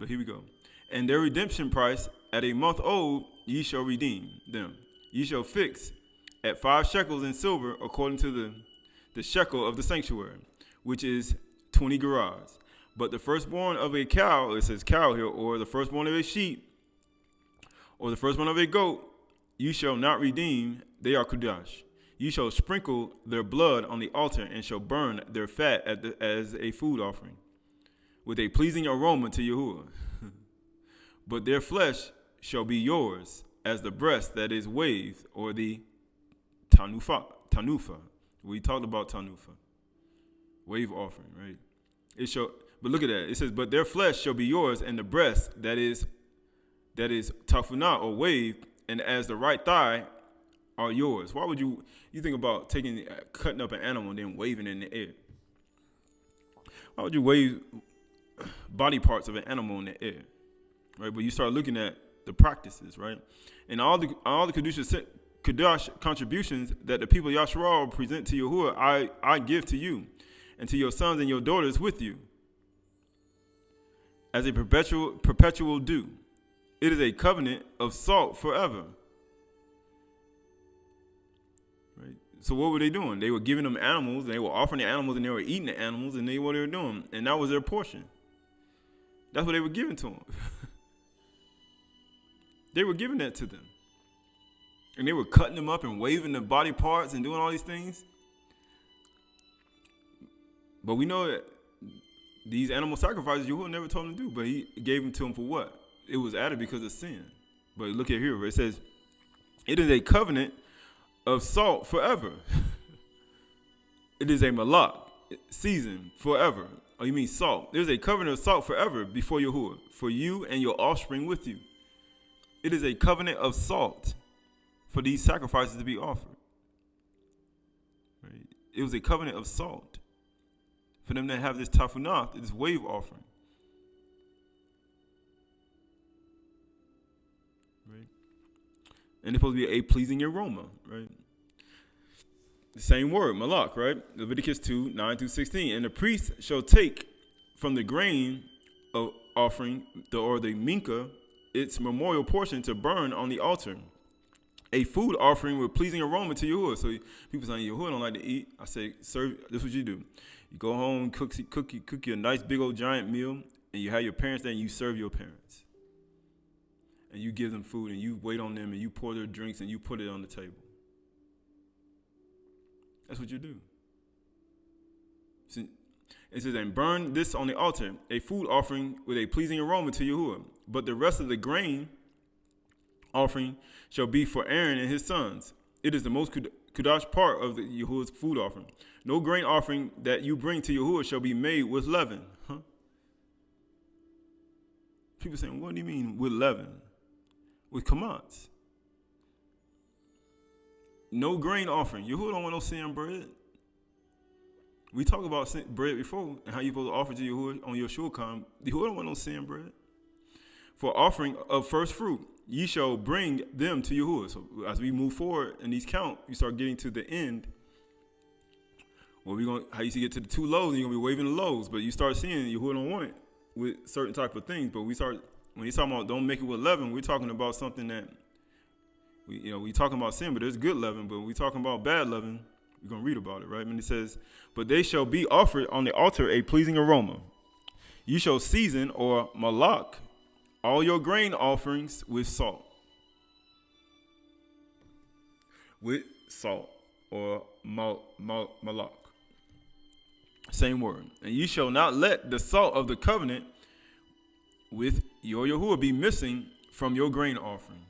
here we go. And their redemption price at a month old ye shall redeem them. Ye shall fix at 5 shekels in silver according to the shekel of the sanctuary, which is 20 gerahs. But the firstborn of a cow, it says cow here, or the firstborn of a sheep, or the firstborn of a goat, you shall not redeem, they are kudash. You shall sprinkle their blood on the altar and shall burn their fat as a food offering, with a pleasing aroma to Yahuwah. But their flesh shall be yours, as the breast that is waved, or the tanufa. We talked about tanufa, wave offering, right? But look at that. It says, but their flesh shall be yours, and the breast that is tafuna, or waved, and as the right thigh are yours. Why would you think about cutting up an animal and then waving in the air? Why would you wave body parts of an animal in the air? Right? But you start looking at the practices, right? And all the Kedash contributions that the people of Yasharal present to Yahuwah, I give to you, and to your sons and your daughters with you, as a perpetual due. It is a covenant of salt forever. Right? So what were they doing? They were giving them animals, and they were offering the animals, and they were eating the animals, and they what they were doing. And that was their portion. That's what they were giving to them. They were giving that to them. And they were cutting them up and waving the body parts and doing all these things. But we know that these animal sacrifices Yahuwah never told them to do, but he gave them to them for what? It was added because of sin. But look at here, it says, it is a covenant of salt forever. It is a malach, season forever, Oh, you mean salt? There's a covenant of salt forever before Yahuwah, for you and your offspring with you. It is a covenant of salt for these sacrifices to be offered. Right? It was a covenant of salt for them to have this tafunath, this wave offering. Right? And it's supposed to be a pleasing aroma, right? The same word, Malach, right? Leviticus 2, 9 through 16. And the priest shall take from the grain of offering, or the minka, its memorial portion to burn on the altar. A food offering with pleasing aroma to Yahuwah. So people saying Yahuwah don't like to eat. I say, serve. This is what you do. You go home, cook you a nice big old giant meal, and you have your parents there, and you serve your parents. And you give them food, and you wait on them, and you pour their drinks, and you put it on the table. That's what you do. See, it says, and burn this on the altar, a food offering with a pleasing aroma to Yahuwah. But the rest of the grain offering shall be for Aaron and his sons. It is the most Chdash part of the Yahuwah's food offering. No grain offering that you bring to Yahuwah shall be made with leaven. People saying, what do you mean with leaven? With kamats. No grain offering. Yahuwah don't want no sin bread. We talked about bread before and how you're supposed to offer to Yahuwah on your shulchan. Yahuwah don't want no sin bread. For offering of first fruit, ye shall bring them to Yahuwah. So as we move forward in these count, you start getting to the end. Well, how you see get to the two loaves, and you're gonna be waving the loaves, but you start seeing Yahuwah don't want it with certain type of things. But when he's talking about don't make it with leaven, we're talking about something that we talking about sin, but there's good leaven. But when we talking about bad leaven, we're gonna read about it, right? And it says, but they shall be offered on the altar a pleasing aroma. You shall season or malach all your grain offerings with salt. With salt or malach. Same word. And you shall not let the salt of the covenant with your Yahuwah be missing from your grain offering.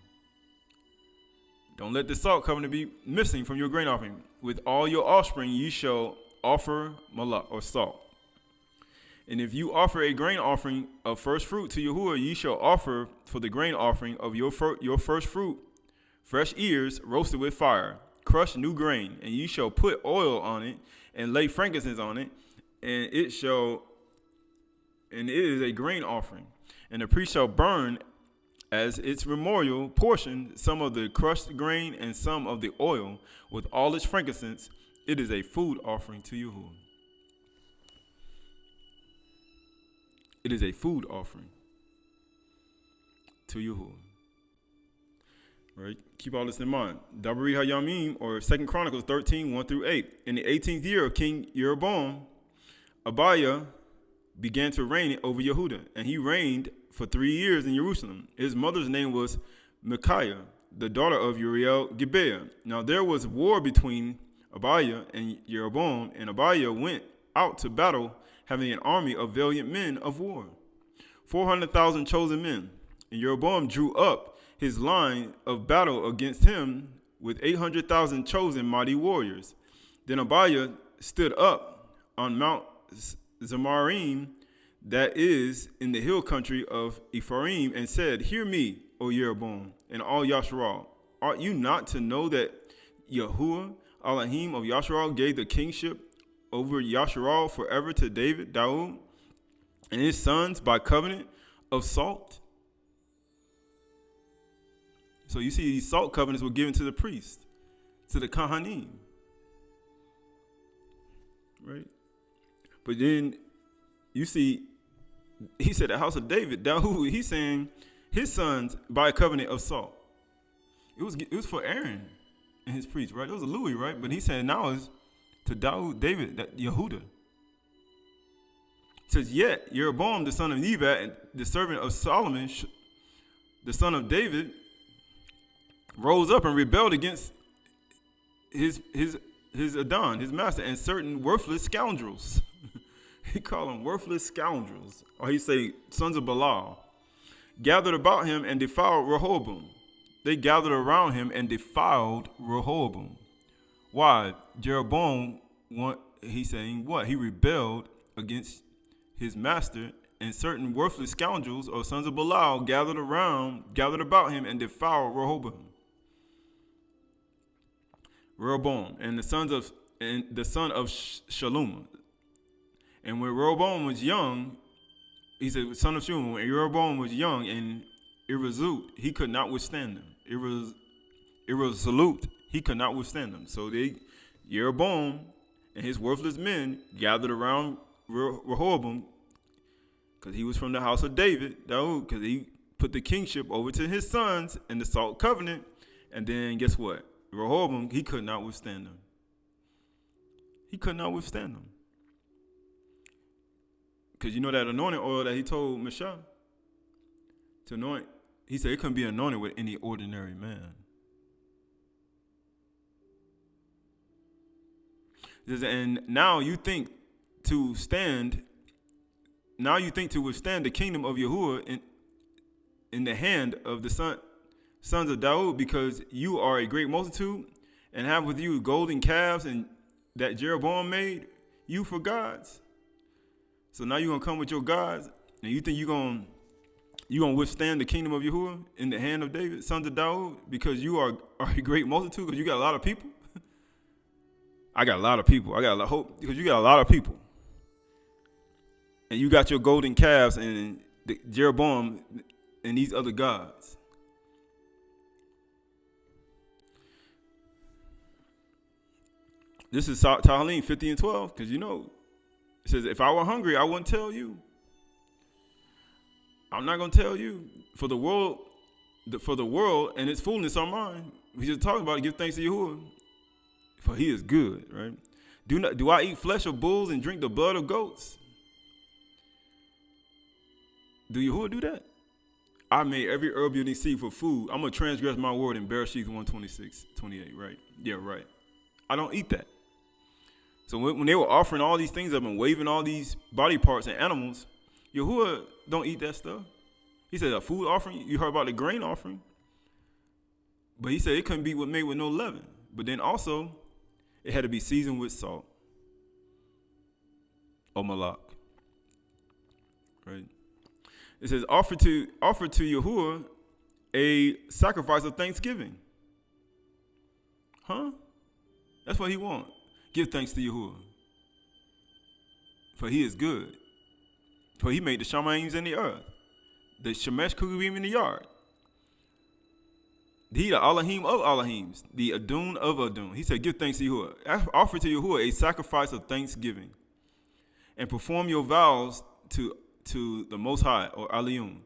Don't let the salt covenant be missing from your grain offering. With all your offspring you shall offer malach or salt. And if you offer a grain offering of first fruit to Yahuwah, ye shall offer for the grain offering of your first fruit fresh ears roasted with fire, crushed new grain, and ye shall put oil on it and lay frankincense on it, and it is a grain offering. And the priest shall burn as its memorial portion some of the crushed grain and some of the oil with all its frankincense. It is a food offering to Yahuwah. It is a food offering to Yahuwah. Right? Keep all this in mind. Dabari Hayamim, or 2 Chronicles 13, 1 through 8. In the 18th year of King Jeroboam, Aydah began to reign over Yehudah, and he reigned for 3 years in Jerusalem. His mother's name was Micaiah, the daughter of Uriel Gibeah. Now there was war between Aydah and Jeroboam, and Aydah went out to battle, having an army of valiant men of war, 400,000 chosen men. And Jeroboam drew up his line of battle against him with 800,000 chosen mighty warriors. Then Aydah stood up on Mount Zemarim, that is in the hill country of Ephraim, and said, hear me, O Jeroboam, and all Yasharal. Ought you not to know that Yahuwah, Elohim of Yasharal, gave the kingship over Yasharal forever to David, Daud, and his sons by covenant of salt? So you see, these salt covenants were given to the priest, to the Kohanim. Right? But then you see, he said the house of David, Daud, he's saying his sons by a covenant of salt. It was for Aaron and his priests, right? It was a Louis, right? But he said now it's to David, that Yehuda. It says, yet Jeroboam, the son of Nebat, and the servant of Solomon, the son of David, rose up and rebelled against his Adon, his master, and certain worthless scoundrels. He called them worthless scoundrels, or he say sons of Belial, gathered about him and defiled Rehoboam. They gathered around him and defiled Rehoboam. Why? Jeroboam, he's saying what? He rebelled against his master, and certain worthless scoundrels or sons of Belial gathered about him and devoured Rehoboam, and the son of Shalom. And when Rehoboam was young, he said, son of Shalom, when Rehoboam was young and irresolute, he could not withstand them. Irresolute, he could not withstand them. So Jeroboam and his worthless men gathered around Rehoboam, because he was from the house of David, because he put the kingship over to his sons in the salt covenant. And then guess what? Rehoboam, he could not withstand them. He could not withstand them. Because you know that anointing oil that he told Michelle to anoint, he said it couldn't be anointed with any ordinary man. And now you think to withstand the kingdom of Yahuwah in the hand of the sons of Daud, because you are a great multitude and have with you golden calves and that Jeroboam made you for gods. So now you're going to come with your gods, and you think you're going to withstand the kingdom of Yahuwah in the hand of David, sons of Daud, because you are a great multitude, because you got a lot of people? I got a lot of people. I got a lot of hope, because you got a lot of people. And you got your golden calves and Jeroboam and these other gods. This is Tehillim 50 and 12, because it says, if I were hungry, I wouldn't tell you. I'm not going to tell you. For the world and its fullness are mine. We just talked about it, give thanks to Yahuwah, for he is good, right? Do I eat flesh of bulls and drink the blood of goats? Do Yahuwah do that? I made every herb you see for food. I'm going to transgress my word in Bereshit 1:26-28, right? Yeah, right. I don't eat that. So when they were offering all these things up and waving all these body parts and animals, Yahuwah don't eat that stuff. He said a food offering, you heard about the grain offering. But he said it couldn't be made with no leaven. But then also, it had to be seasoned with salt. Or Malach. Right? It says, offer to Yahuwah a sacrifice of thanksgiving. Huh? That's what he wants. Give thanks to Yahuwah. For he is good. For he made the Shamaim in the earth. The Shemesh Kugubim in the yard. He the Elohim of Elohims. The Adun of Adun. He said, give thanks to Yahuwah. Offer to Yahuwah a sacrifice of thanksgiving. And perform your vows to the Most High, or Aliyun.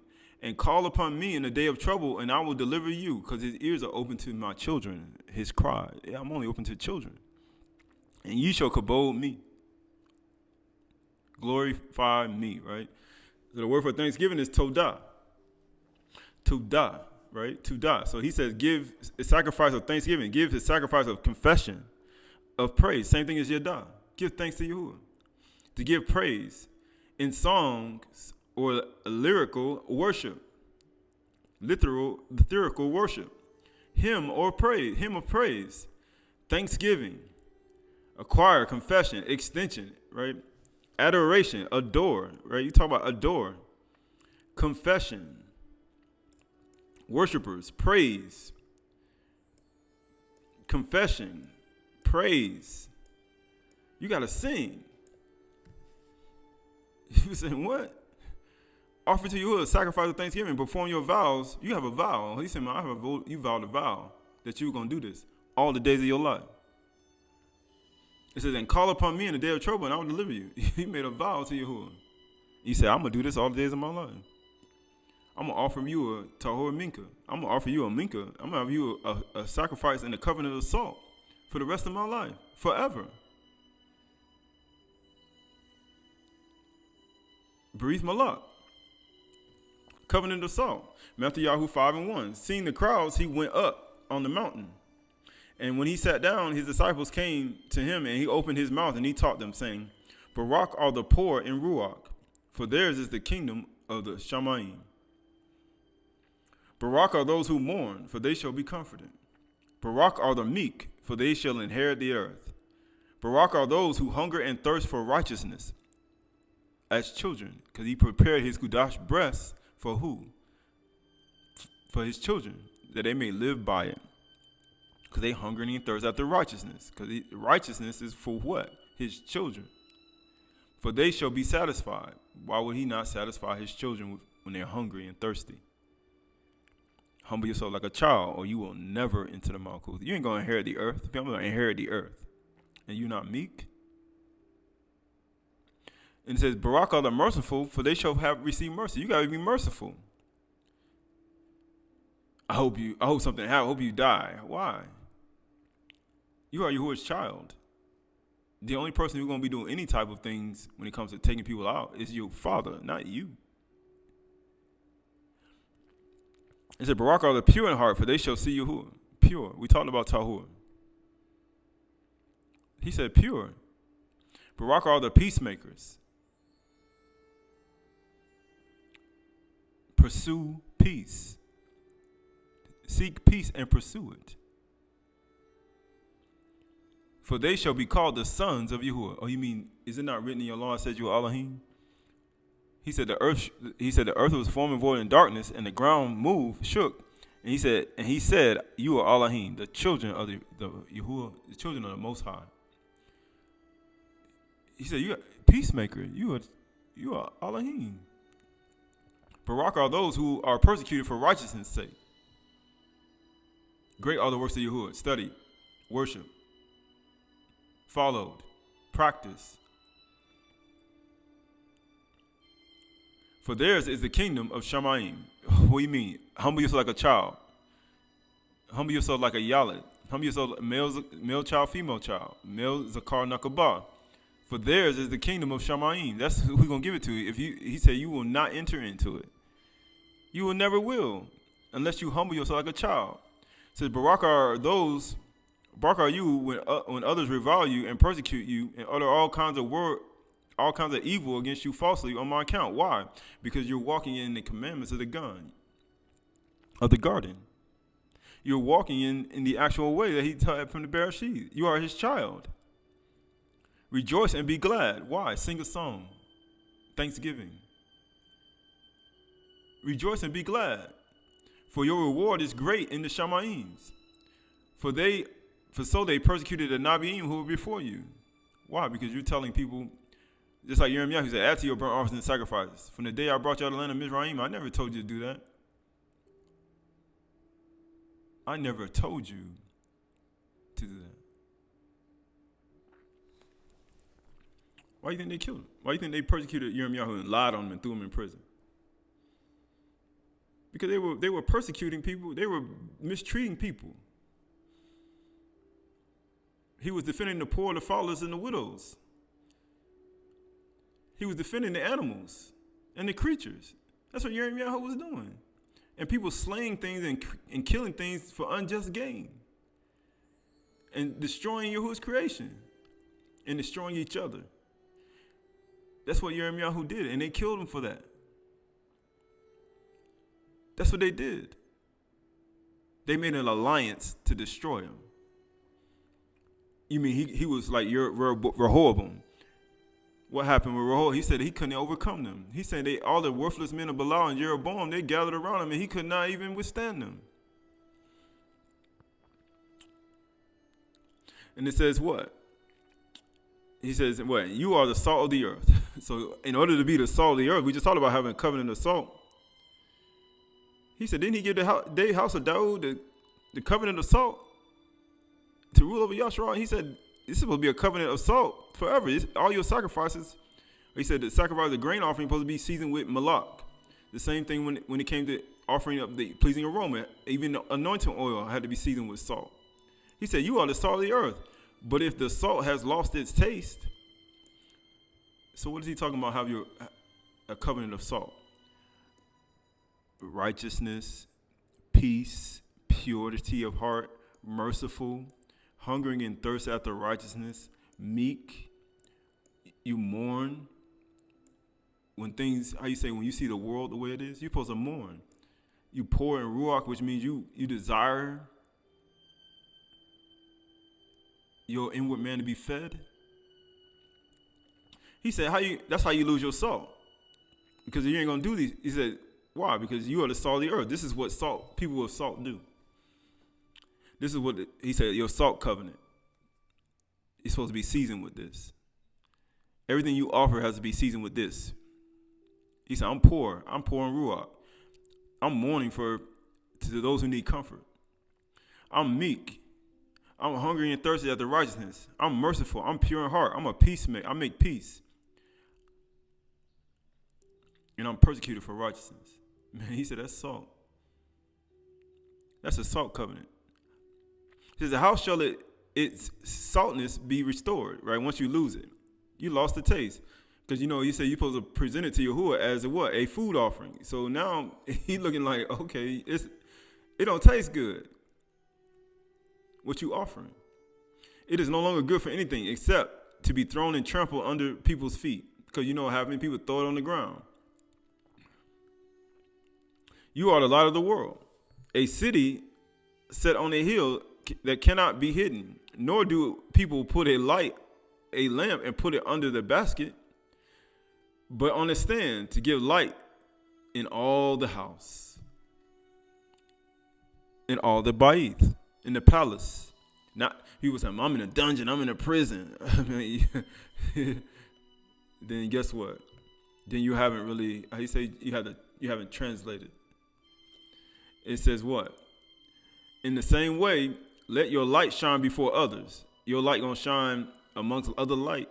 And call upon me in the day of trouble, and I will deliver you, because his ears are open to my children. His cry. Yeah, I'm only open to children. And you shall kabod me. Glorify me, right? So the word for thanksgiving is todah. Todah, right? Todah. So he says, give a sacrifice of thanksgiving. Give a sacrifice of confession, of praise. Same thing as yadah. Give thanks to Yahuwah. To give praise in songs or lyrical worship. Lyrical worship. Hymn of praise. Thanksgiving. Acquire, confession, extension, right? Adoration, adore, right? You talk about adore. Confession. Worshipers, praise. Confession, praise. You got to sing. You saying what? Offer to you a sacrifice of thanksgiving, perform your vows. You have a vow. He said, man, you vowed a vow that you were going to do this all the days of your life. It says, and call upon me in the day of trouble, and I will deliver you. He made a vow to Yahuwah. He said, I'm going to do this all the days of my life. I'm going to offer you a tahor minka. I'm going to offer you a minka. I'm going to have you a sacrifice in the covenant of salt for the rest of my life, forever. Berith Malach. Covenant of salt. Matthew 5:1. Seeing the crowds, he went up on the mountain. And when he sat down, his disciples came to him, and he opened his mouth, and he taught them, saying, Barak are the poor in Ruach, for theirs is the kingdom of the Shamaim. Barak are those who mourn, for they shall be comforted. Barak are the meek, for they shall inherit the earth. Barak are those who hunger and thirst for righteousness, as children, because he prepared his Chdash breast for who? For his children, that they may live by it. Because they hunger and thirst after righteousness. Because righteousness is for what? His children. For they shall be satisfied. Why would he not satisfy his children when they're hungry and thirsty? Humble yourself like a child, or you will never enter the Malkuth. You ain't going to inherit the earth. I'm going to inherit the earth. And you're not meek? And it says, Barak are the merciful, for they shall have received mercy. You got to be merciful. I hope something happens. I hope you die. Why? You are Yahuwah's child. The only person who's going to be doing any type of things when it comes to taking people out is your father, not you. It said, Barak are the pure in heart, for they shall see Yahuwah. Pure. We talked about Tahor. He said pure. Barak are the peacemakers. Pursue peace. Seek peace and pursue it. For they shall be called the sons of Yahuwah. Oh, you mean, is it not written in your law, it said you are Elohim? He said the earth was formed and void in darkness, and the ground moved, shook. And he said, you are Elohim, the children of the Yahuwah, the children of the Most High. He said, you are peacemaker, you are Elohim. Barak are those who are persecuted for righteousness' sake. Great are the works of Yahuwah. Study, worship, followed, practice. For theirs is the kingdom of Shamayim. What do you mean? Humble yourself like a child. Humble yourself like a yalit. Humble yourself, male child, female child. Male zakar nakabah. For theirs is the kingdom of Shamayim. That's who we're going to give it to you. He said you will not enter into it. You will never will, unless you humble yourself like a child. It says, Barak are you when others revile you and persecute you and utter all kinds of evil against you falsely on my account. Why? Because you're walking in the commandments of the garden. You're walking in the actual way that he taught from the Bereshit. You are his child. Rejoice and be glad. Why? Sing a song. Thanksgiving. Rejoice and be glad. For your reward is great in the Shamayims. For so they persecuted the Nabiim who were before you. Why? Because you're telling people, just like Yirmiyahu, he said, add to your burnt offerings and sacrifices. From the day I brought you out of the land of Mizraim, I never told you to do that. I never told you to do that. Why do you think they killed him? Why do you think they persecuted Yirmiyahu and lied on him and threw him in prison? Because they were persecuting people. They were mistreating people. He was defending the poor, the fatherless, and the widows. He was defending the animals and the creatures. That's what Yirmiyahu was doing. And people slaying things and killing things for unjust gain. And destroying Yahuwah's creation. And destroying each other. That's what Yirmiyahu did. And they killed him for that. That's what they did. They made an alliance to destroy him. You mean he was like your Rehoboam? What happened with Rehoboam? He said he couldn't overcome them. He said all the worthless men of Belial and Jeroboam, they gathered around him and he could not even withstand them. And it says what? He says, what? You are the salt of the earth. So in order to be the salt of the earth, we just talked about having a covenant of salt. He said, didn't he give the house of Daud the covenant of salt to rule over Yashua? He said, this is supposed to be a covenant of salt forever. All your sacrifices. He said the sacrifice of the grain offering is supposed to be seasoned with Malach. The same thing when it came to offering up the pleasing aroma. Even the anointing oil had to be seasoned with salt. He said, you are the salt of the earth. But if the salt has lost its taste, so what is he talking about? Have a covenant of salt? Righteousness, peace, purity of heart, merciful, hungering and thirst after righteousness, meek. You mourn when things, when you see the world the way it is, you're supposed to mourn. You pour in ruach, which means you desire your inward man to be fed. He said, that's how you lose your salt. Because you ain't going to do these. He said, why? Because you are the salt of the earth. This is what people with salt do. This is what he said, your salt covenant. You're supposed to be seasoned with this. Everything you offer has to be seasoned with this. He said, I'm poor. I'm poor in Ruach. I'm mourning to those who need comfort. I'm meek. I'm hungry and thirsty after righteousness. I'm merciful. I'm pure in heart. I'm a peacemaker. I make peace. And I'm persecuted for righteousness. Man, he said, that's salt. That's a salt covenant. He says, how shall its saltness be restored, right? Once you lose it. You lost the taste. Because, you say you're supposed to present it to Yahuwah as a what? A food offering. So now he looking like, okay, it don't taste good. What you offering? It is no longer good for anything except to be thrown and trampled under people's feet. Because how many people throw it on the ground. You are the light of the world. A city set on a hill that cannot be hidden. Nor do people put a lamp, and put it under the basket, but on a stand to give light in all the house, in all the bayith, in the palace. Not people saying, I'm in a dungeon, I'm in a prison. Then guess what? Then you haven't really, how you say, you haven't translated. It says what? In the same way, let your light shine before others. Your light gonna shine amongst other light.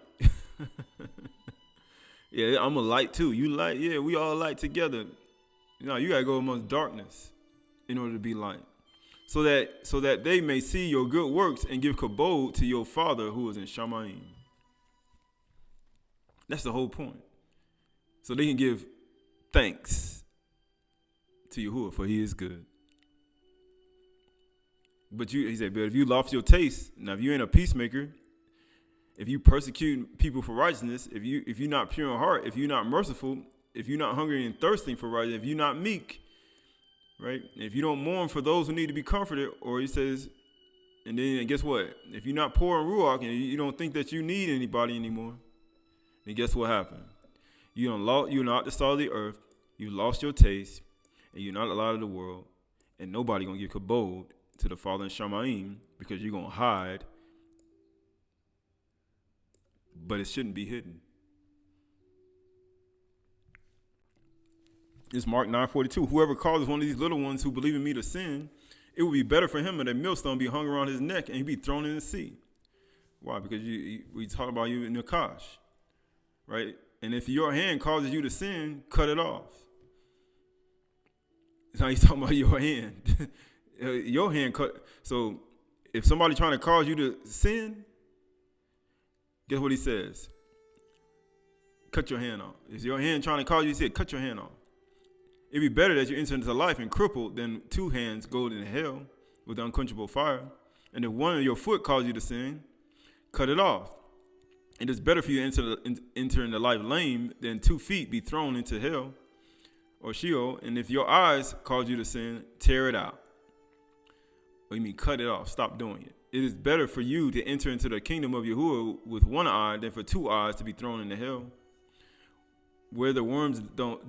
Yeah, I'm a light too. You light, yeah, we all light together. You gotta go amongst darkness in order to be light. So that they may see your good works and give kabod to your Father who is in Shamayim. That's the whole point. So they can give thanks to Yahuwah, for he is good. But he said, but if you lost your taste, now if you ain't a peacemaker, if you persecute people for righteousness, if you're not pure in heart, if you're not merciful, if you're not hungry and thirsting for righteousness, if you're not meek, right? If you don't mourn for those who need to be comforted, or he says, and then guess what? If you're not poor in Ruach and you don't think that you need anybody anymore, then guess what happened? You're not the salt of the earth, you lost your taste, and you're not the light of the world, and nobody gonna give kabod to the Father in Shamayim because you're gonna hide. But it shouldn't be hidden. It's Mark 9:42. Whoever causes one of these little ones who believe in me to sin, it would be better for him that a millstone be hung around his neck and he'd be thrown in the sea. Why? Because we talk about you in Nakash, right? And if your hand causes you to sin, cut it off. Now he's talking about your hand. Your hand cut. So if somebody trying to cause you to sin, guess what he says? Cut your hand off. Is your hand trying to cause you? He said, cut your hand off. It'd be better that you enter into life and crippled than two hands go into hell with unquenchable fire. And if one of your foot causes you to sin, cut it off. It is better for you to enter into life lame than 2 feet be thrown into hell or Sheol. And if your eyes cause you to sin, tear it out. What do you mean cut it off? Stop doing it. It is better for you to enter into the kingdom of Yahuwah with 1 eye than for 2 eyes to be thrown into hell, where the worms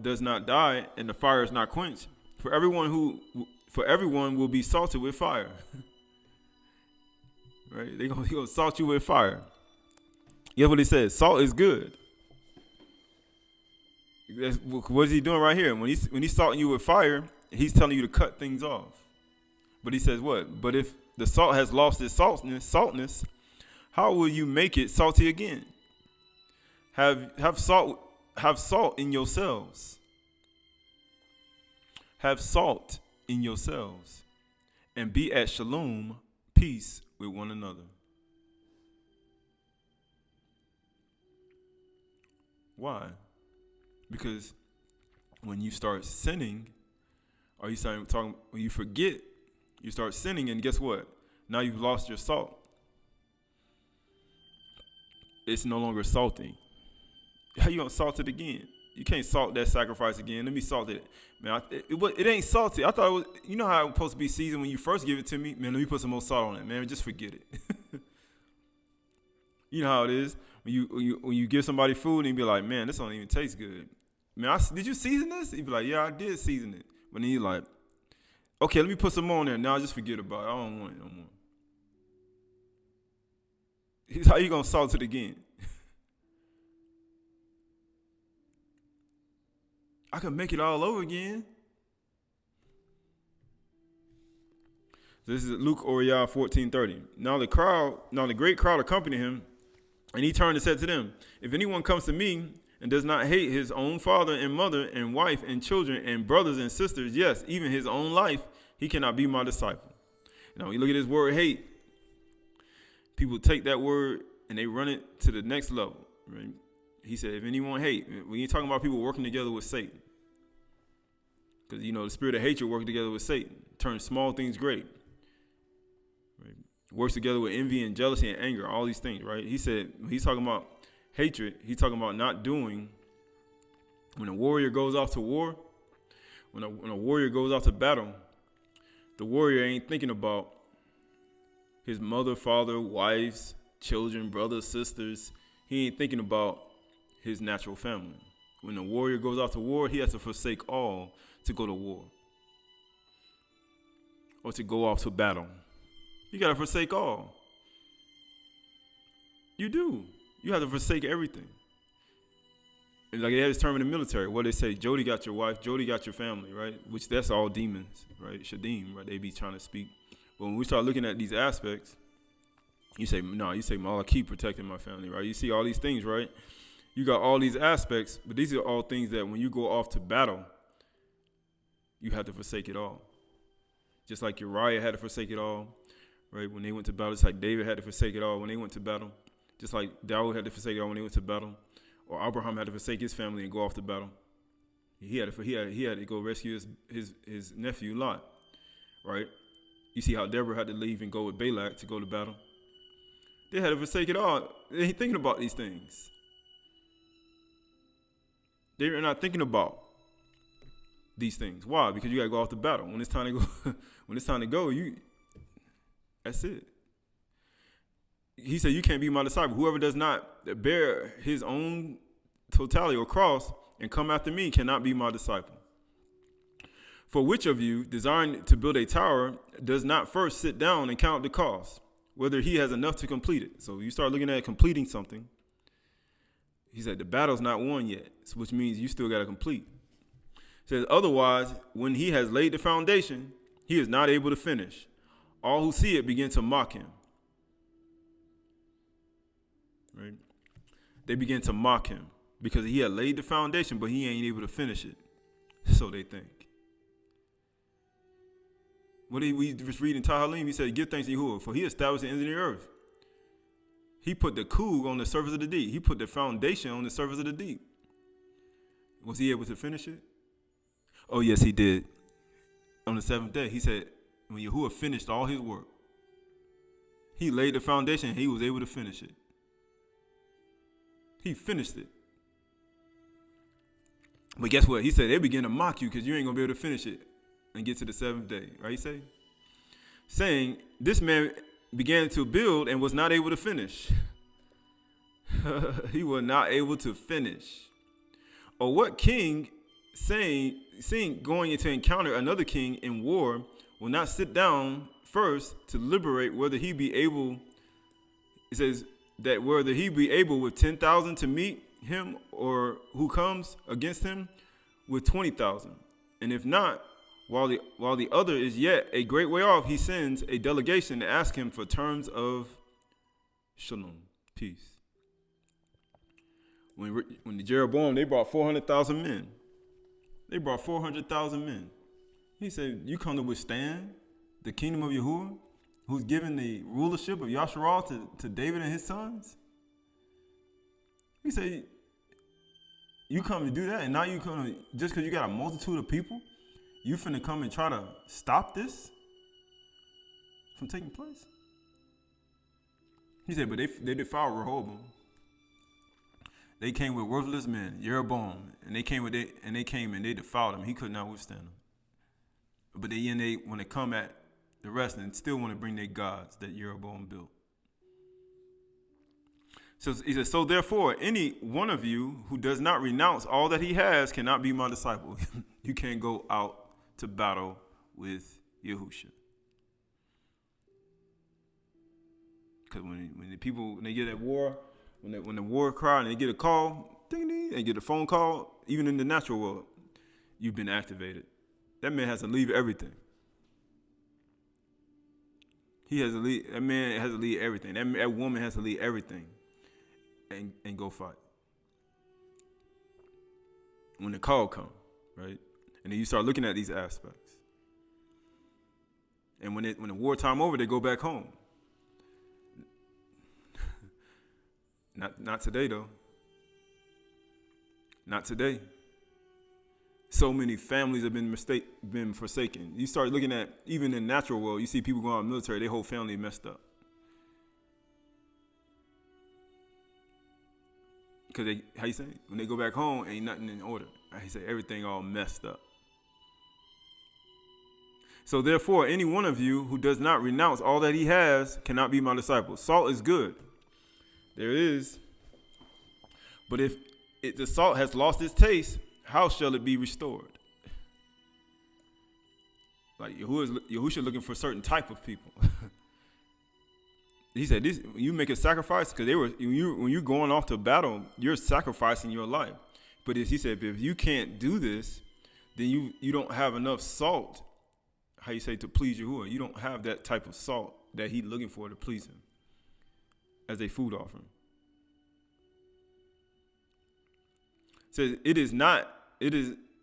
does not die and the fire is not quenched. For everyone will be salted with fire. Right? They're gonna salt you with fire. Guess what he says? Salt is good. What is he doing right here? When he's salting you with fire, he's telling you to cut things off. But he says what? But if the salt has lost its saltness, how will you make it salty again? Have salt in yourselves. Have salt in yourselves, and be at shalom, peace with one another. Why? Because when you start sinning, or when you forget, you start sinning, and guess what? Now you've lost your salt. It's no longer salty. How you gonna salt it again? You can't salt that sacrifice again. Let me salt it. Man, it ain't salty. I thought it was, you know how it was supposed to be seasoned when you first give it to me? Man, let me put some more salt on it. Man, just forget it. You know how it is. when you give somebody food and you be like, man, this don't even taste good. Man, did you season this? You be like, yeah, I did season it. But then you like, okay, let me put some more on there. Now just forget about it. I don't want it no more. How you gonna salt it again? I could make it all over again. This is Luke Oriyah 14:30. Now the great crowd accompanied him, and he turned and said to them, if anyone comes to me and does not hate his own father and mother and wife and children and brothers and sisters, yes, even his own life, he cannot be my disciple. Now, when you look at this word hate, people take that word and they run it to the next level. Right? He said, if anyone hate, when you're talking about people working together with Satan, because, the spirit of hatred working together with Satan, turns small things great. Right? Works together with envy and jealousy and anger, all these things, right? He said, when he's talking about hatred, he's talking about not doing, when a warrior goes off to war, when a warrior goes off to battle, the warrior ain't thinking about his mother, father, wives, children, brothers, sisters. He ain't thinking about his natural family. When a warrior goes off to war, he has to forsake all to go to war or to go off to battle. You got to forsake all. You do. You have to forsake everything. And like they have this term in the military, what they say, Jody got your wife, Jody got your family, right? Which that's all demons, right? Shadim, right? They be trying to speak. But when we start looking at these aspects, you say Malach protecting my family, right? You see all these things, right? You got all these aspects, but these are all things that when you go off to battle, you have to forsake it all. Just like Uriah had to forsake it all, right? When they went to battle, just like David had to forsake it all when they went to battle. Just like Dawood had to forsake it all when they went to battle. Or Abraham had to forsake his family and go off to battle. He had to go rescue his nephew Lot, right? You see how Deborah had to leave and go with Balak to go to battle. They had to forsake it all. They ain't thinking about these things. They're not thinking about these things. Why? Because you gotta go off to battle. When it's time to go, that's it. He said, you can't be my disciple. Whoever does not bear his own totality or cross and come after me cannot be my disciple. For which of you, desiring to build a tower, does not first sit down and count the cost, whether he has enough to complete it? So you start looking at completing something. He said, the battle's not won yet, which means you still got to complete. He says, otherwise, when he has laid the foundation, he is not able to finish. All who see it begin to mock him. Right? They begin to mock him because he had laid the foundation, but he ain't able to finish it. So they think. What did we just read in Tahalim? He said, give thanks to Yahuwah, for he established the ends of the earth. He put the kug on the surface of the deep. He put the foundation on the surface of the deep. Was he able to finish it? Oh, yes, he did. On the seventh day, he said, when Yahuwah finished all his work, he laid the foundation and he was able to finish it. He finished it. But guess what? He said they begin to mock you because you ain't going to be able to finish it and get to the seventh day. Right? He say? Saying, this man began to build and was not able to finish. He was not able to finish. Or what king seeing going to encounter another king in war will not sit down first to liberate whether he be able, it says, that whether he be able with 10,000 to meet him or who comes against him with 20,000. And if not, while the other is yet a great way off, he sends a delegation to ask him for terms of shalom, peace. When the Jeroboam, they brought 400,000 men. They brought 400,000 men. He said, you come to withstand the kingdom of Yahuwah, who's given the rulership of Yasharal to David and his sons? He said, you come to do that, and now you come to, just because you got a multitude of people, you finna come and try to stop this from taking place? He said, but they defiled Rehoboam. They came with worthless men, Jeroboam, and they came and they defiled him. He could not withstand them. But they want to come at the rest and still want to bring their gods that Jeroboam built. So he says, so therefore, any one of you who does not renounce all that he has cannot be my disciple. You can't go out to battle with Yahusha. Because when the people, when they get at war, when the war cry and they get a call, ding, ding, they get a phone call, even in the natural world, you've been activated. That man has to leave everything. That man has to leave everything. That woman has to leave everything and go fight. When the call comes, right? And then you start looking at these aspects. And when the wartime over, they go back home. Not today, though. Not today. So many families have been forsaken. You start looking at, even in the natural world, you see people going out in the military, their whole family messed up. Because how you say? When they go back home, ain't nothing in order. He say everything all messed up. So therefore, any one of you who does not renounce all that he has cannot be my disciple. Salt is good. There is. But if the salt has lost its taste, how shall it be restored? Like Yahusha looking for a certain type of people. He said, "This you make a sacrifice because when you're going off to battle, you're sacrificing your life. But he said, if you can't do this, then you don't have enough salt. How you say to please Yahuwah? You don't have that type of salt that he's looking for to please him as a food offering." Says it is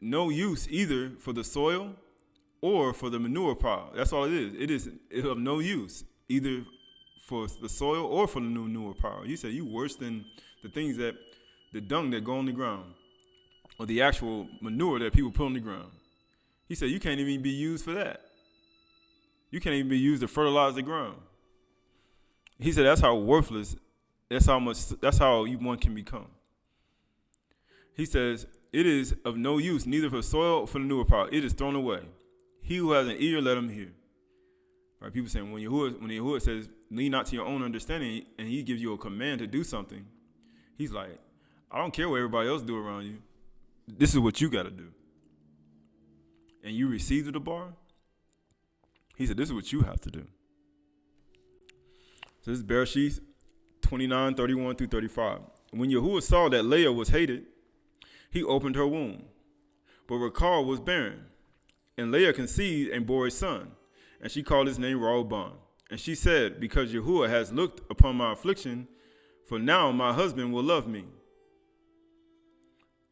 no use either for the soil or for the manure pile. That's all it is. It's of no use either for the soil or for the manure pile. You say you worse than the dung that go on the ground or the actual manure that people put on the ground. He said you can't even be used for that. You can't even be used to fertilize the ground. He said that's how worthless, that's how one can become. He says, it is of no use, neither for soil or for the manure pile. It is thrown away. He who has an ear, let him hear. Right? People saying when Yahuwah says, lean not to your own understanding, and he gives you a command to do something, he's like, I don't care what everybody else do around you. This is what you got to do. And you received the bar. He said, this is what you have to do. So this is Bereshith 29, 31 through 35. When Yahuwah saw that Layla was hated, he opened her womb. But Rachel was barren. And Leah conceived and bore a son. And she called his name Rehoboam. And she said, because Yahuwah has looked upon my affliction, for now my husband will love me.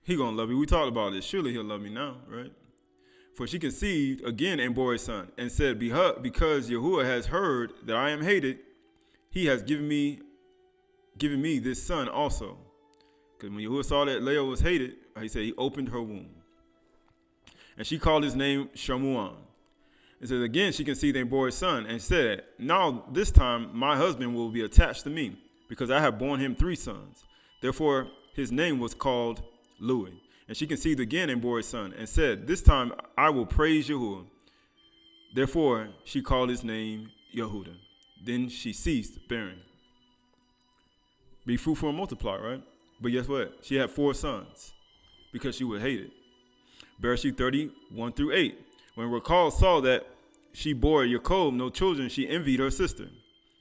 He gonna love me. We talked about this. Surely he'll love me now, right? For she conceived again and bore a son, and said, because Yahuwah has heard that I am hated, he has given me this son also. Because when Yahuwah saw that Leah was hated, he said he opened her womb. And she called his name Shamuan. It says, again, she conceived and bore a son, and said, now this time my husband will be attached to me, because I have borne him 3 sons. Therefore his name was called Louis. And she conceived again and bore a son, and said, this time I will praise Yahuwah. Therefore she called his name Yehudah. Then she ceased bearing. Be fruitful and multiply, right? But guess what? She had 4 sons because she was hated. Bereshith 31 through 8. When Rachel saw that she bore Yaakov no children, she envied her sister.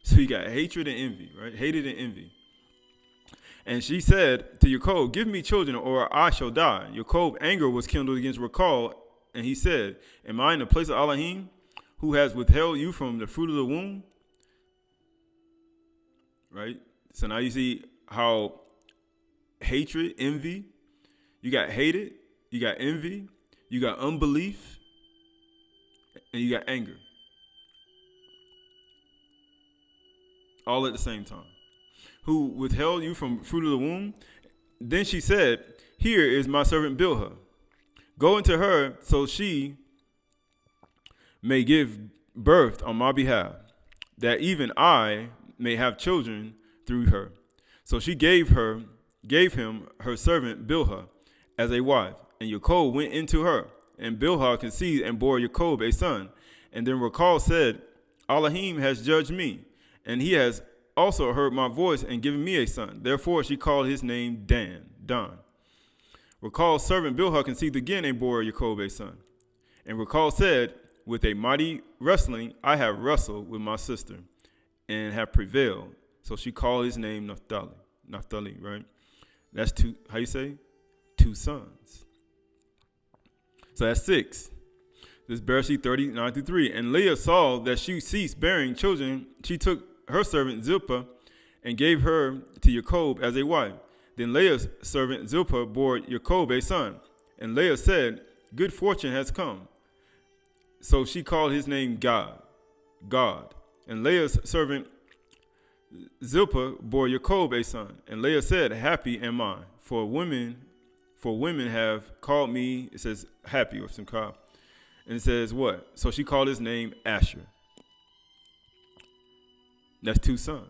So you got hatred and envy, right? Hated and envy. And she said to Yaakov, give me children or I shall die. Yaakov's anger was kindled against Rachel, and he said, am I in the place of Elohim, who has withheld you from the fruit of the womb? Right? So now you see how hatred, envy, you got hated, you got envy, you got unbelief, and you got anger. All at the same time. Who withheld you from fruit of the womb? Then she said, here is my servant Bilhah. Go into her so she may give birth on my behalf, that even I may have children through her. So she gave him her servant Bilhah as a wife. And Yaakov went into her, and Bilhah conceived and bore Yaakov a son. And then Rachel said, Elohim has judged me, and he has also heard my voice and given me a son. Therefore she called his name Don. Recall's servant Bilhah conceived again and bore Jacob a son. And Recall said, with a mighty wrestling, I have wrestled with my sister and have prevailed. So she called his name Naphtali. Naphtali, right? That's two, how you say? 2 sons. So that's 6. This is Bereshit 39-3. And Leah saw that she ceased bearing children. She took her servant Zilpah and gave her to Jacob as a wife. Then Leah's servant Zilpah bore Jacob a son. And Leah said, good fortune has come. So she called his name God. And Leah's servant Zilpah bore Jacob a son. And Leah said, happy am I, for women have called me, it says happy or simcha. And it says what? So she called his name Asher. That's 2 sons.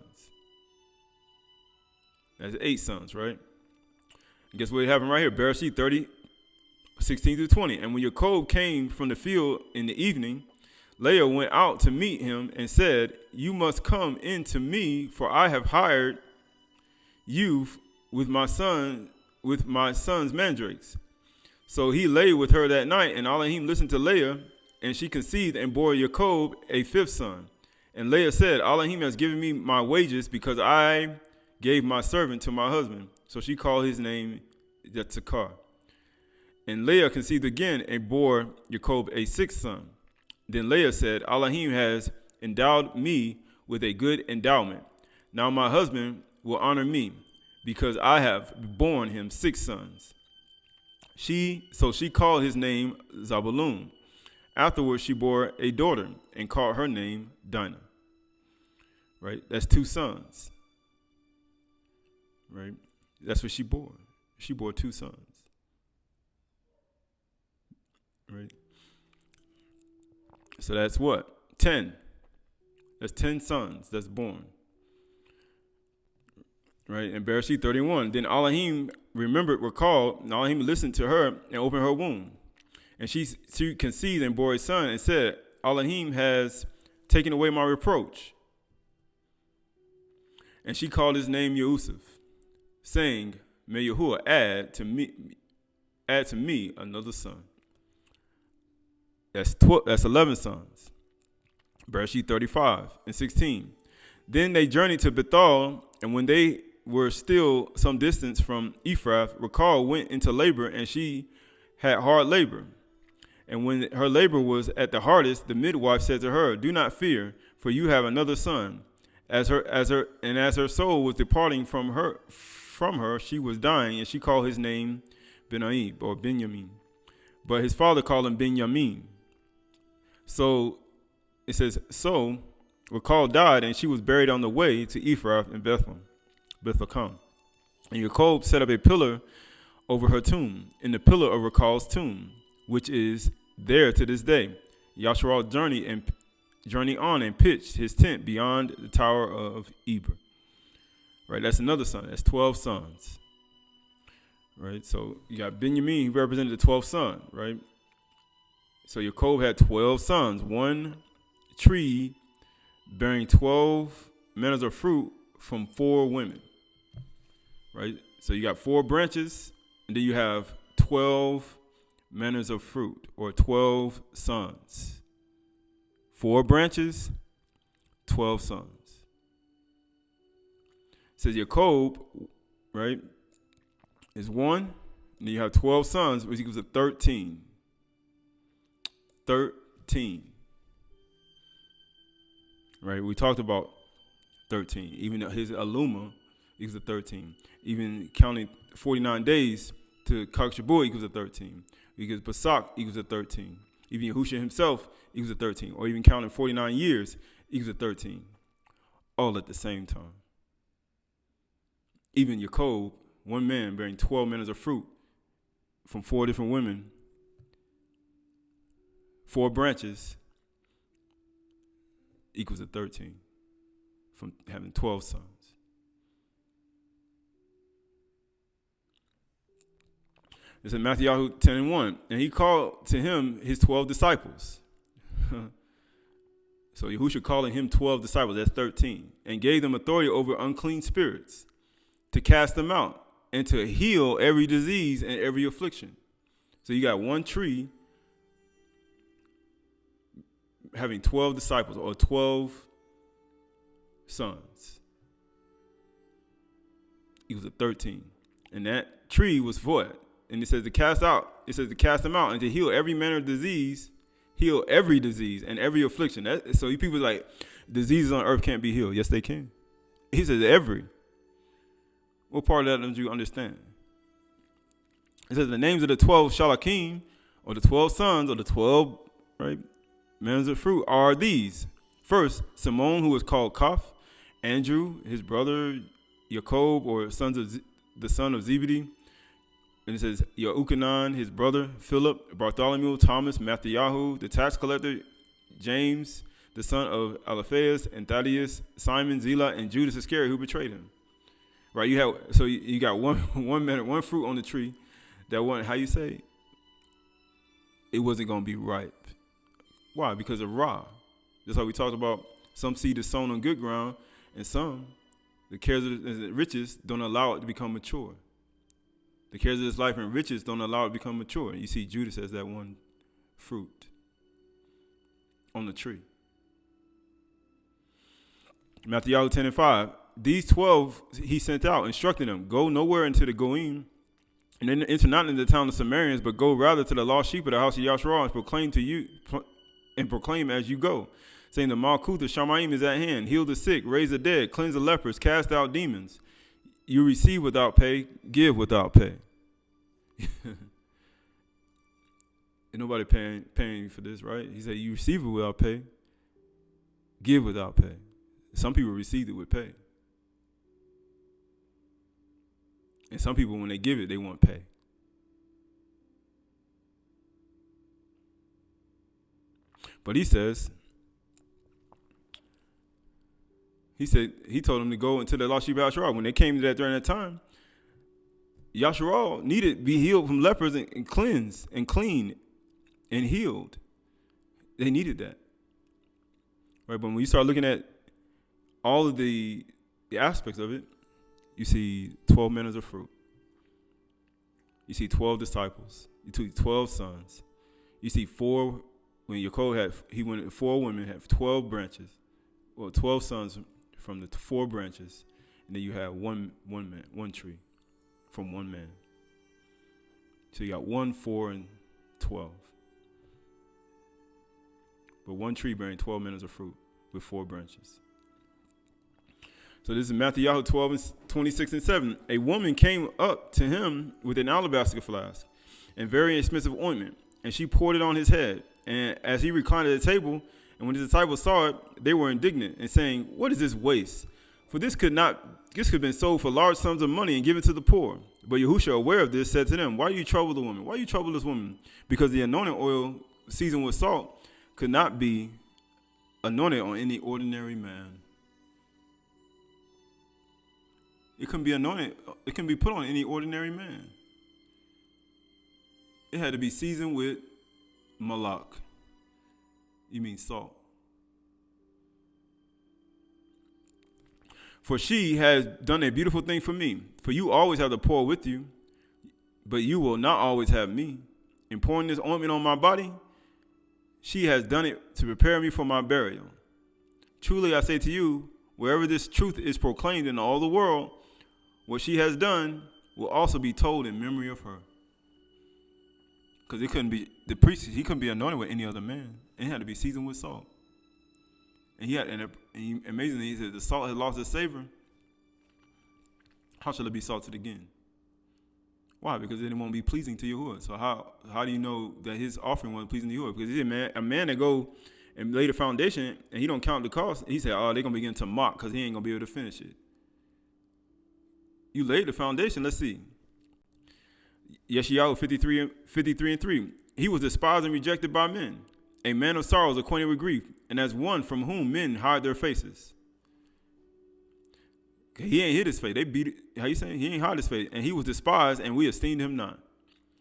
That's 8 sons, right? And guess what happened right here? Bereshit 30:16-20. And when Jacob came from the field in the evening, Leah went out to meet him and said, you must come in to me, for I have hired you with my son's mandrakes. So he lay with her that night, and Elohim listened to Leah, and she conceived and bore Jacob a 5th son. And Leah said, Elohim has given me my wages because I gave my servant to my husband. So she called his name Yitzchak. And Leah conceived again and bore Jacob a 6th son. Then Leah said, Elohim has endowed me with a good endowment. Now my husband will honor me, because I have borne him 6 sons. So she called his name Zabulun. Afterwards she bore a daughter and called her name Dinah. Right? That's 2 sons. Right? That's what she bore. She bore 2 sons. Right? So that's what? 10. That's 10 sons that's born. Right? In Bereshit 31. Then Elohim recalled, and Elohim listened to her and opened her womb. And she conceived and bore a son and said, Elohim has taken away my reproach. And she called his name Yusuf, saying, may Yahuwah add to me another son. That's 11 sons. Bereshit 35:16. Then they journeyed to Bethel, and when they were still some distance from Ephrath, Rachel went into labor, and she had hard labor. And when her labor was at the hardest, the midwife said to her, do not fear, for you have another son. As her soul was departing from her, she was dying, and she called his name Benaib, or Benjamin. But his father called him Benjamin. So it says, so Rachel died, and she was buried on the way to Ephrath in Bethlehem. And Jacob set up a pillar over her tomb, in the pillar of Rachel's tomb, which is there to this day. Yasharal journeyed on and pitched his tent beyond the tower of Eber. Right, that's another son. That's 12 sons. Right, so you got Benjamin, he represented the 12th son, right? So Jacob had 12 sons, one tree bearing 12 manners of fruit from 4 women. Right? So you got 4 branches, and then you have 12 manners of fruit, or 12 sons. 4 branches, 12 sons. It says Jacob, right, is 1, and then you have 12 sons, which equals to 13. 13. Right? We talked about 13. Even his Aluma equals to 13. Even counting 49 days to Chag Shabuah equals to 13. Because Pesach equals to 13. Even Yahushua himself equals to 13. Or even counting 49 years equals to 13. All at the same time. Even Jacob, one man bearing 12 manners of fruit from 4 different women, 4 branches equals to 13 from having 12 sons. It's in Matthew 10:1. And he called to him his 12 disciples. So Yahushua calling him 12 disciples, that's 13, and gave them authority over unclean spirits to cast them out and to heal every disease and every affliction. So you got one tree having 12 disciples or 12 sons. Equals to 13. And that tree was for it. And it says to cast them out and to heal every manner of disease, heal every disease and every affliction. So you people like, diseases on earth can't be healed. Yes, they can. He says every. What part of that don't you understand? It says the names of the 12 shalakim, or the 12 sons, or the 12, right, manners of fruit are these. First, Simon, who was called Koph, Andrew, his brother, Jacob, or the son of Zebedee. And it says Yeuchanan, his brother, Philip, Bartholomew, Thomas, Matthew, the tax collector, James, the son of Alphaeus, and Thaddeus, Simon, Zealot, and Judas Iscariot, who betrayed him. Right, you got one fruit on the tree that wasn't, how you say, it wasn't going to be ripe. Why? Because of Ra. That's why we talked about some seed is sown on good ground, and some, the cares of the riches don't allow it to become mature. The cares of this life and riches don't allow it to become mature. You see Judas as that one fruit on the tree. Matthew 10:5. These 12 he sent out, instructing them, go nowhere into the Goim, and then enter not into the town of Samaritans, but go rather to the lost sheep of the house of Yahshua, and proclaim as you go, saying the Malkuth of Shamayim is at hand. Heal the sick, raise the dead, cleanse the lepers, cast out demons. You receive without pay, give without pay. Ain't nobody paying you for this, right? He said you receive it without pay, give without pay. Some people received it with pay. And some people, when they give it, they want pay. But he said, he told them to go into the lost sheep of Yahshua. When they came to that during that time, Yahshua needed to be healed from lepers and cleansed and clean and healed. They needed that. Right? But when you start looking at all of the aspects of it, you see 12 manners of fruit. You see 12 disciples. You see 12 sons. You see 4, when Yaakov had 4 women, have 12 branches. Well, 12 sons from the 4 branches. And then you have one man, one tree from one man. So you got 1, 4, and 12. But one tree bearing 12 manners of fruit with 4 branches. So this is Matthew 12:26-7. A woman came up to him with an alabaster flask and very expensive ointment, and she poured it on his head. And as he reclined at the table, and when the disciples saw it, they were indignant and saying, what is this waste? For this could have been sold for large sums of money and given to the poor. But Yahushua, aware of this, said to them, why do you trouble the woman? Why do you trouble this woman? Because the anointing oil seasoned with salt could not be anointed on any ordinary man. It can be anointed. It can be put on any ordinary man. It had to be seasoned with Malach. You mean salt. For she has done a beautiful thing for me. For you always have the poor with you, but you will not always have me. In pouring this ointment on my body, she has done it to prepare me for my burial. Truly I say to you, wherever this truth is proclaimed in all the world, what she has done will also be told in memory of her. Because it couldn't be, the priest, he couldn't be anointed with any other man. It had to be seasoned with salt. And amazingly, he said, the salt has lost its savor. How shall it be salted again? Why? Because then it won't be pleasing to Yahuwah. So how do you know that his offering wasn't pleasing to Yahuwah? Because he said, a man that go and lay the foundation and he don't count the cost, he said, they're going to begin to mock because he ain't going to be able to finish it. You laid the foundation. Let's see. Yeshayahu 53:3. He was despised and rejected by men, a man of sorrows, acquainted with grief, and as one from whom men hide their faces. He ain't hid his face. They beat it. How you saying? He ain't hide his face. And he was despised, and we esteemed him not.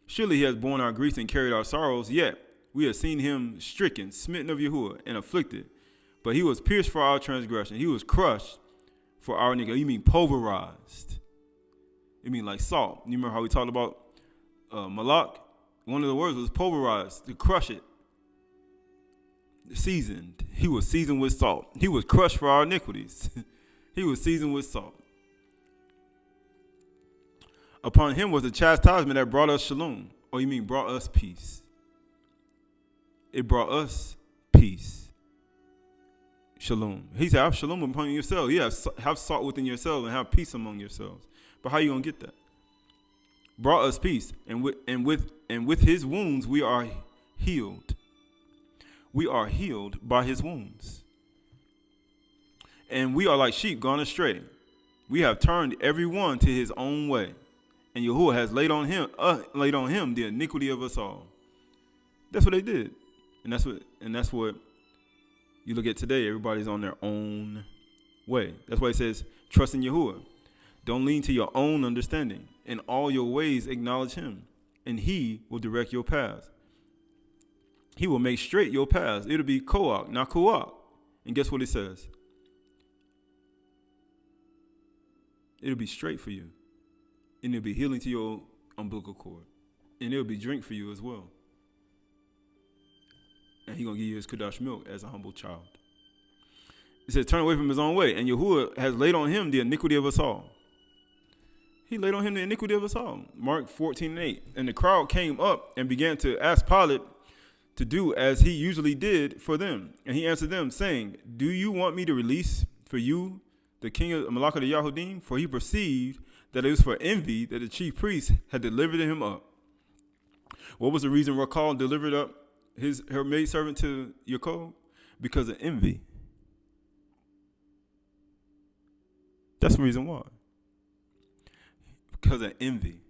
Surely he has borne our griefs and carried our sorrows, yet we have seen him stricken, smitten of Yahuwah, and afflicted. But he was pierced for our transgression. He was crushed for our iniquity. You mean pulverized. You mean like salt. You remember how we talked about Malach? One of the words was pulverized, to crush it. Seasoned. He was seasoned with salt. He was crushed for our iniquities. He was seasoned with salt. Upon him was the chastisement that brought us shalom. Or you mean brought us peace. It brought us peace. Shalom. He said, have shalom upon yourselves. Yeah, have salt within yourselves and have peace among yourselves. But how are you going to get that? Brought us peace. And with his wounds we are healed. We are healed by his wounds. And we are like sheep gone astray. We have turned every one to his own way. And Yahuwah has laid on him the iniquity of us all. That's what they did. And that's what you look at today. Everybody's on their own way. That's why it says, trust in Yahuwah. Don't lean to your own understanding. In all your ways acknowledge him, and he will direct your paths. He will make straight your paths. It'll be koach, not kuach. And guess what it says? It'll be straight for you. And it'll be healing to your umbilical cord. And it'll be drink for you as well. And he's going to give you his Chdash milk as a humble child. It says, turn away from his own way. And Yahuwah has laid on him the iniquity of us all. He laid on him the iniquity of us all. Mark 14:8. And the crowd came up and began to ask Pilate to do as he usually did for them. And he answered them, saying, do you want me to release for you the king of Malach of the Yahudim? For he perceived that it was for envy that the chief priest had delivered him up. What was the reason Rakal delivered up her maidservant to Yaakov? Because of envy. That's the reason why. Because of envy.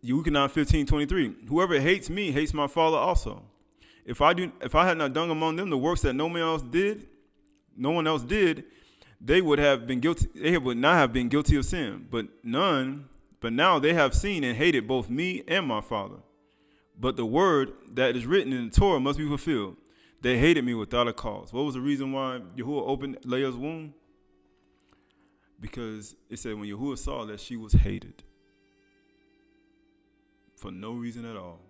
Yukonah 15:23. Whoever hates me hates my Father also. If I had not done among them the works that no one else did, they would have been guilty. They would not have been guilty of sin. But now they have seen and hated both me and my Father. But the word that is written in the Torah must be fulfilled. They hated me without a cause. What was the reason why Yahuwah opened Leah's womb? Because it said when Yahuwah saw that she was hated. For no reason at all.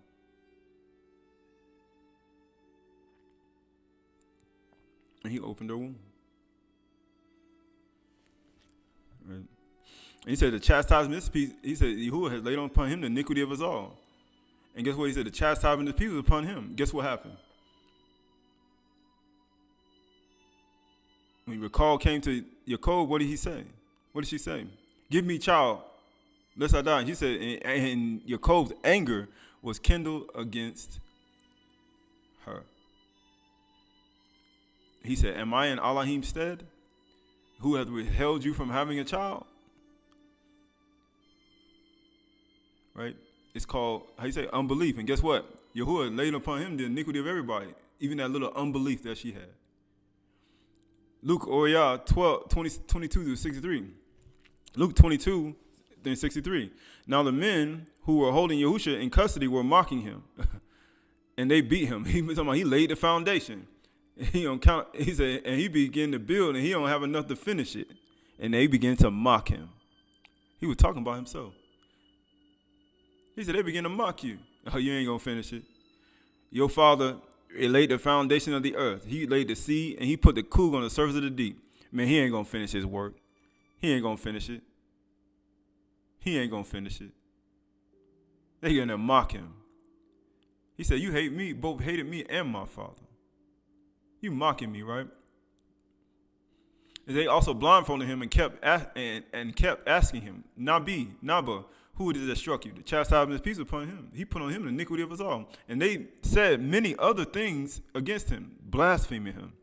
And he opened her womb. Right. And he said the chastisement of this piece, he said Yahuwah has laid upon him the iniquity of us all. And guess what? He said the chastisement of this piece was upon him. Guess what happened? When Rakal came to Yaakov, what did he say? What did she say? Give me child, lest I die. He said, and Yaakov's anger was kindled against her. He said, am I in Elohim's stead, who has withheld you from having a child? Right? It's called, how you say, unbelief. And guess what? Yahuwah laid upon him the iniquity of everybody, even that little unbelief that she had. Luke 22-63. Luke 22, then 63. Now the men who were holding Yahusha in custody were mocking him, and they beat him. He laid the foundation. He said, and he began to build, and he don't have enough to finish it. And they began to mock him. He was talking about himself. He said, they began to mock you. Oh, you ain't gonna finish it. Your father laid the foundation of the earth. He laid the sea, and he put the kug on the surface of the deep. Man, he ain't gonna finish his work. He ain't gonna finish it. He ain't gonna finish it. They're gonna mock him. He said, you hate me, both hated me and my father. You mocking me, right? And they also blindfolded him and kept asking him, Naba, who it is that struck you? The chastisement of peace upon him. He put on him the iniquity of us all. And they said many other things against him, blaspheming him.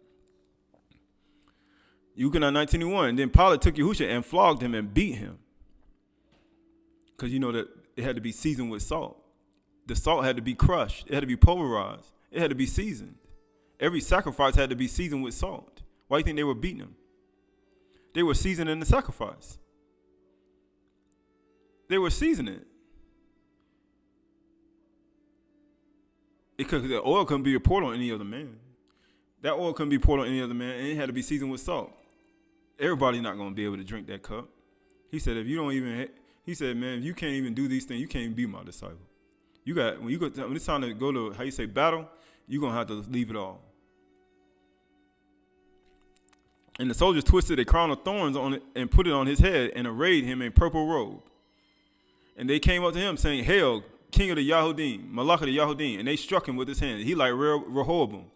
Yukonah 19:1. And then Pilate took Yahusha and flogged him and beat him. Because you know that it had to be seasoned with salt. The salt had to be crushed. It had to be pulverized. It had to be seasoned. Every sacrifice had to be seasoned with salt. Why do you think they were beating him? They were seasoning the sacrifice. They were seasoning. Because the oil couldn't be poured on any other man. That oil couldn't be poured on any other man, and it had to be seasoned with salt. Everybody's not going to be able to drink that cup. He said, if you don't even, he said, man, if you can't even do these things, you can't even be my disciple. When it's time to go to, how you say, battle, you're going to have to leave it all. And the soldiers twisted a crown of thorns on it and put it on his head and arrayed him in purple robe. And they came up to him saying, hail, king of the Yahudim, Malach of the Yahudim. And they struck him with his hand. He like Rehoboam.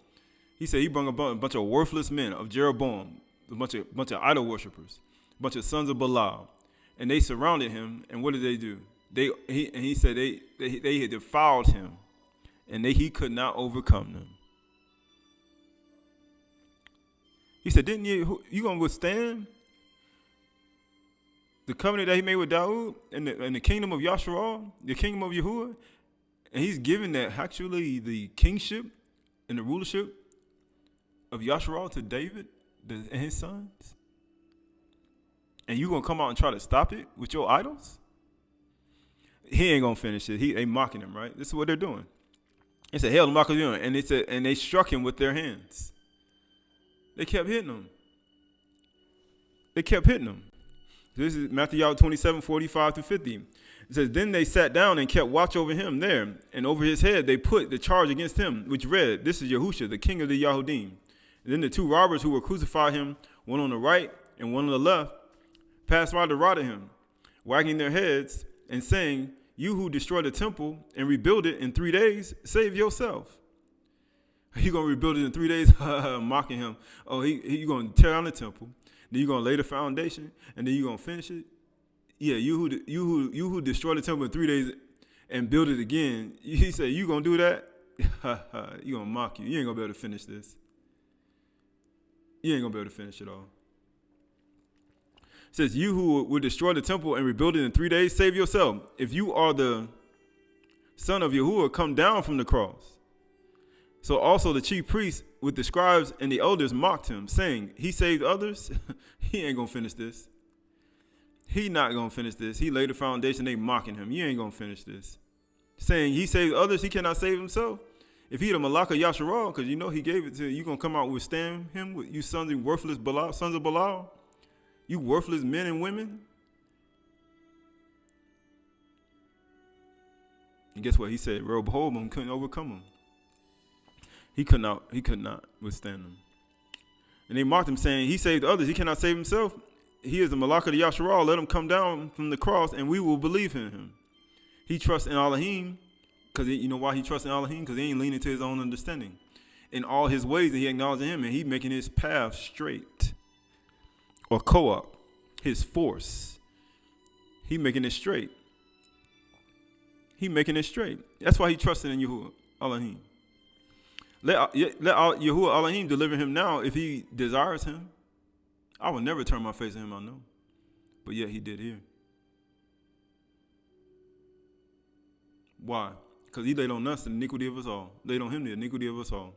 He said he brought a bunch of worthless men of Jeroboam, a bunch of idol worshippers, a bunch of sons of Belial. And they surrounded him. And what did they do? He said they had defiled him, and he could not overcome them. He said, didn't you going to withstand the covenant that he made with Dawood and the kingdom of Yasharal, the kingdom of Yahuwah? And he's giving that actually the kingship and the rulership of Yasharal to David and his sons? And you going to come out and try to stop it with your idols? He ain't going to finish it. They mocking him, right? This is what they're doing. They said, hail, Malach of the Yahuwah. And they struck him with their hands. They kept hitting him. This is Matthew 27:45-50. It says, then they sat down and kept watch over him there, and over his head they put the charge against him, which read, this is Yahusha, the king of the Yahudim. And then the two robbers who were crucified him, one on the right and one on the left, passed by the rod at him, wagging their heads and saying, you who destroyed the temple and rebuild it in 3 days, save yourself. You going to rebuild it in 3 days? Mocking him. Oh, you going to tear down the temple. Then you going to lay the foundation. And then you going to finish it. Yeah, you who destroyed the temple in 3 days and build it again. He said, you going to do that? You going to mock you. You ain't going to be able to finish this. You ain't going to be able to finish it all. It says, you who would destroy the temple and rebuild it in 3 days, save yourself. If you are the son of Yahuwah, come down from the cross. So also the chief priests with the scribes and the elders mocked him, saying, he saved others. He ain't going to finish this. He not going to finish this. He laid the foundation. They mocking him. You ain't going to finish this. Saying he saved others. He cannot save himself. If he the Malach of Yasharal, because you know he gave it to you, you going to come out and withstand him with you sons of worthless Belial, sons of Belial? You worthless men and women? And guess what? He said, Rehoboam couldn't overcome him. He could not withstand them. And they mocked him, saying, he saved others, he cannot save himself. He is the Malach of the Yasharal. Let him come down from the cross, and we will believe in him. He trusts in Elohim, because you know why he trusts in Elohim? Because he ain't leaning to his own understanding. In all his ways, and he acknowledging him, and he making his path straight. Or Koach, his force. He making it straight. That's why he trusted in Yahuwah, Elohim. Let Yahuwah Elohim deliver him now if he desires him. I will never turn my face to him, I know. But yet he did here. Why? Because he laid on us the iniquity of us all. Laid on him the iniquity of us all.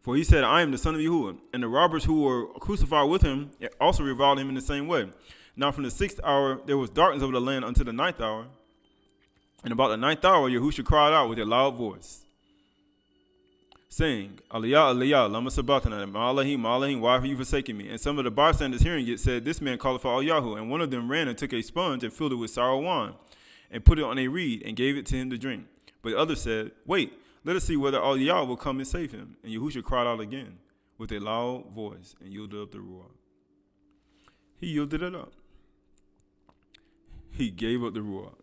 For he said, I am the son of Yahuwah. And the robbers who were crucified with him also reviled him in the same way. Now from the 6th hour there was darkness over the land until the 9th hour. And about the 9th hour Yahushua cried out with a loud voice, saying, Aliyah, Aliyah, lama sabatana, ma'alahim, ma'alahim, why have you forsaken me? And some of the bystanders hearing it said, this man calleth for Al-Yahu. And one of them ran and took a sponge and filled it with sour wine and put it on a reed and gave it to him to drink. But the other said, wait, let us see whether Al-Yahu will come and save him. And Yahushua cried out again with a loud voice and yielded up the ruach. He yielded it up. He gave up the ruach.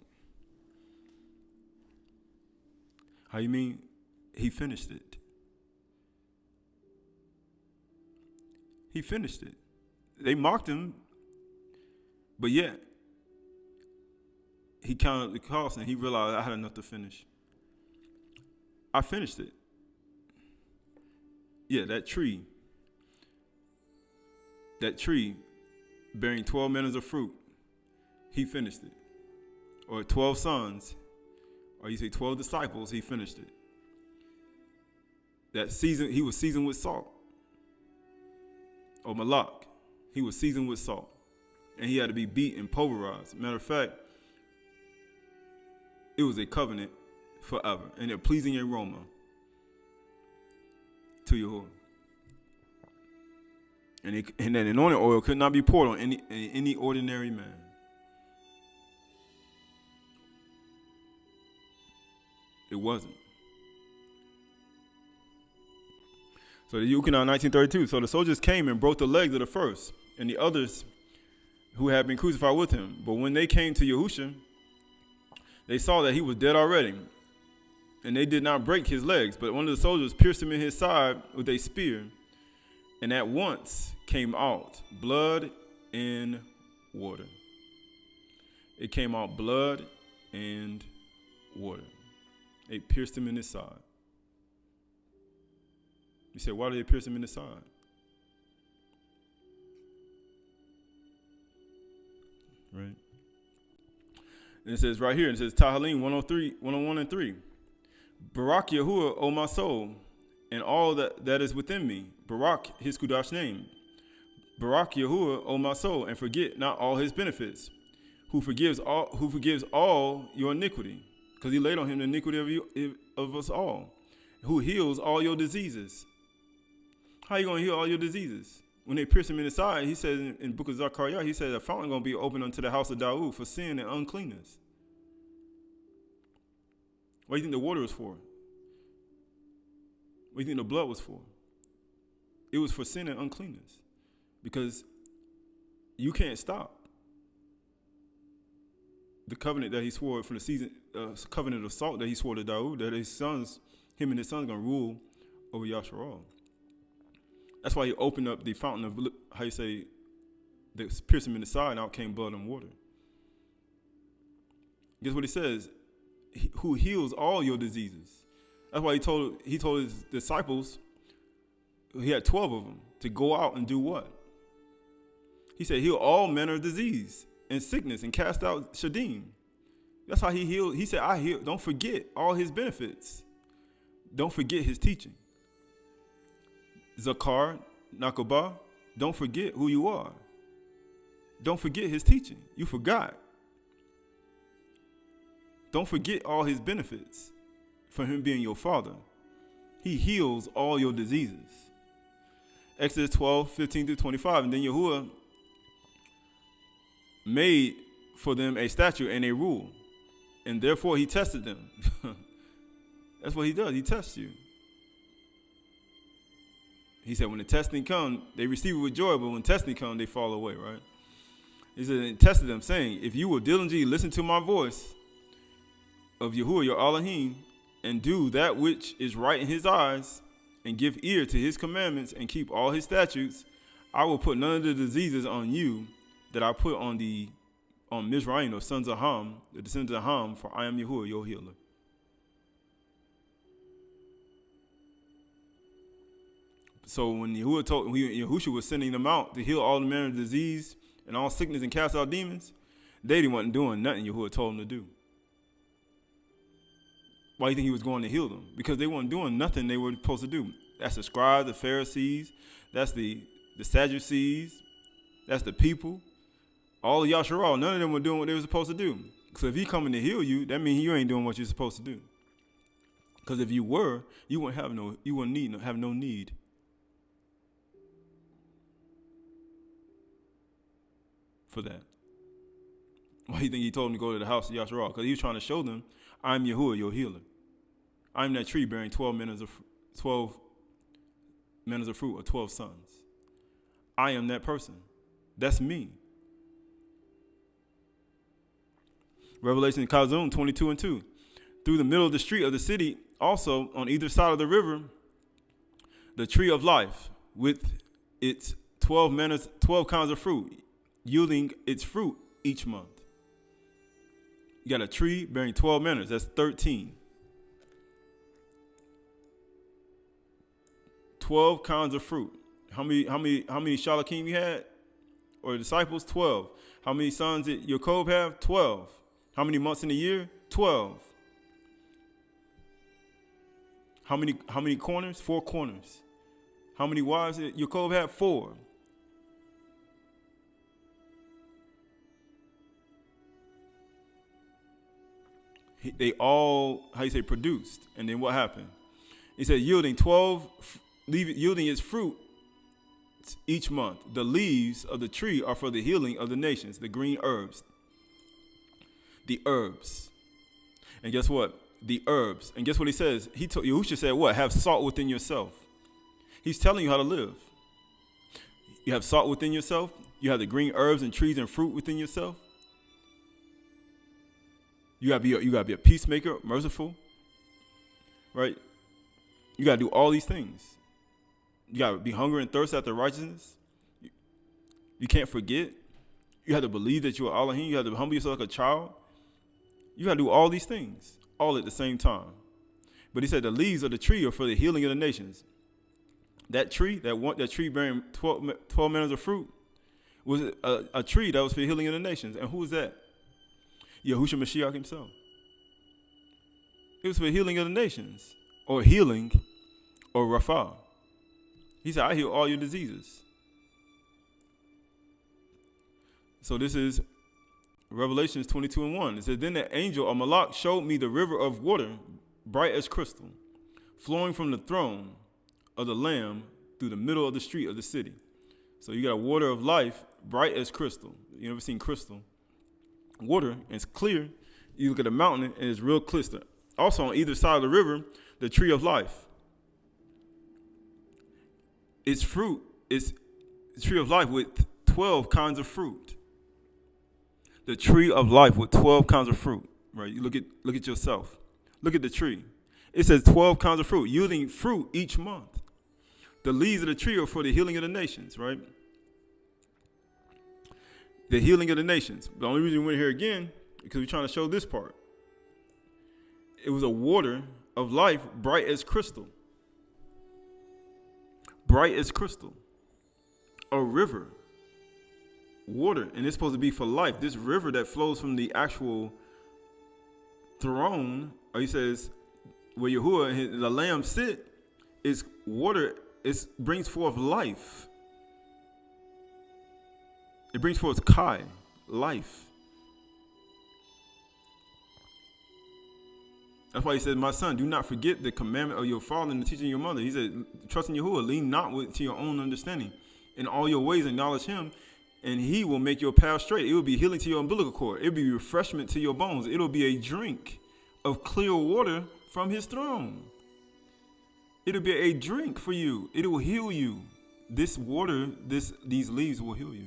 How you mean? He finished it. He finished it. They mocked him, but yet he counted the cost and he realized I had enough to finish. I finished it. Yeah, that tree bearing 12 manners of fruit, he finished it. Or 12 sons, or you say 12 disciples, he finished it. That season, he was seasoned with salt. Or Malach, he was seasoned with salt. And he had to be beat and pulverized. Matter of fact, it was a covenant forever and a pleasing aroma. to Yahuwah. And that anointing oil could not be poured on any ordinary man. It wasn't. So the Yukonah 1932. So the soldiers came and broke the legs of the first and the others who had been crucified with him. But when they came to Yahusha, they saw that he was dead already. And they did not break his legs. But one of the soldiers pierced him in his side with a spear. And at once came out blood and water. It came out blood and water. They pierced him in his side. You said, why did they pierce him in the side? Right? And it says right here, it says Tahalim 101 and 3. Barak Yahuwah, O my soul, and all that is within me. Barak, his Kudash name. Barak Yahuwah, O my soul, and forget not all his benefits, who forgives all your iniquity, because he laid on him the iniquity of us all, who heals all your diseases. How you going to heal all your diseases? When they pierced him in the side, he says in the book of Zechariah, he said a fountain going to be opened unto the house of Dawood for sin and uncleanness. What do you think the water was for? What do you think the blood was for? It was for sin and uncleanness. Because you can't stop the covenant that he swore from the season, covenant of salt that he swore to Dawood, that him and his sons, going to rule over Yasharal. That's why he opened up the fountain of, that pierced him in the side, and out came blood and water. Guess what he says? Who heals all your diseases. That's why he told his disciples, he had 12 of them, to go out and do what? He said, heal all manner of disease and sickness and cast out shadim. That's how he healed. He said, I heal. Don't forget all his benefits. Don't forget his teaching. Zakar, Nakobah, don't forget who you are. Don't forget his teaching. You forgot. Don't forget all his benefits for him being your father. He heals all your diseases. Exodus 12, 15 through 25. And then Yahuwah made for them a statute and a rule. And therefore he tested them. That's what he does. He tests you. He said when the testing comes, they receive it with joy, but when testing comes, they fall away, right? He said, and tested them, saying, if you will diligently listen to my voice of Yahuwah, your Elohim, and do that which is right in his eyes, and give ear to his commandments, and keep all his statutes, I will put none of the diseases on you that I put on Mizraim, or sons of Ham, the descendants of Ham, for I am Yahuwah, your healer. So when Yahushua was sending them out to heal all the manner of disease and all sickness and cast out demons, they wasn't doing nothing Yahuwah told them to do. Why do you think he was going to heal them? Because they weren't doing nothing they were supposed to do. That's the scribes, the Pharisees, that's the Sadducees, that's the people. All of Yasharal, none of them were doing what they were supposed to do. So if he coming to heal you, that means you ain't doing what you're supposed to do. Because if you were, you wouldn't have no need. For that. Why do you think he told them to go to the house of Yasharal? Because he was trying to show them, I'm Yahuwah, your healer. I'm that tree bearing 12 manners of fruit, or 12 sons. I am that person. That's me. Revelation Kazum 22 and 2. Through the middle of the street of the city, also on either side of the river, the tree of life with its 12 kinds of fruit, yielding its fruit each month. You got a tree bearing 12 manners. That's 13. 12 kinds of fruit. How many Shalakim you had? Or disciples? 12. How many sons did Jacob have? 12. How many months in a year? 12. How many corners? 4 corners. How many wives did Jacob have? 4. They all, produced. And then what happened? He said yielding 12 yielding its fruit each month. The leaves of the tree are for the healing of the nations, the green herbs. The herbs. And guess what? The herbs. And guess what he says? Yahushua said what? Have salt within yourself. He's telling you how to live. You have salt within yourself. You have the green herbs and trees and fruit within yourself. You gotta be a peacemaker, merciful, right? You gotta do all these things. You gotta be hungry and thirst after righteousness. You can't forget. You have to believe that you are Elohim. You have to humble yourself like a child. You gotta do all these things all at the same time. But he said the leaves of the tree are for the healing of the nations. That tree, that tree bearing 12 manners of fruit, was a tree that was for the healing of the nations. And who was that? Yahushua Mashiach himself. It was for the healing of the nations, or healing, or Rapha. He said, I heal all your diseases. So this is Revelations 22:1. It says, then the angel of Malach showed me the river of water, bright as crystal, flowing from the throne of the Lamb through the middle of the street of the city. So you got water of life, bright as crystal. You ever seen crystal? Water, and it's clear. You look at the mountain, and it's real crystal. Also on either side of the river, the tree of life. Its fruit is the tree of life with 12 kinds of fruit. The tree of life with 12 kinds of fruit. Right? You look at yourself. Look at the tree. It says 12 kinds of fruit, yielding fruit each month. The leaves of the tree are for the healing of the nations, right? The healing of the nations. The only reason we went here again, because we're trying to show this part. It was a water of life, bright as crystal. Bright as crystal. A river. Water. And it's supposed to be for life. This river that flows from the actual throne, or he says, where Yahuwah and the Lamb sit, is water. It brings forth life. It brings forth Kai, life. That's why he said, my son, do not forget the commandment of your father and the teaching of your mother. He said, trust in Yahuwah, lean not to your own understanding. In all your ways acknowledge him, and he will make your path straight. It will be healing to your umbilical cord. It will be refreshment to your bones. It will be a drink of clear water from his throne. It will be a drink for you. It will heal you. This water, these leaves will heal you.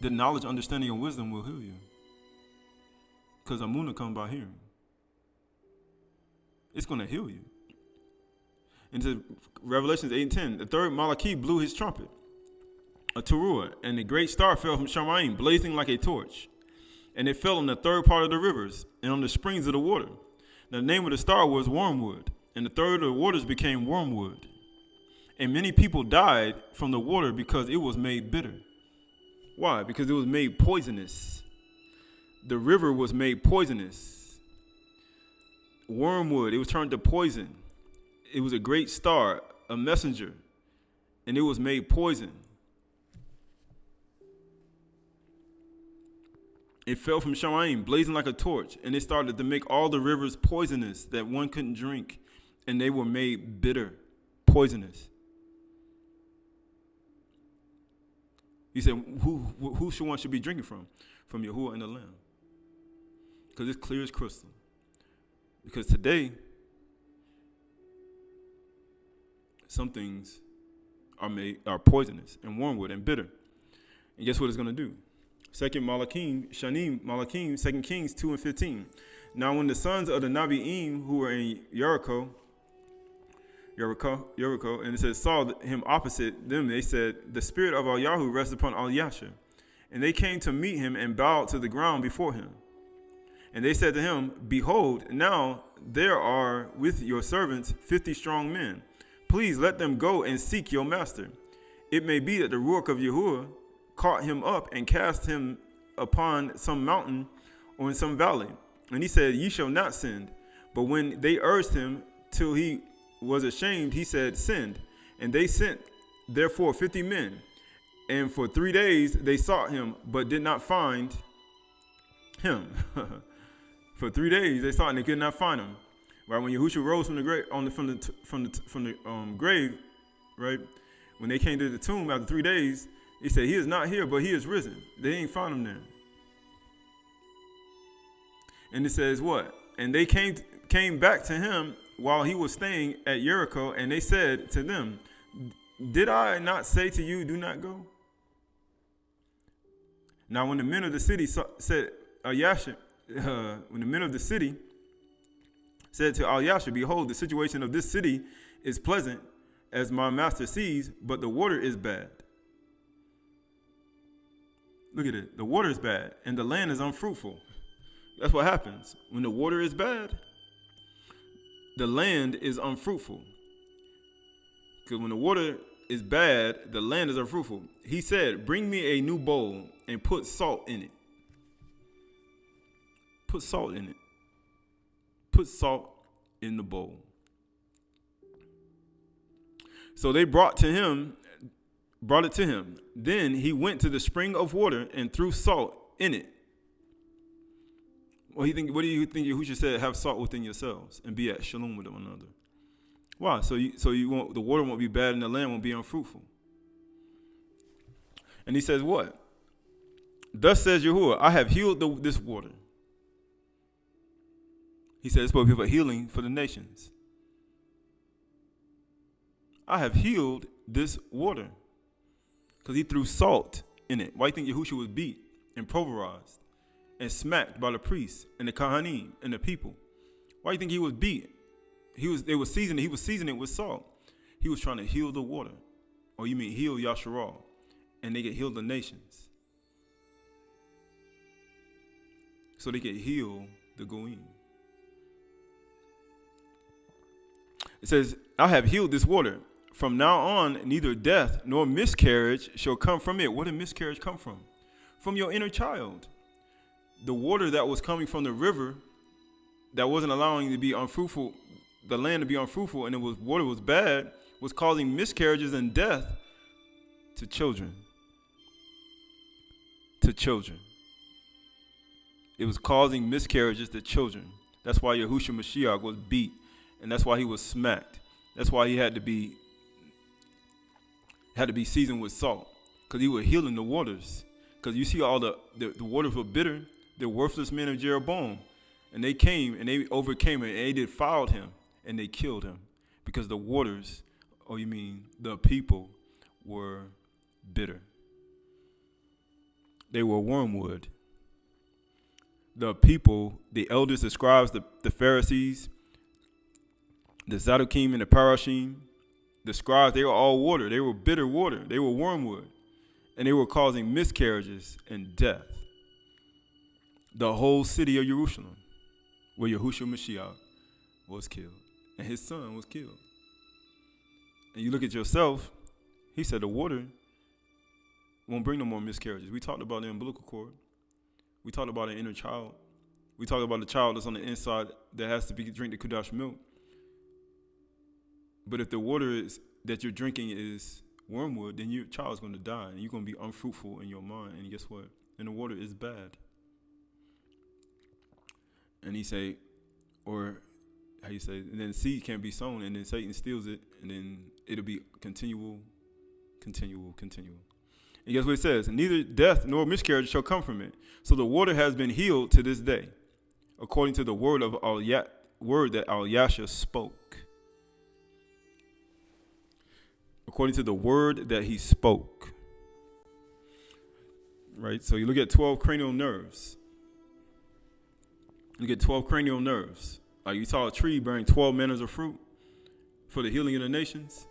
The knowledge, understanding, and wisdom will heal you. Because Amunah comes by hearing. It's going to heal you. Into Revelations 8:10, the third Malach blew his trumpet, a Turah, and the great star fell from Shamayim, blazing like a torch. And it fell on the third part of the rivers and on the springs of the water. The name of the star was Wormwood, and the third of the waters became wormwood. And many people died from the water because it was made bitter. Why? Because it was made poisonous. The river was made poisonous. Wormwood, it was turned to poison. It was a great star, a messenger, and it was made poison. It fell from Shamayim, blazing like a torch, and it started to make all the rivers poisonous that one couldn't drink, and they were made bitter, poisonous. He said, who should one should be drinking from? From Yahuwah and the Lamb. Because it's clear as crystal. Because today, some things are poisonous and wormwood and bitter. And guess what it's going to do? Second Malachim, 2 Kings 2:15. Now when the sons of the Nabi'im who were in Jericho, and it says, saw him opposite them, they said, the spirit of Al-Yahu rests upon Al-Yasha. And they came to meet him and bowed to the ground before him. And they said to him, behold, now there are with your servants 50 strong men. Please let them go and seek your master. It may be that the Ruach of Yahuwah caught him up and cast him upon some mountain or in some valley. And he said, ye shall not send. But when they urged him till he was ashamed, he said, send. And they sent therefore 50 men. And for 3 days they sought him, but did not find him. For 3 days they sought and they could not find him. Right, when Yahushua rose from the grave, from the grave, right? When they came to the tomb after 3 days, he said, "He is not here, but he is risen." They ain't found him there. And it says what? And they came back to him while he was staying at Jericho, and they said to them, "Did I not say to you, do not go?" Now, when the men of the city said, when the men of the city said to Aydahchay, "Behold, the situation of this city is pleasant, as my master sees, but the water is bad." Look at it. The water is bad, and the land is unfruitful. That's what happens. When the water is bad, the land is unfruitful. Because when the water is bad, the land is unfruitful. He said, "Bring me a new bowl and put salt in it." Put salt in it. Put salt in the bowl. So they brought it to him. Then he went to the spring of water and threw salt in it. What do you think Yahushua said? Have salt within yourselves and be at shalom with one another. Why? So the water won't be bad and the land won't be unfruitful. And he says what? Thus says Yahuwah, "I have healed this water." He said it's supposed to be for healing for the nations. I have healed this water. Because he threw salt in it. Why do you think Yahushua was beat and pulverized and smacked by the priests and the Kohanim and the people? Why do you think he was beat? He was seasoning it with salt. He was trying to heal the water. Or you mean heal Yasharal. And they could heal the nations. So they could heal the Goyim. It says, "I have healed this water. From now on, neither death nor miscarriage shall come from it." Where did miscarriage come from? From your inner child. The water that was coming from the river that wasn't allowing to be unfruitful, the land to be unfruitful, and water was bad, was causing miscarriages and death to children. To children. It was causing miscarriages to children. That's why Yahushua Mashiach was beat, and that's why he was smacked. That's why he had to be seasoned with salt, because he was healing the waters. Because you see all the waters were bitter, the worthless men of Jeroboam, and they came and they overcame him, and they defiled him, and they killed him, because the waters, the people, were bitter. They were wormwood. The people, the elders, the scribes, the Pharisees, the Zadokим and the Parashim, the scribes, they were all water. They were bitter water. They were wormwood. And they were causing miscarriages and death. The whole city of Jerusalem, where Yahushua Mashiach was killed. And his son was killed. And you look at yourself, he said the water won't bring no more miscarriages. We talked about the umbilical cord. We talked about an inner child. We talked about the child that's on the inside that has to drink the Kudash milk. But if the water that you're drinking is wormwood, then your child's going to die, and you're going to be unfruitful in your mind. And guess what? And the water is bad. And he say, or how you say, and then seed can't be sown, and then Satan steals it, and then it'll be continual. And guess what it says? Neither death nor miscarriage shall come from it. So the water has been healed to this day, according to the word that Aydahchay spoke. According to the word that he spoke. Right? So you look at 12 cranial nerves. You get 12 cranial nerves. Like you saw a tree bearing 12 manners of fruit for the healing of the nations.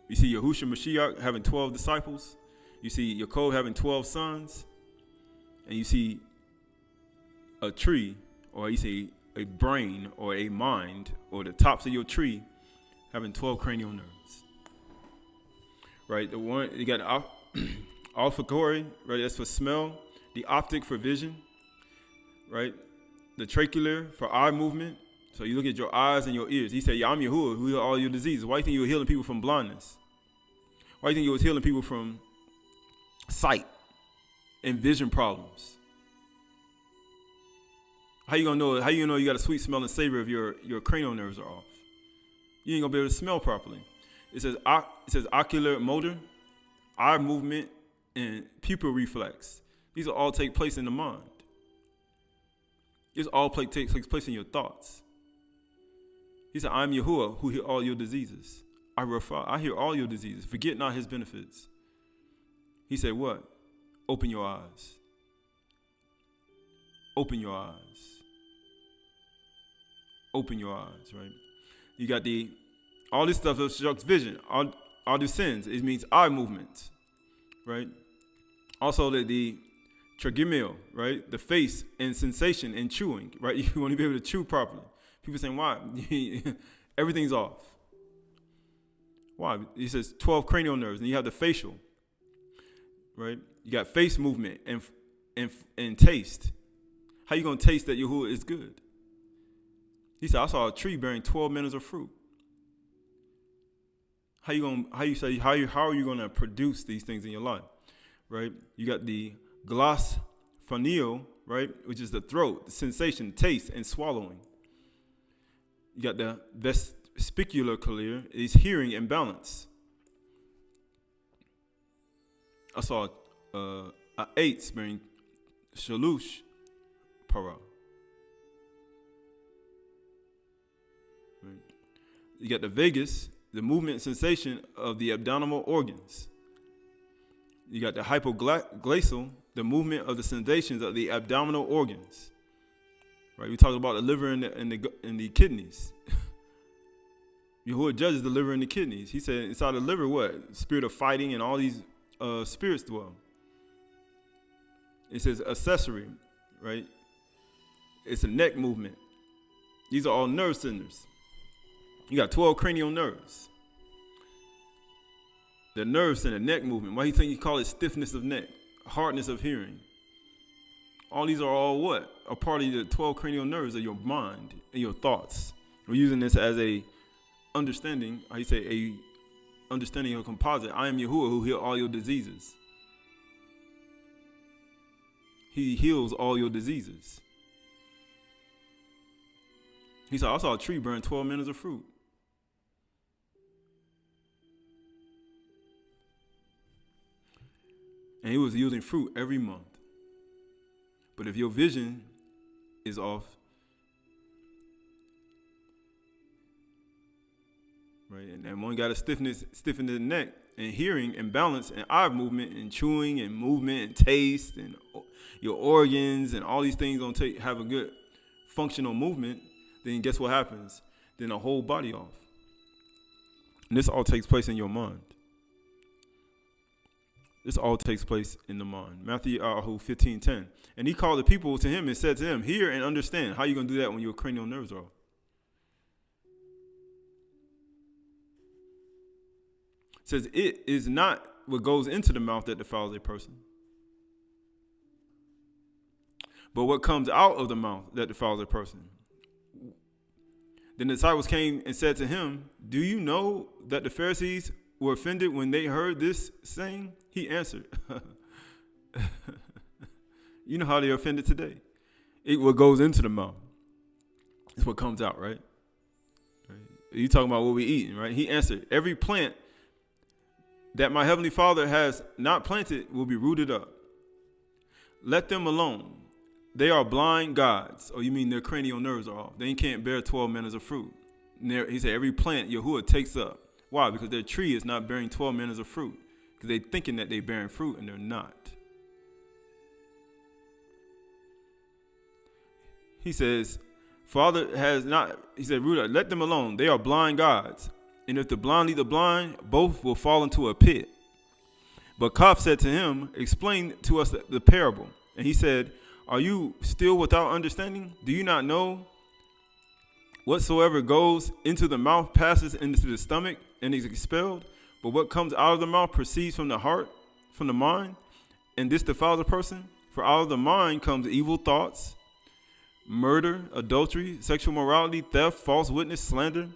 You see Yahushua Mashiach having 12 disciples. You see Yaakov having 12 sons. And you see a tree, or you see a brain or a mind, or the tops of your tree having 12 cranial nerves. Right? The one, you got olfactory, right? That's for smell. The optic for vision. Right? The tracheal for eye movement. So you look at your eyes and your ears. He said, I'm Yahuwah, who heal all your diseases. Why do you think you were healing people from blindness? Why do you think you was healing people from sight and vision problems? How you gonna know it? How you know you got a sweet smell and savor if your cranial nerves are off? You ain't gonna be able to smell properly. It says ocular motor, eye movement, and pupil reflex. These will all take place in the mind. This all takes place in your thoughts. He said, I'm Yahuwah who heal all your diseases. I hear all your diseases. Forget not his benefits. He said what? Open your eyes. Open your eyes. Open your eyes, right? You got all this stuff obstructs vision. All the sins, it means eye movement, right? Also the trigeminal, right? The face and sensation and chewing, right? You want to be able to chew properly. People saying, why? Everything's off. Why? He says 12 cranial nerves, and you have the facial, right? You got face movement and taste. How you gonna taste that Yahuwah is good? He said, I saw a tree bearing 12 manners of fruit. How are you gonna produce these things in your life, right? You got the gloss phaneal, right, which is the throat, the sensation, taste, and swallowing. You got the vestibular clear, is hearing and balance. I saw a 8 bearing Shany Chdash. Right. You got the vagus, the movement and sensation of the abdominal organs. You got the hypoglycal, the movement of the sensations of the abdominal organs. Right, we talked about the liver and the kidneys. Yahuwah judges the liver and the kidneys. He said inside the liver, what? Spirit of fighting and all these spirits dwell. It says accessory, right? It's a neck movement. These are all nerve centers. You got 12 cranial nerves. The nerve center, neck movement. Why do you think you call it stiffness of neck, hardness of hearing? All these are all what? A part of the 12 cranial nerves of your mind and your thoughts. We're using this as a understanding, a understanding of composite. I am Yahuwah who heal all your diseases. He heals all your diseases. He said, I saw a tree burn 12 manners of fruit. And he was yielding fruit every month. But if your vision is off, right, and one got a stiffen the neck, and hearing and balance and eye movement and chewing and movement and taste and your organs and all these things don't have a good functional movement, then guess what happens? Then the whole body off. And this all takes place in your mind. This all takes place in the mind. Matthew 15:10. And he called the people to him and said to them, hear and understand. How are you going to do that when your cranial nerves are off? It says, it is not what goes into the mouth that defiles a person, but what comes out of the mouth that defiles a person. Then the disciples came and said to him, do you know that the Pharisees were offended when they heard this saying? He answered, you know how they're offended today. What goes into the mouth is what comes out, right? You talking about what we eating, right? He answered, every plant that my heavenly Father has not planted will be rooted up. Let them alone. They are blind gods. Oh, you mean their cranial nerves are off. They can't bear 12 manners of fruit. He said every plant Yahuwah takes up. Why? Because their tree is not bearing 12 manners of fruit. Because they're thinking that they're bearing fruit and they're not. He says, Father has not, he said, Ruda, let them alone. They are blind gods. And if the blind lead the blind, both will fall into a pit. But Qahalath said to him, explain to us the parable. And he said, are you still without understanding? Do you not know whatsoever goes into the mouth passes into the stomach and is expelled? But what comes out of the mouth proceeds from the heart, from the mind, and this defiles a person. For out of the mind comes evil thoughts, murder, adultery, sexual immorality, theft, false witness, slander.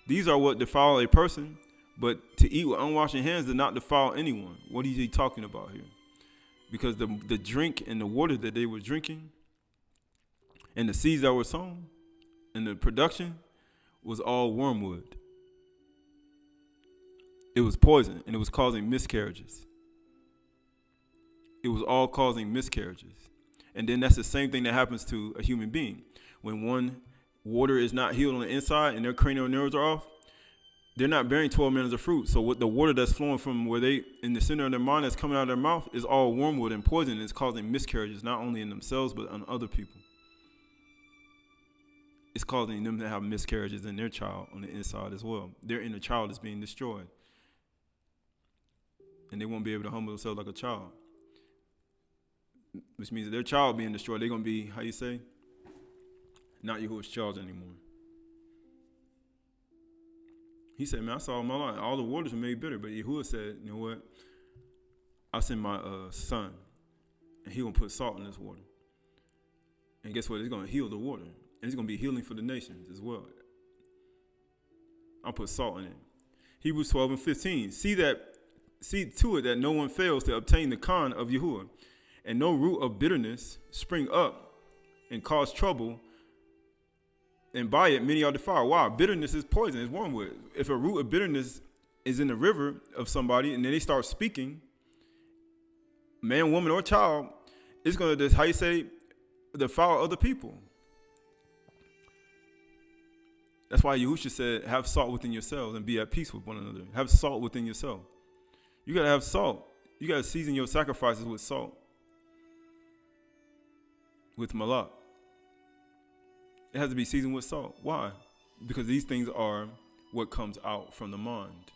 These are what defile a person, but to eat with unwashed hands does not defile anyone. What is he talking about here? Because the drink and the water that they were drinking And the seeds that were sown and the production was all wormwood. It was poison, and it was causing miscarriages. It was all causing miscarriages. And then that's the same thing that happens to a human being. When one water is not healed on the inside and their cranial nerves are off, they're not bearing 12 manners of fruit. So what the water that's flowing from where they, in the center of their mind, that's coming out of their mouth is all wormwood and poison, and it's causing miscarriages, not only in themselves, but on other people. It's causing them to have miscarriages in their child on the inside as well. Their inner child is being destroyed. And they won't be able to humble themselves like a child. Which means that their child being destroyed, they're going to be, how you say, not Yahuwah's child anymore. He said, man, I saw my life. All the waters were made bitter. But Yahuwah said, you know what? I'll send my son, and he's going to put salt in this water. And guess what? He's going to heal the water. And it's going to be healing for the nations as well. I'll put salt in it. Hebrews 12 and 15. See to it that no one fails to obtain the Khan of Yahuwah, and no root of bitterness spring up and cause trouble, and by it many are defiled. Wow, bitterness is poison, it's wormwood. If a root of bitterness is in the river of somebody and then they start speaking, man, woman, or child, it's going to, how you say, defile other people. That's why Yahushua said, have salt within yourselves and be at peace with one another. Have salt within yourself. You got to have salt. You got to season your sacrifices with salt. With Malach. It has to be seasoned with salt. Why? Because these things are what comes out from the mind.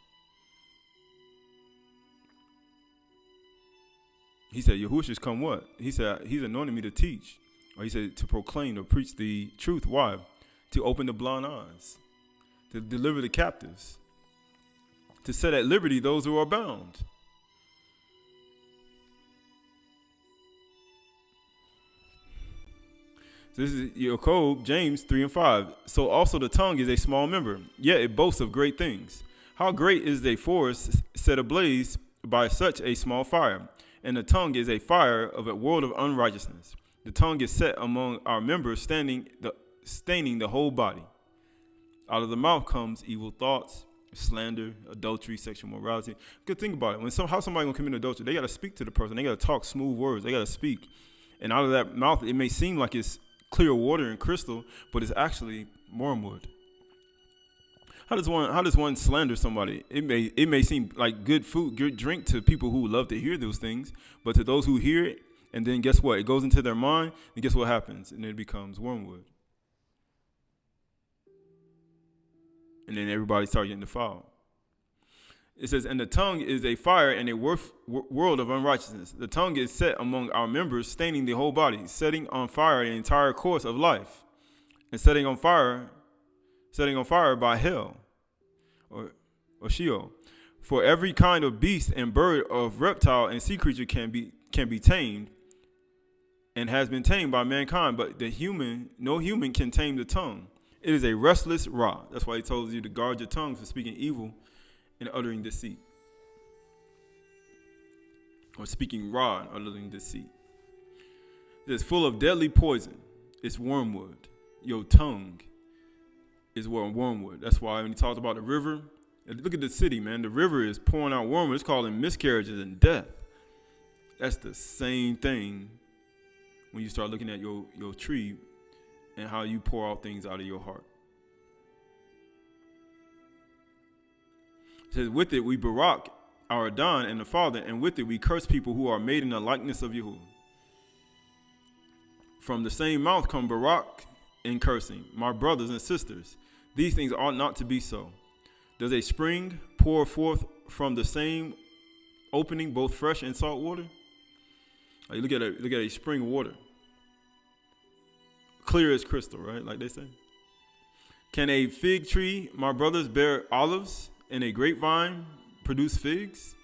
He said, Yahushua's come what? He said, he's anointed me to teach. Or he said, to proclaim, to preach the truth. Why? To open the blind eyes. To deliver the captives. To set at liberty those who are bound. This is your code, James 3 and 5. So also the tongue is a small member, yet it boasts of great things. How great is a forest set ablaze by such a small fire? And the tongue is a fire of a world of unrighteousness. The tongue is set among our members, staining the whole body. Out of the mouth comes evil thoughts, slander, adultery, sexual morality. Good thing about it. How somebody gonna commit adultery? They gotta speak to the person. They gotta talk smooth words. They gotta speak. And out of that mouth, it may seem like it's clear water and crystal, but it's actually wormwood. How does one slander somebody? It may seem like good food, good drink to people who love to hear those things, but to those who hear it, and then guess what? It goes into their mind, and guess what happens? And it becomes wormwood. And then everybody starts getting defiled. It says, and the tongue is a fire and a world of unrighteousness. The tongue is set among our members, staining the whole body, setting on fire the entire course of life, and setting on fire by hell or Sheol. For every kind of beast and bird, of reptile and sea creature can be tamed, and has been tamed by mankind, but no human can tame the tongue. It is a restless rod. That's why he tells you to guard your tongue from speaking evil and uttering deceit. Or speaking rod, uttering deceit. It's full of deadly poison. It's wormwood. Your tongue is wormwood. That's why when he talks about the river, look at the city, man. The river is pouring out wormwood. It's causing miscarriages and death. That's the same thing when you start looking at your tree and how you pour out things out of your heart. It says, with it we barak our Adon and the Father, and with it we curse people who are made in the likeness of Yahuwah. From the same mouth come barak and cursing. My brothers and sisters, these things ought not to be so. Does a spring pour forth from the same opening both fresh and salt water? Like look at a spring of water. Clear as crystal, right? Like they say. Can a fig tree, my brothers, bear olives, and a grapevine produce figs?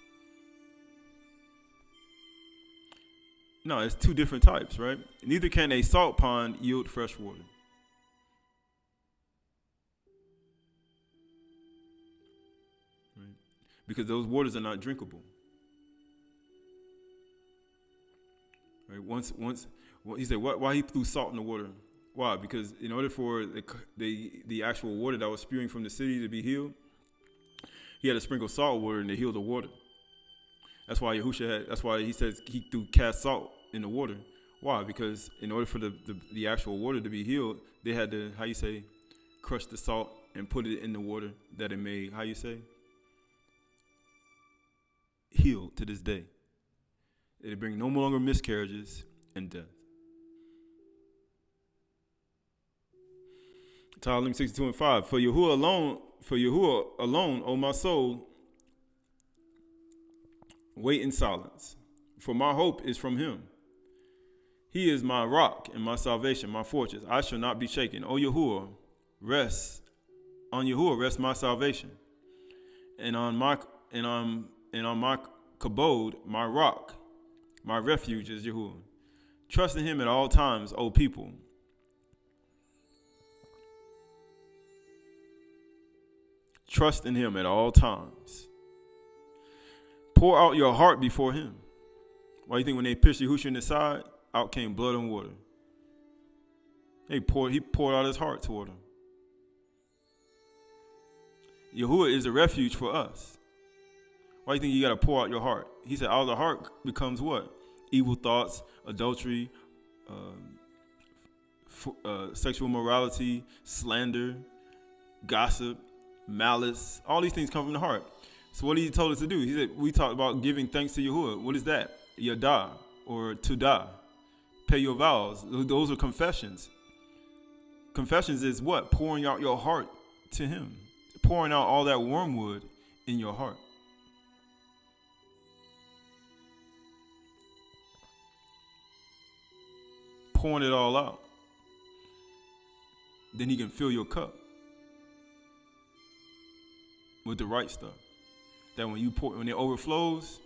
No, it's two different types, right? Neither can a salt pond yield fresh water. Right? Because those waters are not drinkable. Right? Once he said, why he threw salt in the water? Why? Because in order for the actual water that was spewing from the city to be healed, he had to sprinkle salt water and to heal the water. That's why that's why he says he threw cast salt in the water. Why? Because in order for the actual water to be healed, they had to, crush the salt and put it in the water that it may, heal to this day. It'll bring no longer miscarriages and death. Tiling 62:5. For Yahuwah alone, O my soul, wait in silence. For my hope is from him. He is my rock and my salvation, my fortress. I shall not be shaken. O Yahuwah, on Yahuwah rests my salvation. And on my kabod, my rock, my refuge is Yahuwah. Trust in him at all times, O people. Trust in him at all times. Pour out your heart before him. Why do you think when they pierced Yahushua in the side, out came blood and water? He poured out his heart toward him. Yahuwah is a refuge for us. Why do you think you got to pour out your heart? He said out of the heart becomes what? Evil thoughts, adultery, sexual immorality, slander, gossip, malice. All these things come from the heart. So what he told us to do? He said we talked about giving thanks to Yahuwah. What is that? Aydah or Turah. Pay your vows. Those are confessions. Confessions is what? Pouring out your heart to him. Pouring out all that wormwood in your heart. Pouring it all out. Then he can fill your cup with the right stuff. That when it overflows,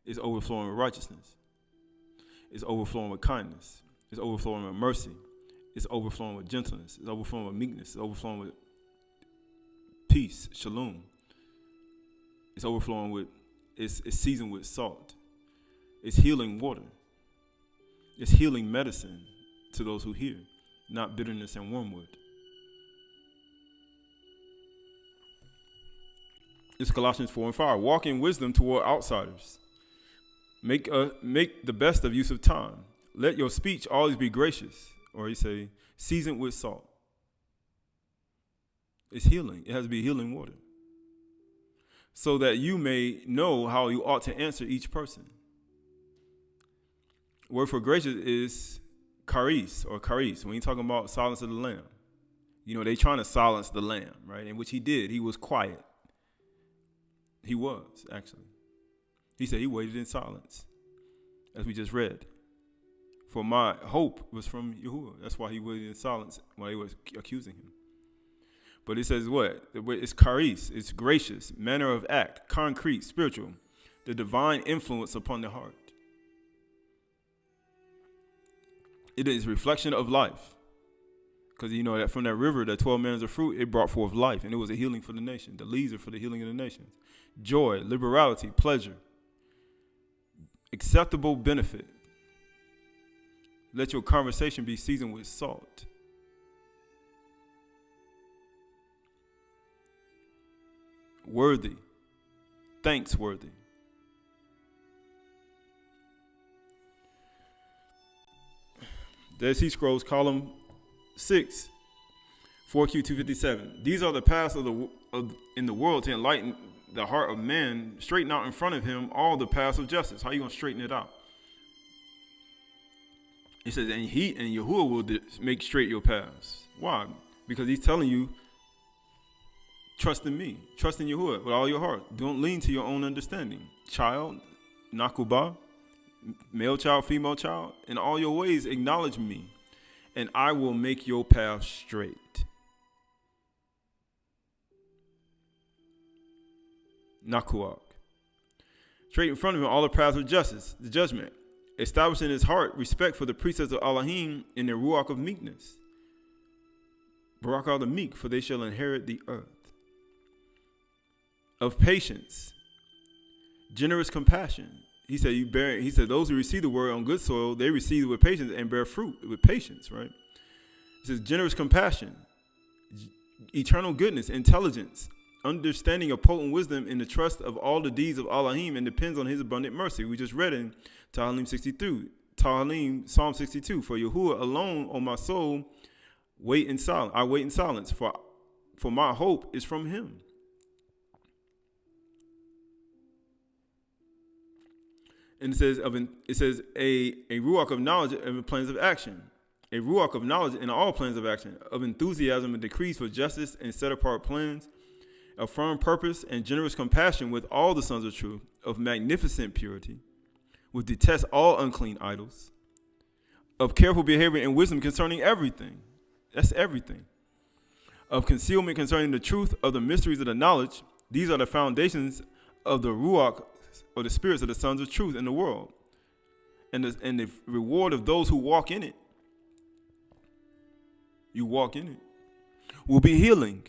it's overflowing with righteousness. It's overflowing with kindness. It's overflowing with mercy. It's overflowing with gentleness. It's overflowing with meekness. It's overflowing with peace, shalom. It's overflowing with, it's seasoned with salt. It's healing water. It's healing medicine to those who hear, not bitterness and wormwood. It's Colossians 4:5. Walk in wisdom toward outsiders. Make the best of use of time. Let your speech always be gracious, or he say, seasoned with salt. It's healing. It has to be healing water. So that you may know how you ought to answer each person. Word for gracious is charis or charis. When you're talking about silence of the lamb. They trying to silence the lamb, right? And which he did. He was quiet. He was, actually. He said he waited in silence, as we just read. For my hope was from Yahuwah. That's why he waited in silence while they was accusing him. But it says what? It's charis, it's gracious, manner of act, concrete, spiritual, the divine influence upon the heart. It is reflection of life. Because that from that river, that 12 manners of fruit, it brought forth life, and it was a healing for the nation. The leaves are for the healing of the nations. Joy, liberality, pleasure, acceptable benefit. Let your conversation be seasoned with salt. Worthy, thanks-worthy. Dead Sea Scrolls, column 6, 4Q257. These are the paths in the world to enlighten the heart of man. Straighten out in front of him all the paths of justice. How are you going to straighten it out? He says, and Yahuwah will make straight your paths. Why? Because he's telling you, trust in me. Trust in Yahuwah with all your heart. Don't lean to your own understanding. Child, nakubah, male child, female child, in all your ways acknowledge me, and I will make your path straight. Nakuak. Straight in front of him all the paths of justice, the judgment. Establish in his heart respect for the precepts of Elohim in the ruach of meekness. Barak are the meek, for they shall inherit the earth. Of patience, generous compassion, he said, he said, those who receive the word on good soil, they receive it with patience and bear fruit with patience, right? He says, generous compassion, eternal goodness, intelligence, understanding of potent wisdom, and the trust of all the deeds of Elohim, and depends on his abundant mercy. We just read in Psalm 62. For Yahuwah alone, O my soul, wait in silence. I wait in silence, for my hope is from him. And it says a ruach of knowledge and plans of action. A ruach of knowledge in all plans of action, of enthusiasm and decrees for justice and set apart plans, of firm purpose and generous compassion with all the sons of truth, of magnificent purity, with detest all unclean idols, of careful behavior and wisdom concerning everything. That's everything. Of concealment concerning the truth of the mysteries of the knowledge. These are the foundations of the ruach, or the spirits of the sons of truth in the world, and the reward of those who walk in it. You walk in it, will be healing.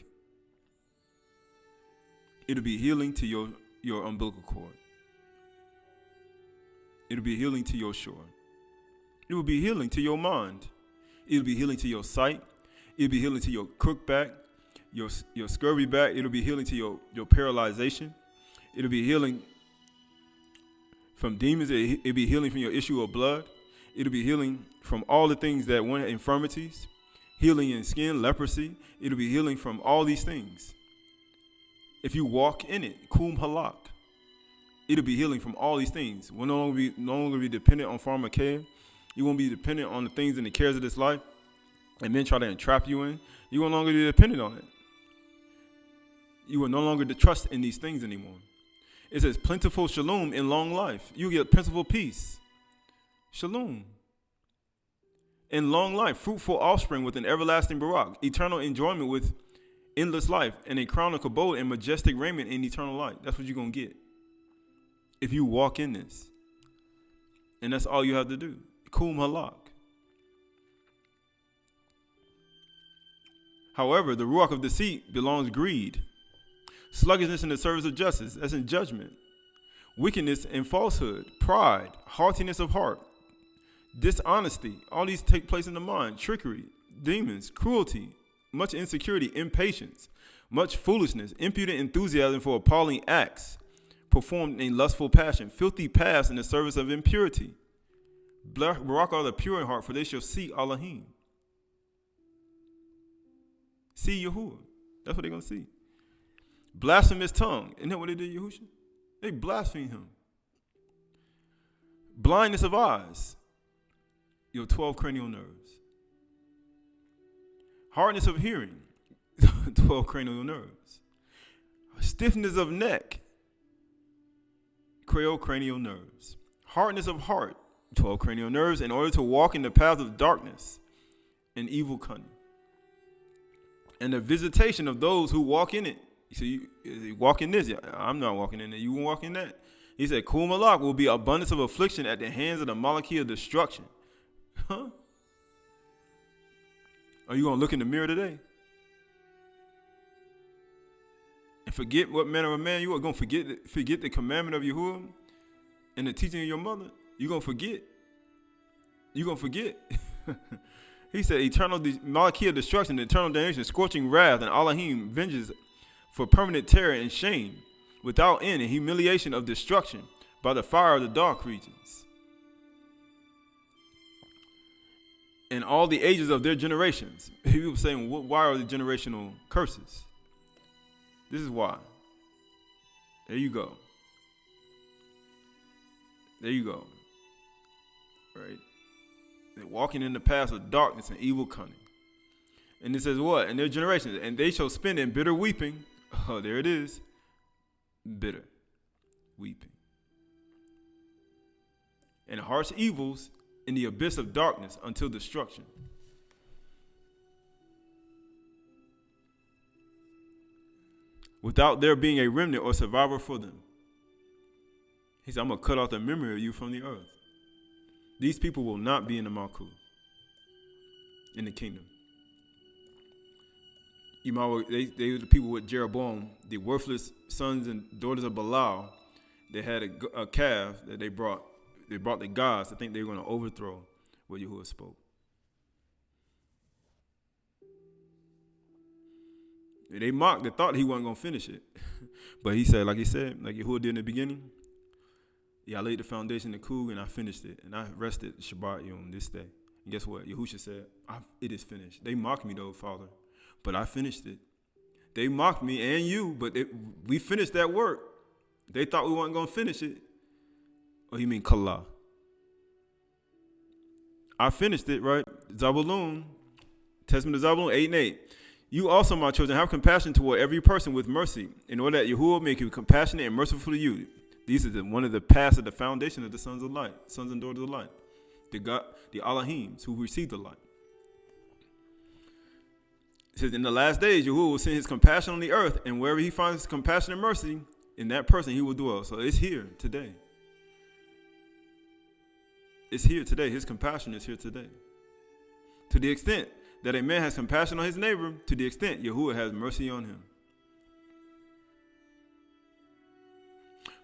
It'll be healing to your umbilical cord. It'll be healing to your shore. It will be healing to your mind. It'll be healing to your sight. It'll be healing to your crook back, your scurvy back. It'll be healing to your paralyzation. It'll be healing from demons. It'll be healing from your issue of blood. It'll be healing from all the things that want infirmities. Healing in skin, leprosy. It'll be healing from all these things. If you walk in it, Qahalath, it'll be healing from all these things. We'll no longer be dependent on pharmacare. You won't be dependent on the things and the cares of this life and men try to entrap you in. You will no longer be dependent on it. You will no longer trust in these things anymore. It says plentiful shalom in long life. You get plentiful peace. Shalom. In long life, fruitful offspring with an everlasting barak, eternal enjoyment with endless life, and a crown of kabod and majestic raiment in eternal life. That's what you're going to get if you walk in this. And that's all you have to do. Qahalath. However, the ruach of deceit belongs greed, sluggishness in the service of justice, that's in judgment, wickedness and falsehood, pride, haughtiness of heart, dishonesty. All these take place in the mind. Trickery, demons, cruelty, much insecurity, impatience, much foolishness, impudent enthusiasm for appalling acts performed in lustful passion, filthy paths in the service of impurity. Barak are the pure in heart, for they shall see Elohim. See Yahuwah. That's what they're going to see. Blasphemous tongue. Isn't that what they did, Yahushua? They blasphemed him. Blindness of eyes. Your 12 cranial nerves. Hardness of hearing. 12 cranial nerves. Stiffness of neck. Cranial nerves. Hardness of heart. 12 cranial nerves, in order to walk in the path of darkness and evil cunning. And the visitation of those who walk in it. So you walk in this. I'm not walking in it. You won't walk in that. He said, Malach will be abundance of affliction at the hands of the Malach of destruction. Huh? Are you going to look in the mirror today? And forget what manner of man you are? Going to forget the commandment of Yahuwah and the teaching of your mother? You're going to forget. You're going to forget. He said, eternal Malach of destruction, eternal damnation, scorching wrath, and Elohim vengeance for permanent terror and shame, without end, and humiliation of destruction by the fire of the dark regions. In all the ages of their generations. People saying, why are the generational curses? This is why. There you go. There you go. Right? They're walking in the paths of darkness and evil cunning. And it says what? In their generations. And they shall spend in bitter weeping. Oh, there it is. Bitter weeping. And harsh evils in the abyss of darkness until destruction. Without there being a remnant or survivor for them. He said, I'm going to cut off the memory of you from the earth. These people will not be in the Malkut, in the kingdom. They were the people with Jeroboam, the worthless sons and daughters of Belial. They had a calf that they brought. They brought the gods to think they were going to overthrow what Yahuwah spoke. They mocked. They thought he wasn't going to finish it. But he said, like Yahuwah did in the beginning, I laid the foundation of Kug and I finished it. And I rested Shabbat Yom this day. And guess what? Yahusha said, it is finished. They mocked me though, Father, but I finished it. They mocked me and you, but we finished that work. They thought we weren't going to finish it. Oh, you mean Qahalath. I finished it, right? Zabulun, Testament of Zabulun 8 and 8. You also, my children, have compassion toward every person with mercy, in order that Yahuwah make you compassionate and merciful to you. These are one of the paths of the foundation of the sons of light, sons and daughters of light. The Allahims who receive the light. It says, in the last days, Yahuwah will send his compassion on the earth, and wherever he finds compassion and mercy, in that person he will dwell. So it's here today. It's here today. His compassion is here today. To the extent that a man has compassion on his neighbor, to the extent Yahuwah has mercy on him.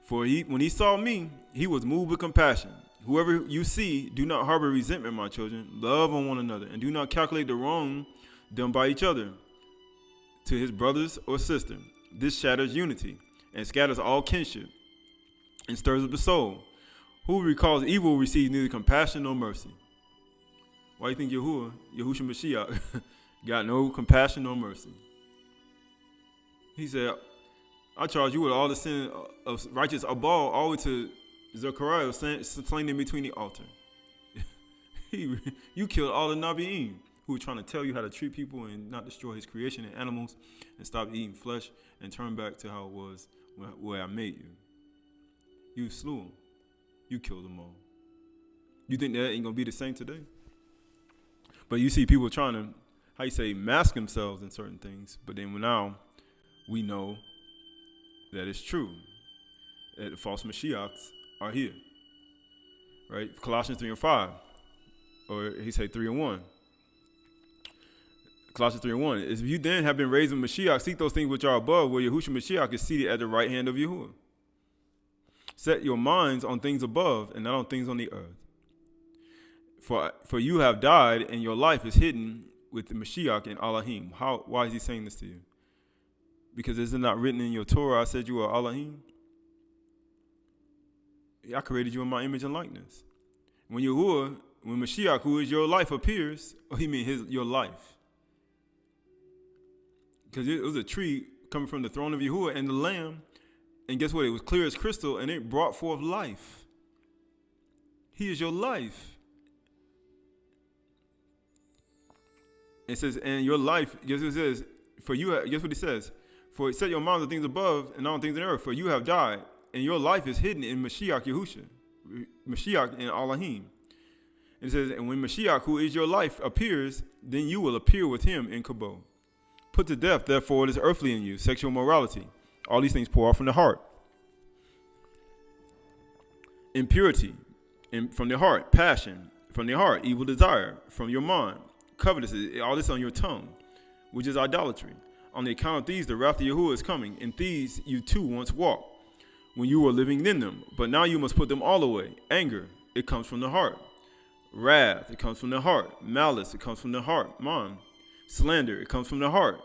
For when he saw me, he was moved with compassion. Whoever you see, do not harbor resentment, my children. Love on one another, and do not calculate the wrong done by each other to his brothers or sister. This shatters unity and scatters all kinship and stirs up the soul. Who recalls evil receives neither compassion nor mercy. Why do you think Yahushua Mashiach, got no compassion nor mercy? He said, I charge you with all the sin of righteous Abal all the way to Zechariah slain in between the altar. You killed all the Nabi'im who were trying to tell you how to treat people and not destroy his creation and animals and stop eating flesh and turn back to how it was where I made you. You slew them. You killed them all. You think that ain't going to be the same today? But you see people trying to, mask themselves in certain things. But then now we know that it's true. That the false Mashiachs are here. Right? Colossians 3 and 5. Or he said 3 and 1. Colossians 3 and 1. If you then have been raised with Mashiach, seek those things which are above, where Yahushua Mashiach is seated at the right hand of Yahuwah. Set your minds on things above and not on things on the earth. For you have died, and your life is hidden with the Mashiach and Allahim. Why is he saying this to you? Because is it not written in your Torah, I said you are Allahim? I created you in my image and likeness. When Mashiach, who is your life, appears, he means your life. Because it was a tree coming from the throne of Yahuwah and the Lamb. And guess what? It was clear as crystal, and it brought forth life. He is your life. It says, and your life, guess what it says? Guess what it says? For set your minds on things above and not on things on earth. For you have died, and your life is hidden in Mashiach Yahusha, Mashiach and Allahim. It says, and when Mashiach, who is your life, appears, then you will appear with him in Kabod. Put to death, therefore, what is earthly in you, sexual morality. All these things pour out from the heart. Impurity, from the heart. Passion, from the heart. Evil desire, from your mind. Covetousness, all this on your tongue, which is idolatry. On the account of these, the wrath of Yahuwah is coming. In these you too once walked, when you were living in them. But now you must put them all away. Anger, it comes from the heart. Wrath, it comes from the heart. Malice, it comes from the heart. Mind. Slander, it comes from the heart.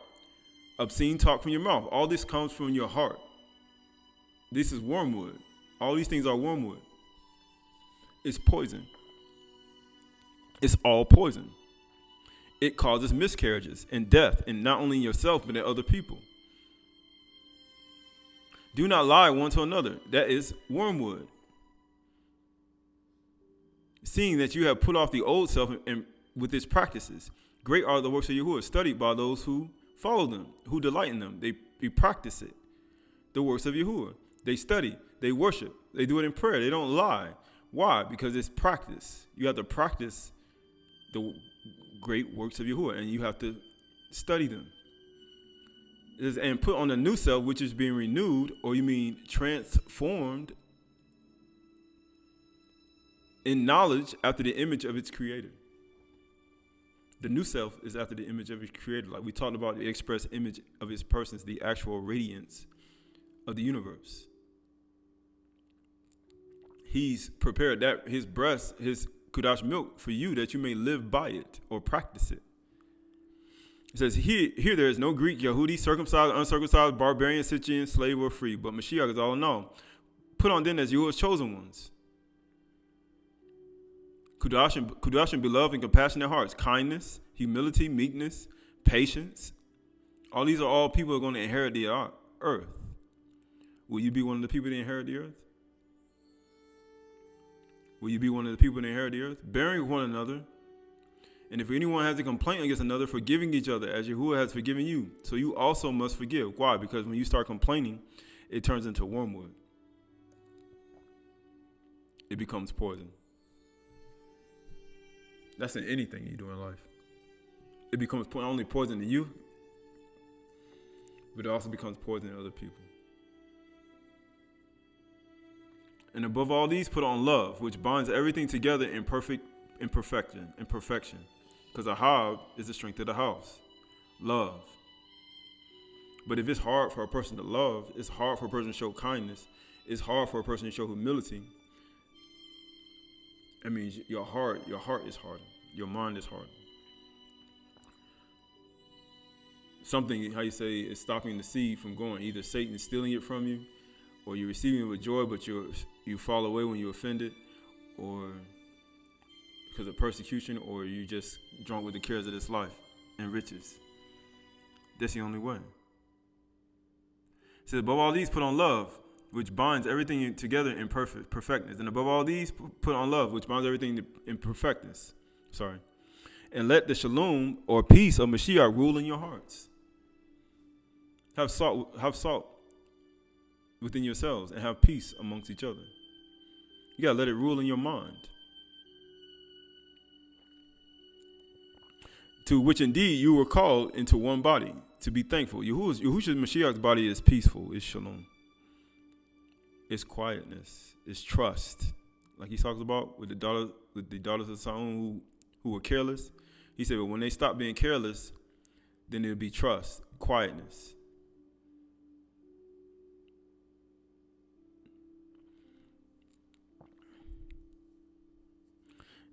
Obscene talk from your mouth. All this comes from your heart. This is wormwood. All these things are wormwood. It's poison. It's all poison. It causes miscarriages and death, and not only in yourself, but in other people. Do not lie one to another. That is wormwood. Seeing that you have put off the old self and with its practices. Great are the works of Yahuwah, studied by those who follow them, who delight in them. They practice it. The works of Yahuwah. They study. They worship. They do it in prayer. They don't lie. Why? Because it's practice. You have to practice the great works of Yahuwah, and you have to study them. And put on the new self, which is being renewed, or you mean transformed in knowledge after the image of its creator. The new self is after the image of its creator. Like we talked about the express image of his persons, the actual radiance of the universe. he's prepared that his breast, his Kudash milk for you, that you may live by it or practice it. It says, here there is no Greek, Yehudi, circumcised, uncircumcised, barbarian, Scythian, slave, or free, but Mashiach is all in all. Put on then as Yahuwah's chosen ones. Kudash and beloved and compassionate hearts, kindness, humility, meekness, patience. All these are all people who are going to inherit the earth. Will you be one of the people that inherit the earth? Will you be one of the people that inherit the earth? Bearing one another. And if anyone has a complaint against another, forgiving each other as Yahuwah has forgiven you. So you also must forgive. Why? Because when you start complaining, it turns into wormwood. It becomes poison. That's in anything you do in life. It becomes not only poison to you, but it also becomes poison to other people. And above all these, put on love, which binds everything together in perfection. Because Ahab is the strength of the house. Love. But if it's hard for a person to love, it's hard for a person to show kindness, it's hard for a person to show humility. I mean, your heart is hardened. Your mind is hardened. Something, how you say, is stopping the seed from going. Either Satan is stealing it from you, or you're receiving it with joy, but you fall away when you're offended, or because of persecution, or you just drunk with the cares of this life and riches. That's the only way. It says, above all these, put on love, which binds everything together in perfectness. And above all these, put on love, which binds everything in perfectness. And let the shalom, or peace of Mashiach, rule in your hearts. Have salt within yourselves, and have peace amongst each other. You got to let it rule in your mind. To which indeed you were called into one body, to be thankful. Yahushua Mashiach's body is peaceful, is shalom. It's quietness, it's trust. Like he talks about with the daughters of Saul who were careless. He said, but when they stop being careless, then it'll be trust, quietness.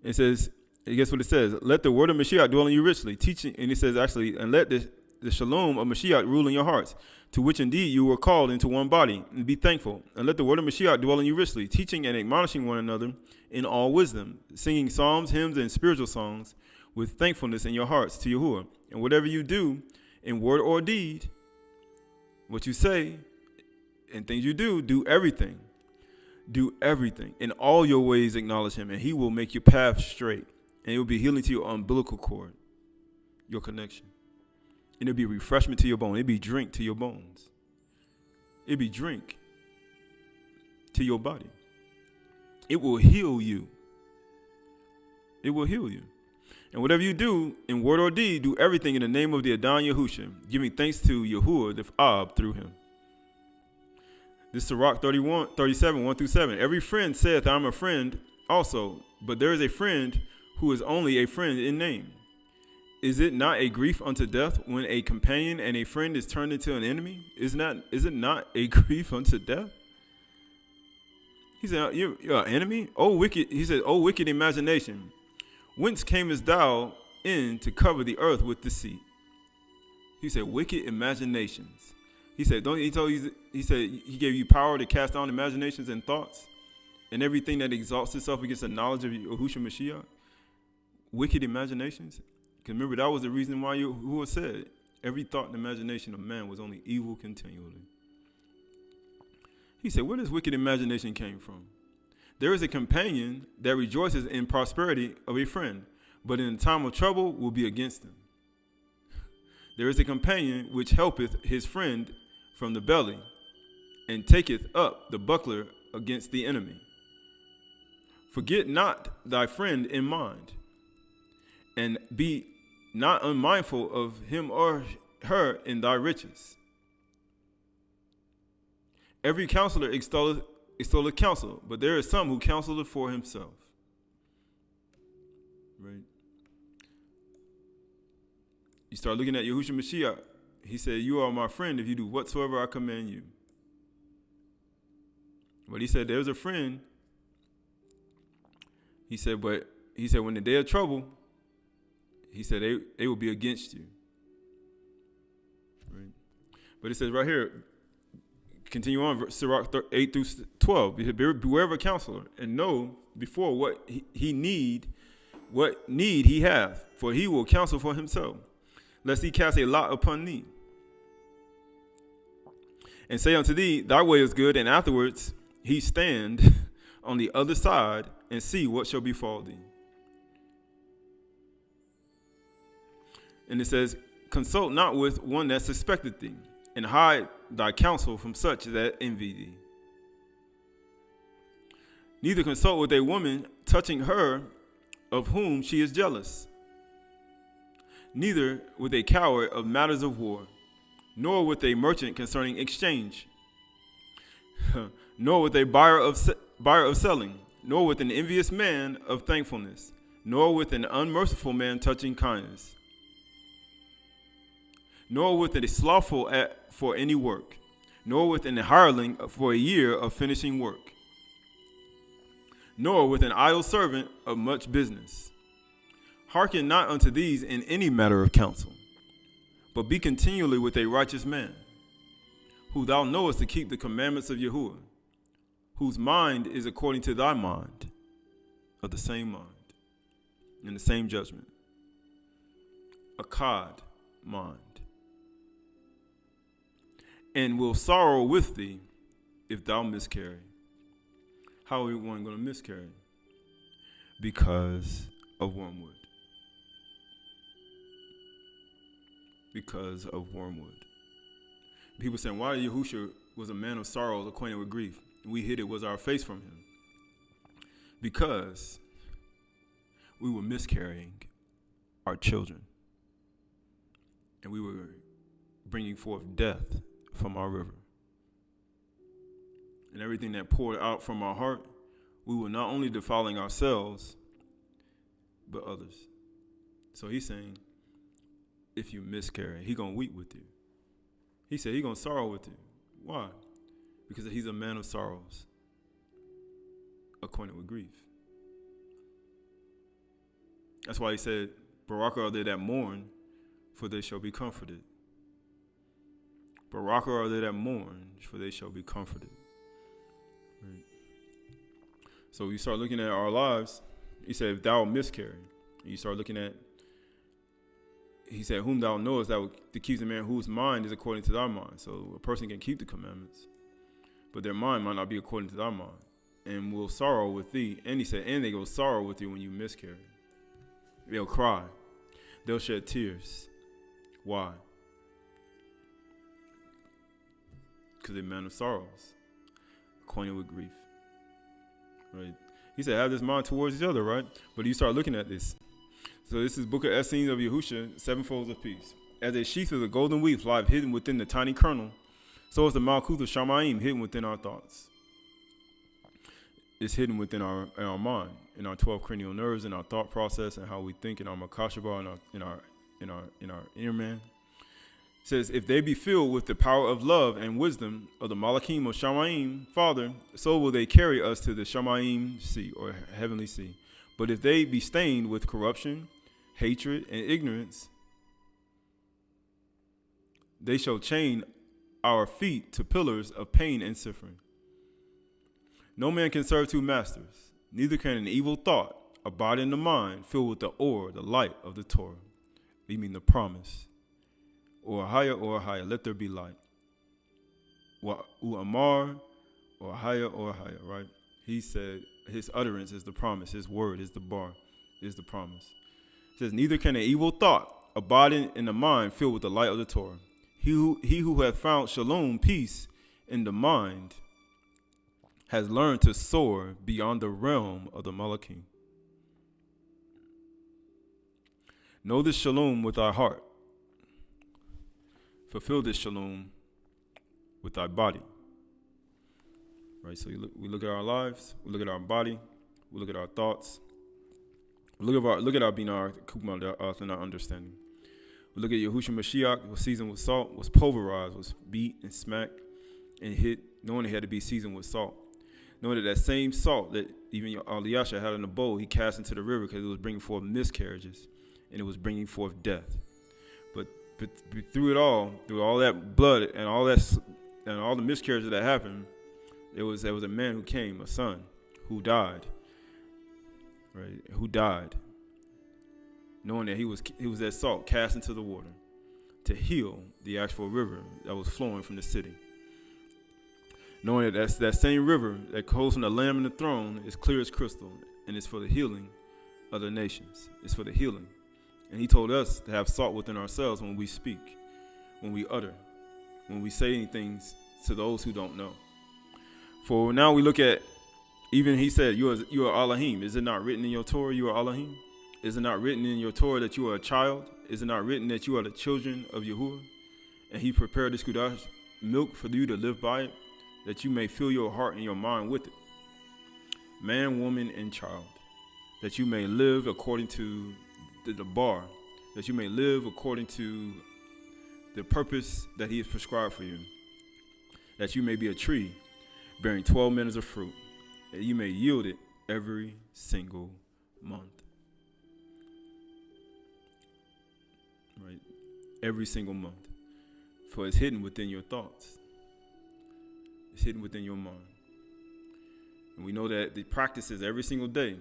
It says, guess what it says? Let the word of Mashiach dwell in you richly, teaching, and it says actually, and let the shalom of Mashiach rule in your hearts, to which indeed you were called into one body, and be thankful. And let the word of Mashiach dwell in you richly, teaching and admonishing one another in all wisdom, singing psalms, hymns, and spiritual songs with thankfulness in your hearts to Yahuwah. And whatever you do, in word or deed, what you say and things you do everything. Do everything. In all your ways acknowledge him, and he will make your path straight. And it will be healing to your umbilical cord, your connection. And it'll be refreshment to your bone. It'll be drink to your bones. It'll be drink to your body. It will heal you. It will heal you. And whatever you do, in word or deed, do everything in the name of the Adon Yahusha, giving thanks to Yahuwah, the Ab, through him. This is Sirach 37, 1-7. Every friend saith, I am a friend also, but there is a friend who is only a friend in name. Is it not a grief unto death when a companion and a friend is turned into an enemy? Is it not a grief unto death? He said, you're an enemy? He said, O wicked imagination, whence camest thou in to cover the earth with deceit? He said, wicked imaginations. He said, he said he gave you power to cast down imaginations and thoughts and everything that exalts itself against the knowledge of Yahushua Mashiach. Wicked imaginations. Because remember, that was the reason why Yahuwah said, every thought and imagination of man was only evil continually. He said, where does wicked imagination came from? There is a companion that rejoices in prosperity of a friend, but in the time of trouble will be against him. There is a companion which helpeth his friend from the belly, and taketh up the buckler against the enemy. Forget not thy friend in mind, and be not unmindful of him or her in thy riches. Every counselor extolleth counsel, but there is some who counsel it for himself. Right? You start looking at Yahushua Mashiach. He said, you are my friend if you do whatsoever I command you. But he said, there's a friend He said, when the day of trouble, he said they will be against you. Right? But it says right here, continue on, Sirach 8 through 12. Beware of a counselor, and know before what need he hath, for he will counsel for himself, lest he cast a lot upon thee. And say unto thee, thy way is good, and afterwards he stand on the other side, and see what shall befall thee. And it says, consult not with one that suspecteth thee, and hide thy counsel from such that envy thee. Neither consult with a woman touching her of whom she is jealous. Neither with a coward of matters of war, nor with a merchant concerning exchange, nor with a buyer of selling, nor with an envious man of thankfulness, nor with an unmerciful man touching kindness, nor with a slothful for any work, nor with an hireling for a year of finishing work, nor with an idle servant of much business. Hearken not unto these in any matter of counsel, but be continually with a righteous man, who thou knowest to keep the commandments of Yahuwah, whose mind is according to thy mind, of the same mind, in the same judgment. Akkad mind. And will sorrow with thee if thou miscarry. How are one going to miscarry? Because of wormwood. Because of wormwood. People saying, why Yahushua was a man of sorrows, acquainted with grief? We hid it was our face from him. Because we were miscarrying our children. And we were bringing forth death from our river. And everything that poured out from our heart, we were not only defiling ourselves, but others. So he's saying, if you miscarry, he's going to weep with you. He said he's going to sorrow with you. Why? Because he's a man of sorrows, acquainted with grief. That's why he said, Barak are they that mourn, for they shall be comforted. Barak are they that mourn, for they shall be comforted. Right. So you start looking at our lives. He said, if thou miscarry, you start looking at, he said, whom thou knowest, that keeps the man whose mind is according to thy mind. So a person can keep the commandments, but their mind might not be according to thy mind, and will sorrow with thee. And he said, and they will sorrow with you when you miscarry. They'll cry. They'll shed tears. Why? Because they're men of sorrows, acquainted with grief. Right? He said, have this mind towards each other, right? But you start looking at this. So this is Book of Essenes of Yahusha, sevenfolds of peace. As a sheath of the golden wheat lies hidden within the tiny kernel, so is the Malkuth of Shamayim hidden within our thoughts. It's hidden within our mind, in our 12 cranial nerves, in our thought process, and how we think, in our makashaba, in our inner man. It says, if they be filled with the power of love and wisdom of the Malachim of Shamayim, Father, so will they carry us to the Shamayim sea, or heavenly sea. But if they be stained with corruption, hatred, and ignorance, they shall chain our feet to pillars of pain and suffering. No man can serve two masters, neither can an evil thought abide in the mind filled with the or, the light of the Torah. You mean the promise. Or higher, let there be light. Amar, or higher, right? He said his utterance is the promise, his word is the bar, is the promise. It says, neither can an evil thought abide in the mind filled with the light of the Torah. He who hath found shalom, peace, in the mind, has learned to soar beyond the realm of the Malachim. Know this shalom with thy heart. Fulfill this shalom with thy body. Right, so we look at our lives, we look at our body, we look at our thoughts, we look at our being, our kukma, and our understanding. We look at Yahushua Mashiach, was seasoned with salt, was pulverized, was beat and smacked and hit, knowing it had to be seasoned with salt. Knowing that same salt that even Aydahchay had in the bowl, he cast into the river because it was bringing forth miscarriages and it was bringing forth death. But through it all, through all that blood and all the miscarriages that happened, there was a man who came, a son, who died. Right? Who died, knowing that he was that salt cast into the water to heal the actual river that was flowing from the city. Knowing that that's that same river that goes from the Lamb and the throne is clear as crystal, and it's for the healing of the nations. It's for the healing. And he told us to have salt within ourselves when we speak, when we utter, when we say things to those who don't know. For now we look at, even he said, you are Elohim. Is it not written in your Torah you are Elohim? Is it not written in your Torah that you are a child? Is it not written that you are the children of Yahuwah? And he prepared this Chdash milk for you to live by it, that you may fill your heart and your mind with it. Man, woman, and child, that you may live according to the bar, that you may live according to the purpose that he has prescribed for you, that you may be a tree bearing 12 manners of fruit, that you may yield it every single month. Right? Every single month. For it's hidden within your thoughts. It's hidden within your mind. And we know that the practices every single day.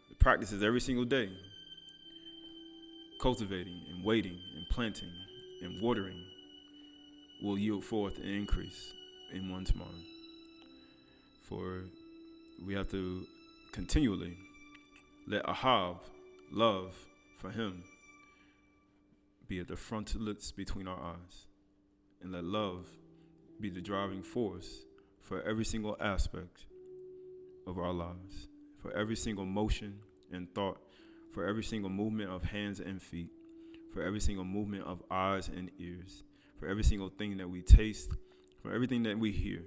The practices every single day. Cultivating and waiting and planting and watering will yield forth an increase in one's mind. For we have to continually let Ahab, love for him, be at the frontlets between our eyes. And let love be the driving force for every single aspect of our lives. For every single motion and thought. For every single movement of hands and feet. For every single movement of eyes and ears. For every single thing that we taste. For everything that we hear.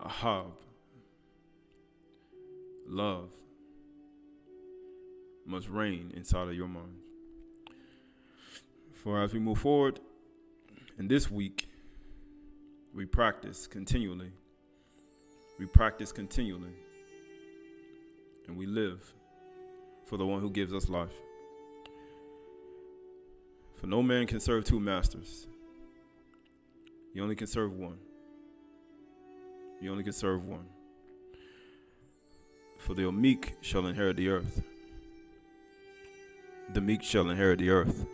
Ahab, love, must reign inside of your mind. For as we move forward in this week, we practice continually. We practice continually. And we live for the one who gives us life. For no man can serve two masters. You only can serve one. You only can serve one. For the meek shall inherit the earth. The meek shall inherit the earth.